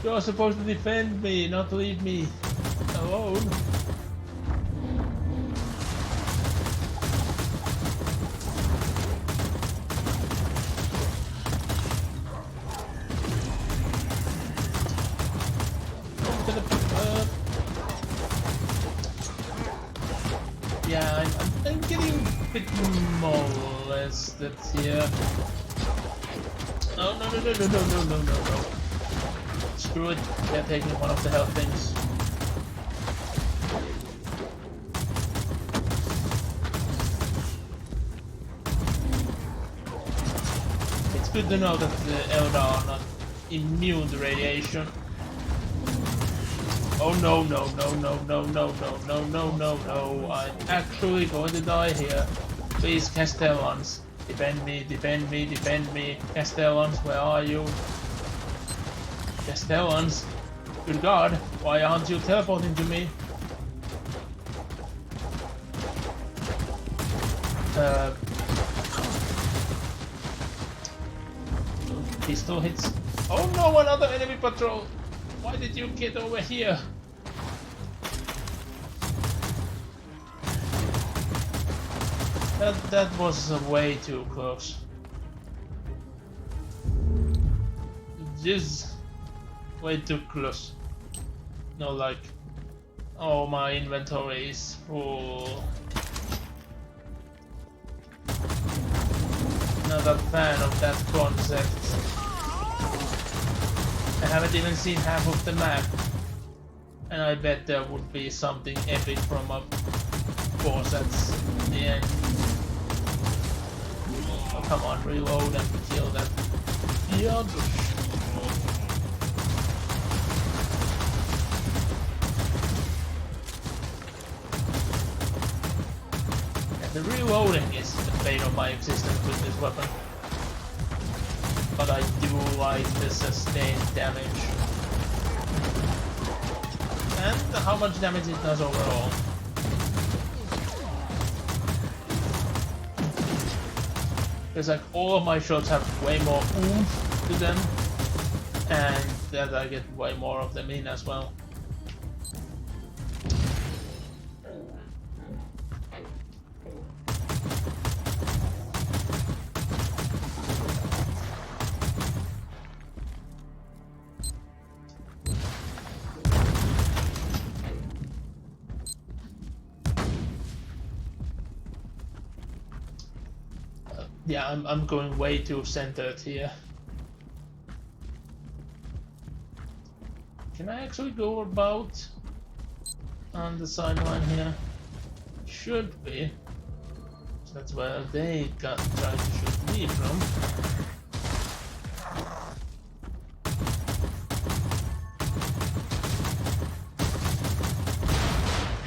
You're supposed to defend me, not leave me alone. Yeah, I'm getting a bit molested here. Oh, no, no, no, no, no, no, no, no, no. Screw it, they're taking one of the health things. It's good to know that the Eldar are not immune to radiation. Oh no, no, no, no, no, no, no, no, no, no, no. I'm actually going to die here. Please, Castellans. Defend me, defend me, defend me. Castellans, where are you? Castellans? Good God, why aren't you teleporting to me? Pistol hits. Oh no, another enemy patrol! Why did you get over here? That was way too close. Just way too close. No, like, oh, my inventory is full. Not a fan of that concept. I haven't even seen half of the map, and I bet there would be something epic from a boss at the end. Oh, come on, reload and kill that. Yeah. The reloading is the fate of my existence with this weapon. But I do like the sustained damage. And how much damage it does overall. Because like all of my shots have way more oomph to them. And that I get way more of them in as well. Yeah, I'm going way too centered here. Can I actually go about on the sideline here? Should be. So that's where they tried to shoot me from.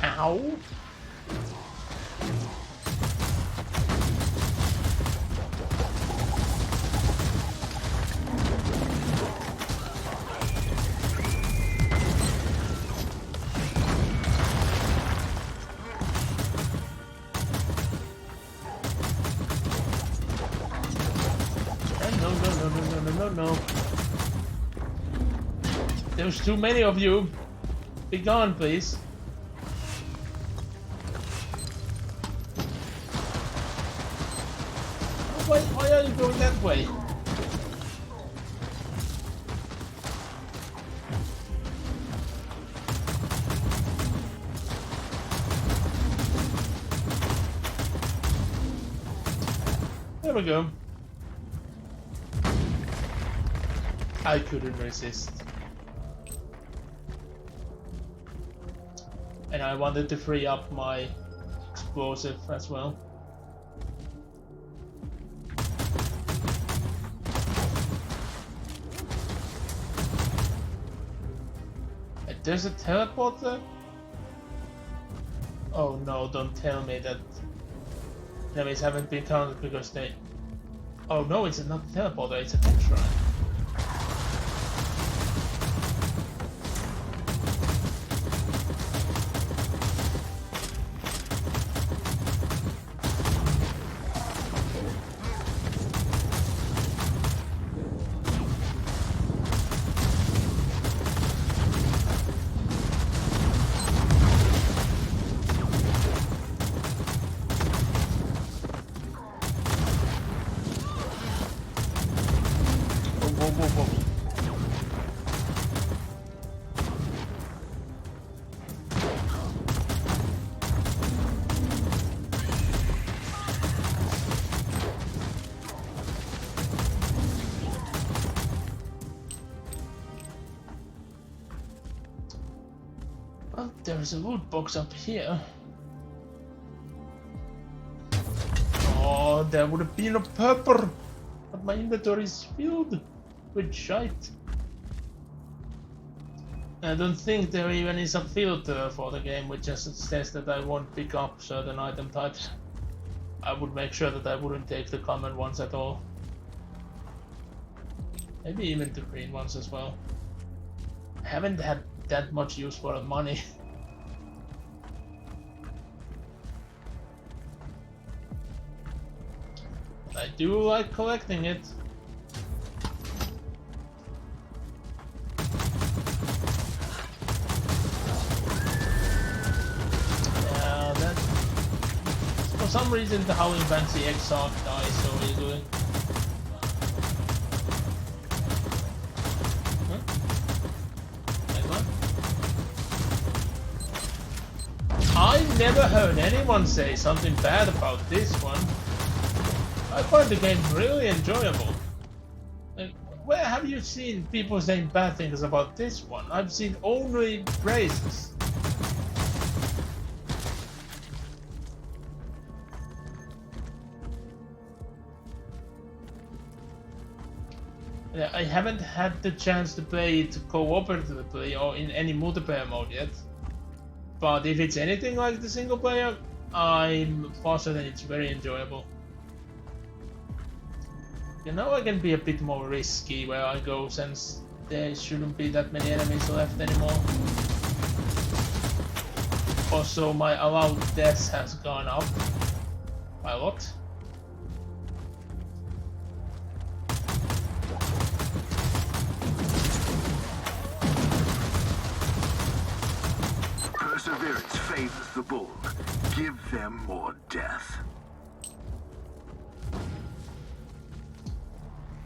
Ow! No. There's too many of you. Be gone, please. Why are you going that way? There we go. I couldn't resist. And I wanted to free up my explosive as well. There's a teleporter? Oh no, don't tell me that enemies haven't been counted because they... Oh no, it's not a teleporter, it's a tech shrine. Well, there's a loot box up here. Oh, there would have been a purple, but my inventory is filled with shite. I don't think there even is a filter for the game which just says that I won't pick up certain item types. I would make sure that I wouldn't take the common ones at all. Maybe even the green ones as well. I haven't had that much use for the money. I do like collecting it. Yeah, that... For some reason the Howling Fancy Exarch dies so easily. I never heard anyone say something bad about this one. I find the game really enjoyable. Like, where have you seen people saying bad things about this one? I've seen only praises. Yeah, I haven't had the chance to play it cooperatively or in any multiplayer mode yet. But if it's anything like the single player, I'm positive that it's very enjoyable. You know, I can be a bit more risky where I go since there shouldn't be that many enemies left anymore. Also, my allowed deaths has gone up by a lot. Perseverance favors the bold. Give them more death.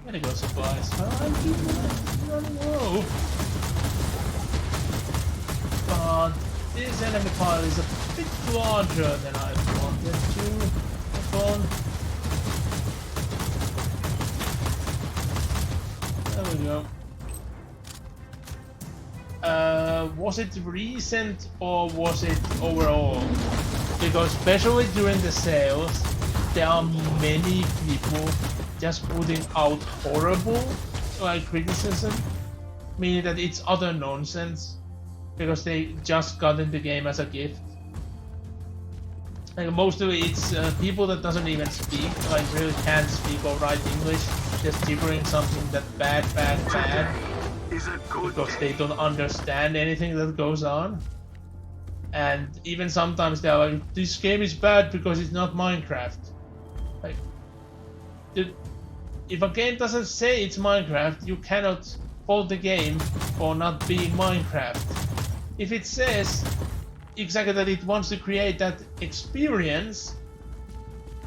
Medical supplies. Well, I'm running low. But this enemy pile is a bit larger than I wanted to. There we go. Was it recent or was it overall? Because especially during the sales, there are many people just putting out horrible criticism, meaning that it's utter nonsense because they just got in the game as a gift. Like mostly it's people that doesn't even speak, like really can't speak or write English, just gibbering something that bad because they don't understand anything that goes on. And even sometimes they're like, this game is bad because it's not Minecraft. Like, if a game doesn't say it's Minecraft, you cannot fault the game for not being Minecraft. If it says exactly that it wants to create that experience,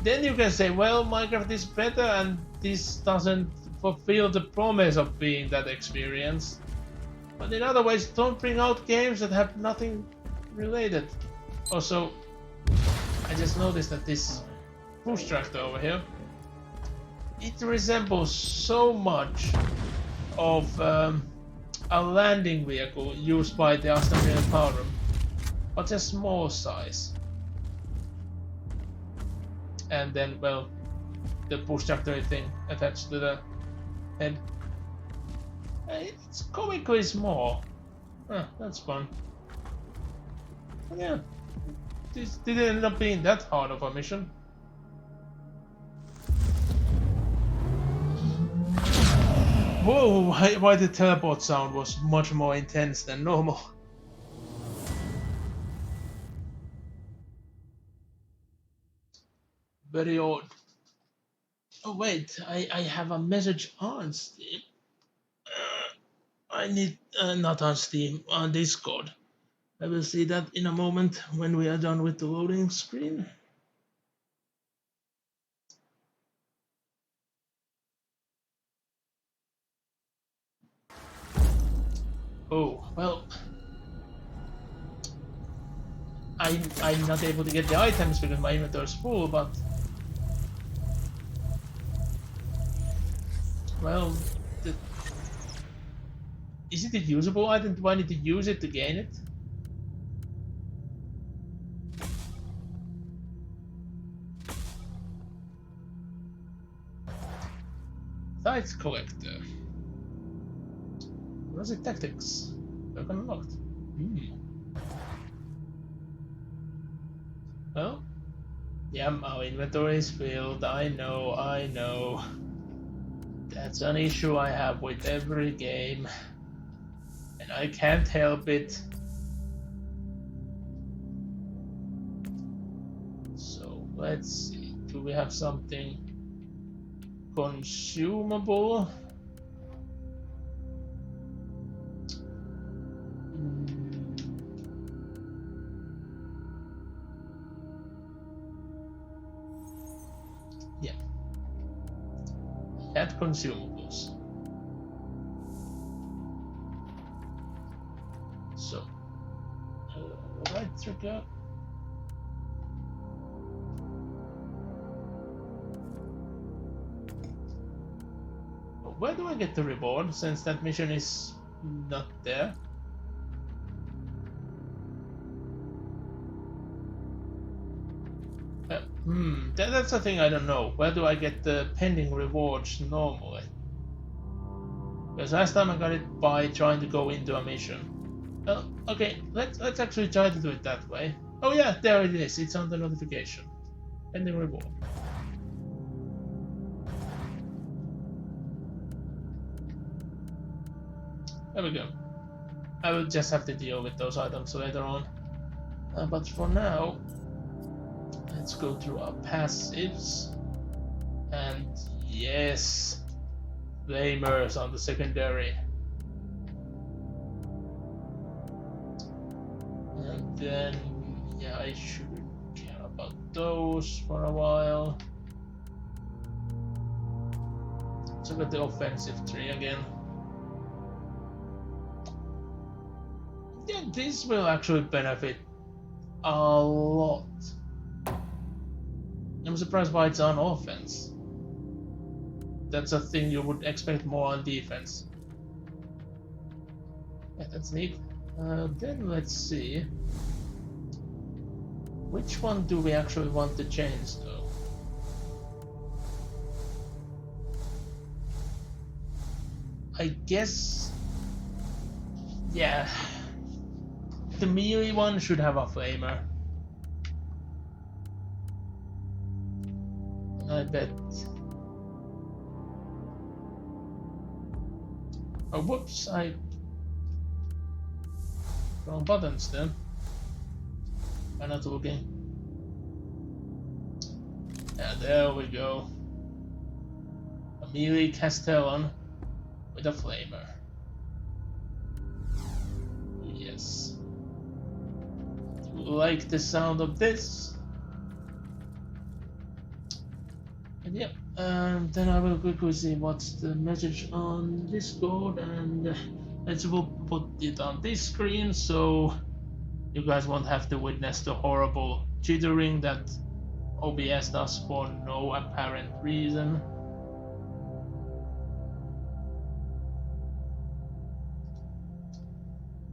then you can say, well, Minecraft is better and this doesn't fulfill the promise of being that experience. But in other ways, don't bring out games that have nothing related. Also, I just noticed that this push tractor over here, it resembles so much of a landing vehicle used by the Aston Power Room, but a small size. And then, well, the push tractor thing attached to the head. It's comically small. Huh, that's fun. But yeah, this didn't end up being that hard of a mission. Whoa, why the teleport sound was much more intense than normal. Very odd. Oh wait, I have a message on Steam. I need, not on Steam, on Discord. I will see that in a moment when we are done with the loading screen. Oh, well, I'm not able to get the items because my inventory is full, but well, is it a usable item? Do I need to use it to gain it? Sites collector. What is it? Tactics. Weapon unlocked. Well, yeah, our inventory is filled. I know. That's an issue I have with every game. And I can't help it. So, let's see. Do we have something consumable? Yeah. Add consumables. So, right trigger. Where do I get the reward since that mission is not there? That's the thing I don't know. Where do I get the pending rewards normally? Because last time I got it by trying to go into a mission. Okay, let's actually try to do it that way. Oh yeah, there it is. It's on the notification. Pending reward. There we go. I will just have to deal with those items later on. But for now, let's go through our passives. And yes, flamers on the secondary. And then, yeah, I shouldn't care about those for a while. Let's look at the offensive tree again. Yeah, this will actually benefit a lot. I'm surprised why it's on offense. That's a thing you would expect more on defense. Yeah, that's neat. Then let's see. Which one do we actually want to change though? I guess... yeah. The melee one should have a flamer. I bet. Oh, whoops, wrong buttons then. I'm not looking. Yeah, there we go. A melee Castellan with a flamer. Yes. Like the sound of this. And yep, then I will quickly see what's the message on Discord, and let's put it on this screen so you guys won't have to witness the horrible jittering that OBS does for no apparent reason.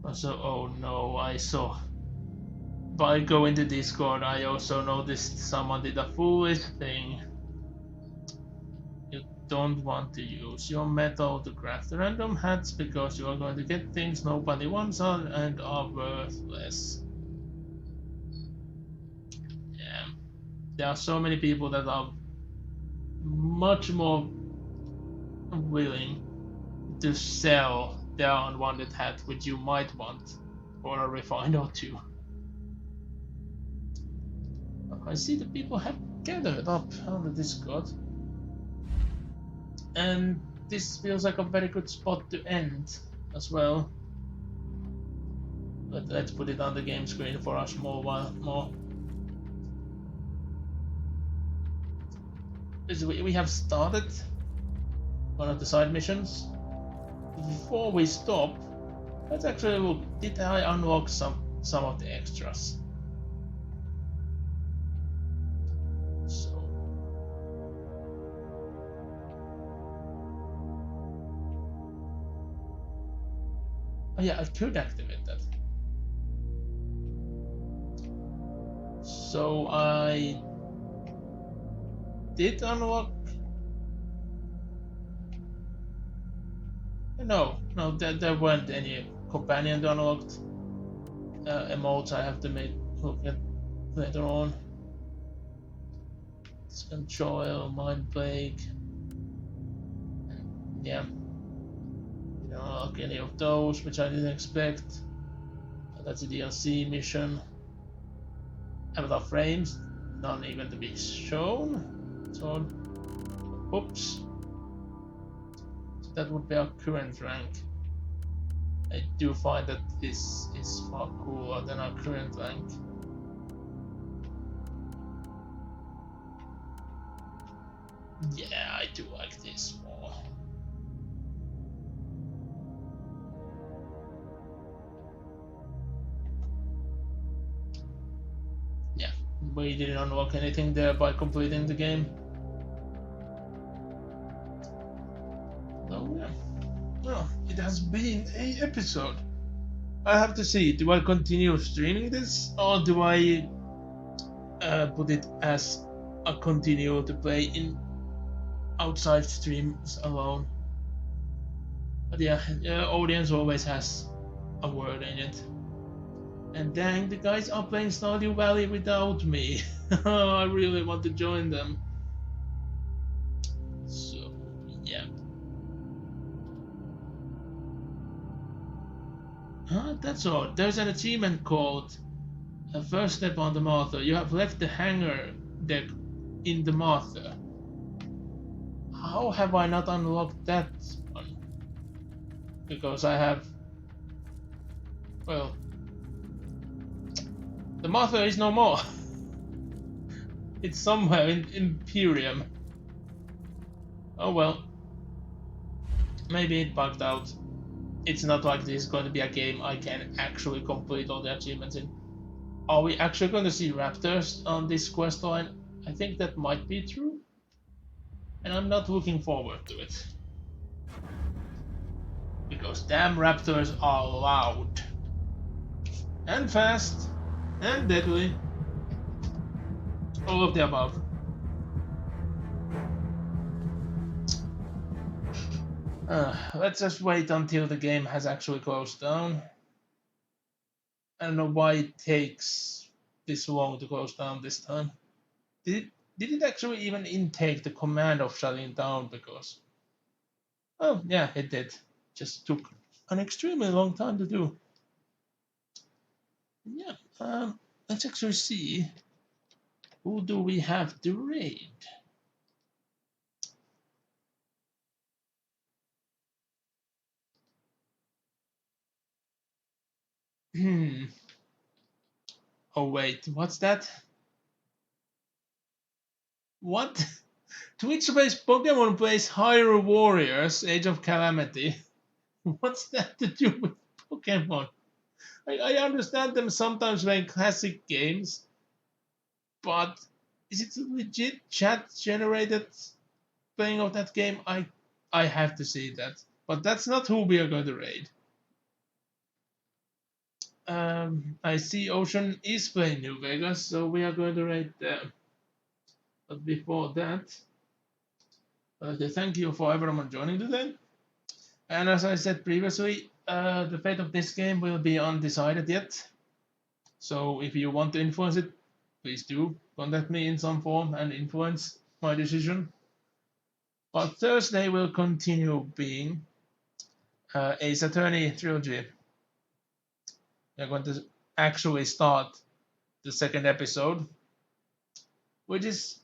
Also, oh no, I saw. By going to Discord, I also noticed someone did a foolish thing. You don't want to use your metal to craft random hats because you are going to get things nobody wants on and are worthless. Yeah, there are so many people that are much more willing to sell their unwanted hat, which you might want for a refine or two. I see the people have gathered up on the Discord, and this feels like a very good spot to end as well. But let's put it on the game screen for us more. We have started one of the side missions. Before we stop, let's actually look. Did I unlock some of the extras? Oh yeah, I could activate that. So I did unlock. No, there weren't any companion to unlocked emotes I have to look at later on. Control, Mind Plague. Yeah. You don't unlock any of those, which I didn't expect. That's a DLC mission. Avatar frames, none even to be shown. So, oops. So that would be our current rank. I do find that this is far cooler than our current rank. Yeah, I do like this more. Yeah, we didn't unlock anything there by completing the game. So yeah. Well, it has been an episode. I have to see, do I continue streaming this or do I put it as a continue to play in outside streams alone? But yeah, audience always has a word in it. And dang, the guys are playing Stardew Valley without me. I really want to join them. So, yeah. That's all. There's an achievement called First Step on the Martyr. You have left the hangar deck in the Martyr. How have I not unlocked that one? Because I have... Well... The Martyr is no more. It's somewhere in Imperium. Oh well. Maybe it bugged out. It's not like this is going to be a game I can actually complete all the achievements in. Are we actually going to see raptors on this quest line? I think that might be true. And I'm not looking forward to it. Because damn raptors are loud. And fast. And deadly. All of the above. Let's just wait until the game has actually closed down. I don't know why it takes this long to close down this time. Did it actually even intake the command of shutting down? Because... Oh, yeah, it did. Just took an extremely long time to do. Yeah, let's actually see. Who do we have to raid? Oh wait, what's that? What? Twitch-based Pokemon plays Hyrule Warriors, Age of Calamity. What's that to do with Pokemon? I understand them sometimes playing classic games, but is it legit chat-generated playing of that game? I have to see that. But that's not who we are going to raid. I see Ocean is playing New Vegas, so we are going to raid them. But before that, thank you for everyone joining today. And as I said previously, the fate of this game will be undecided yet. So if you want to influence it, please do contact me in some form and influence my decision. But Thursday will continue being Ace Attorney trilogy. We're going to actually start the second episode, which is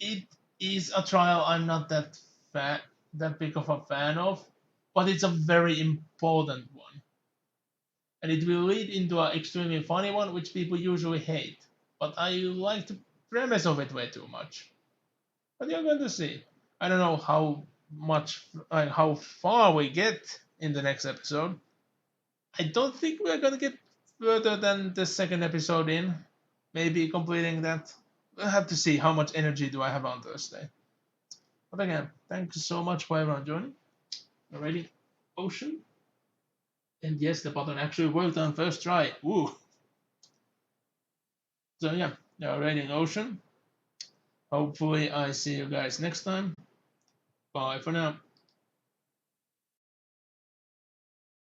a trial I'm not that big of a fan of, but it's a very important one, and it will lead into an extremely funny one, which people usually hate. But I like the premise of it way too much. But you're going to see. I don't know how far we get in the next episode. I don't think we're going to get further than the second episode in. Maybe completing that. We'll have to see how much energy do I have on Thursday. But again, thank you so much for everyone joining. Alrighty, Ocean. And yes, the button actually worked on first try. Woo! So yeah, rating Ocean. Hopefully I see you guys next time. Bye for now.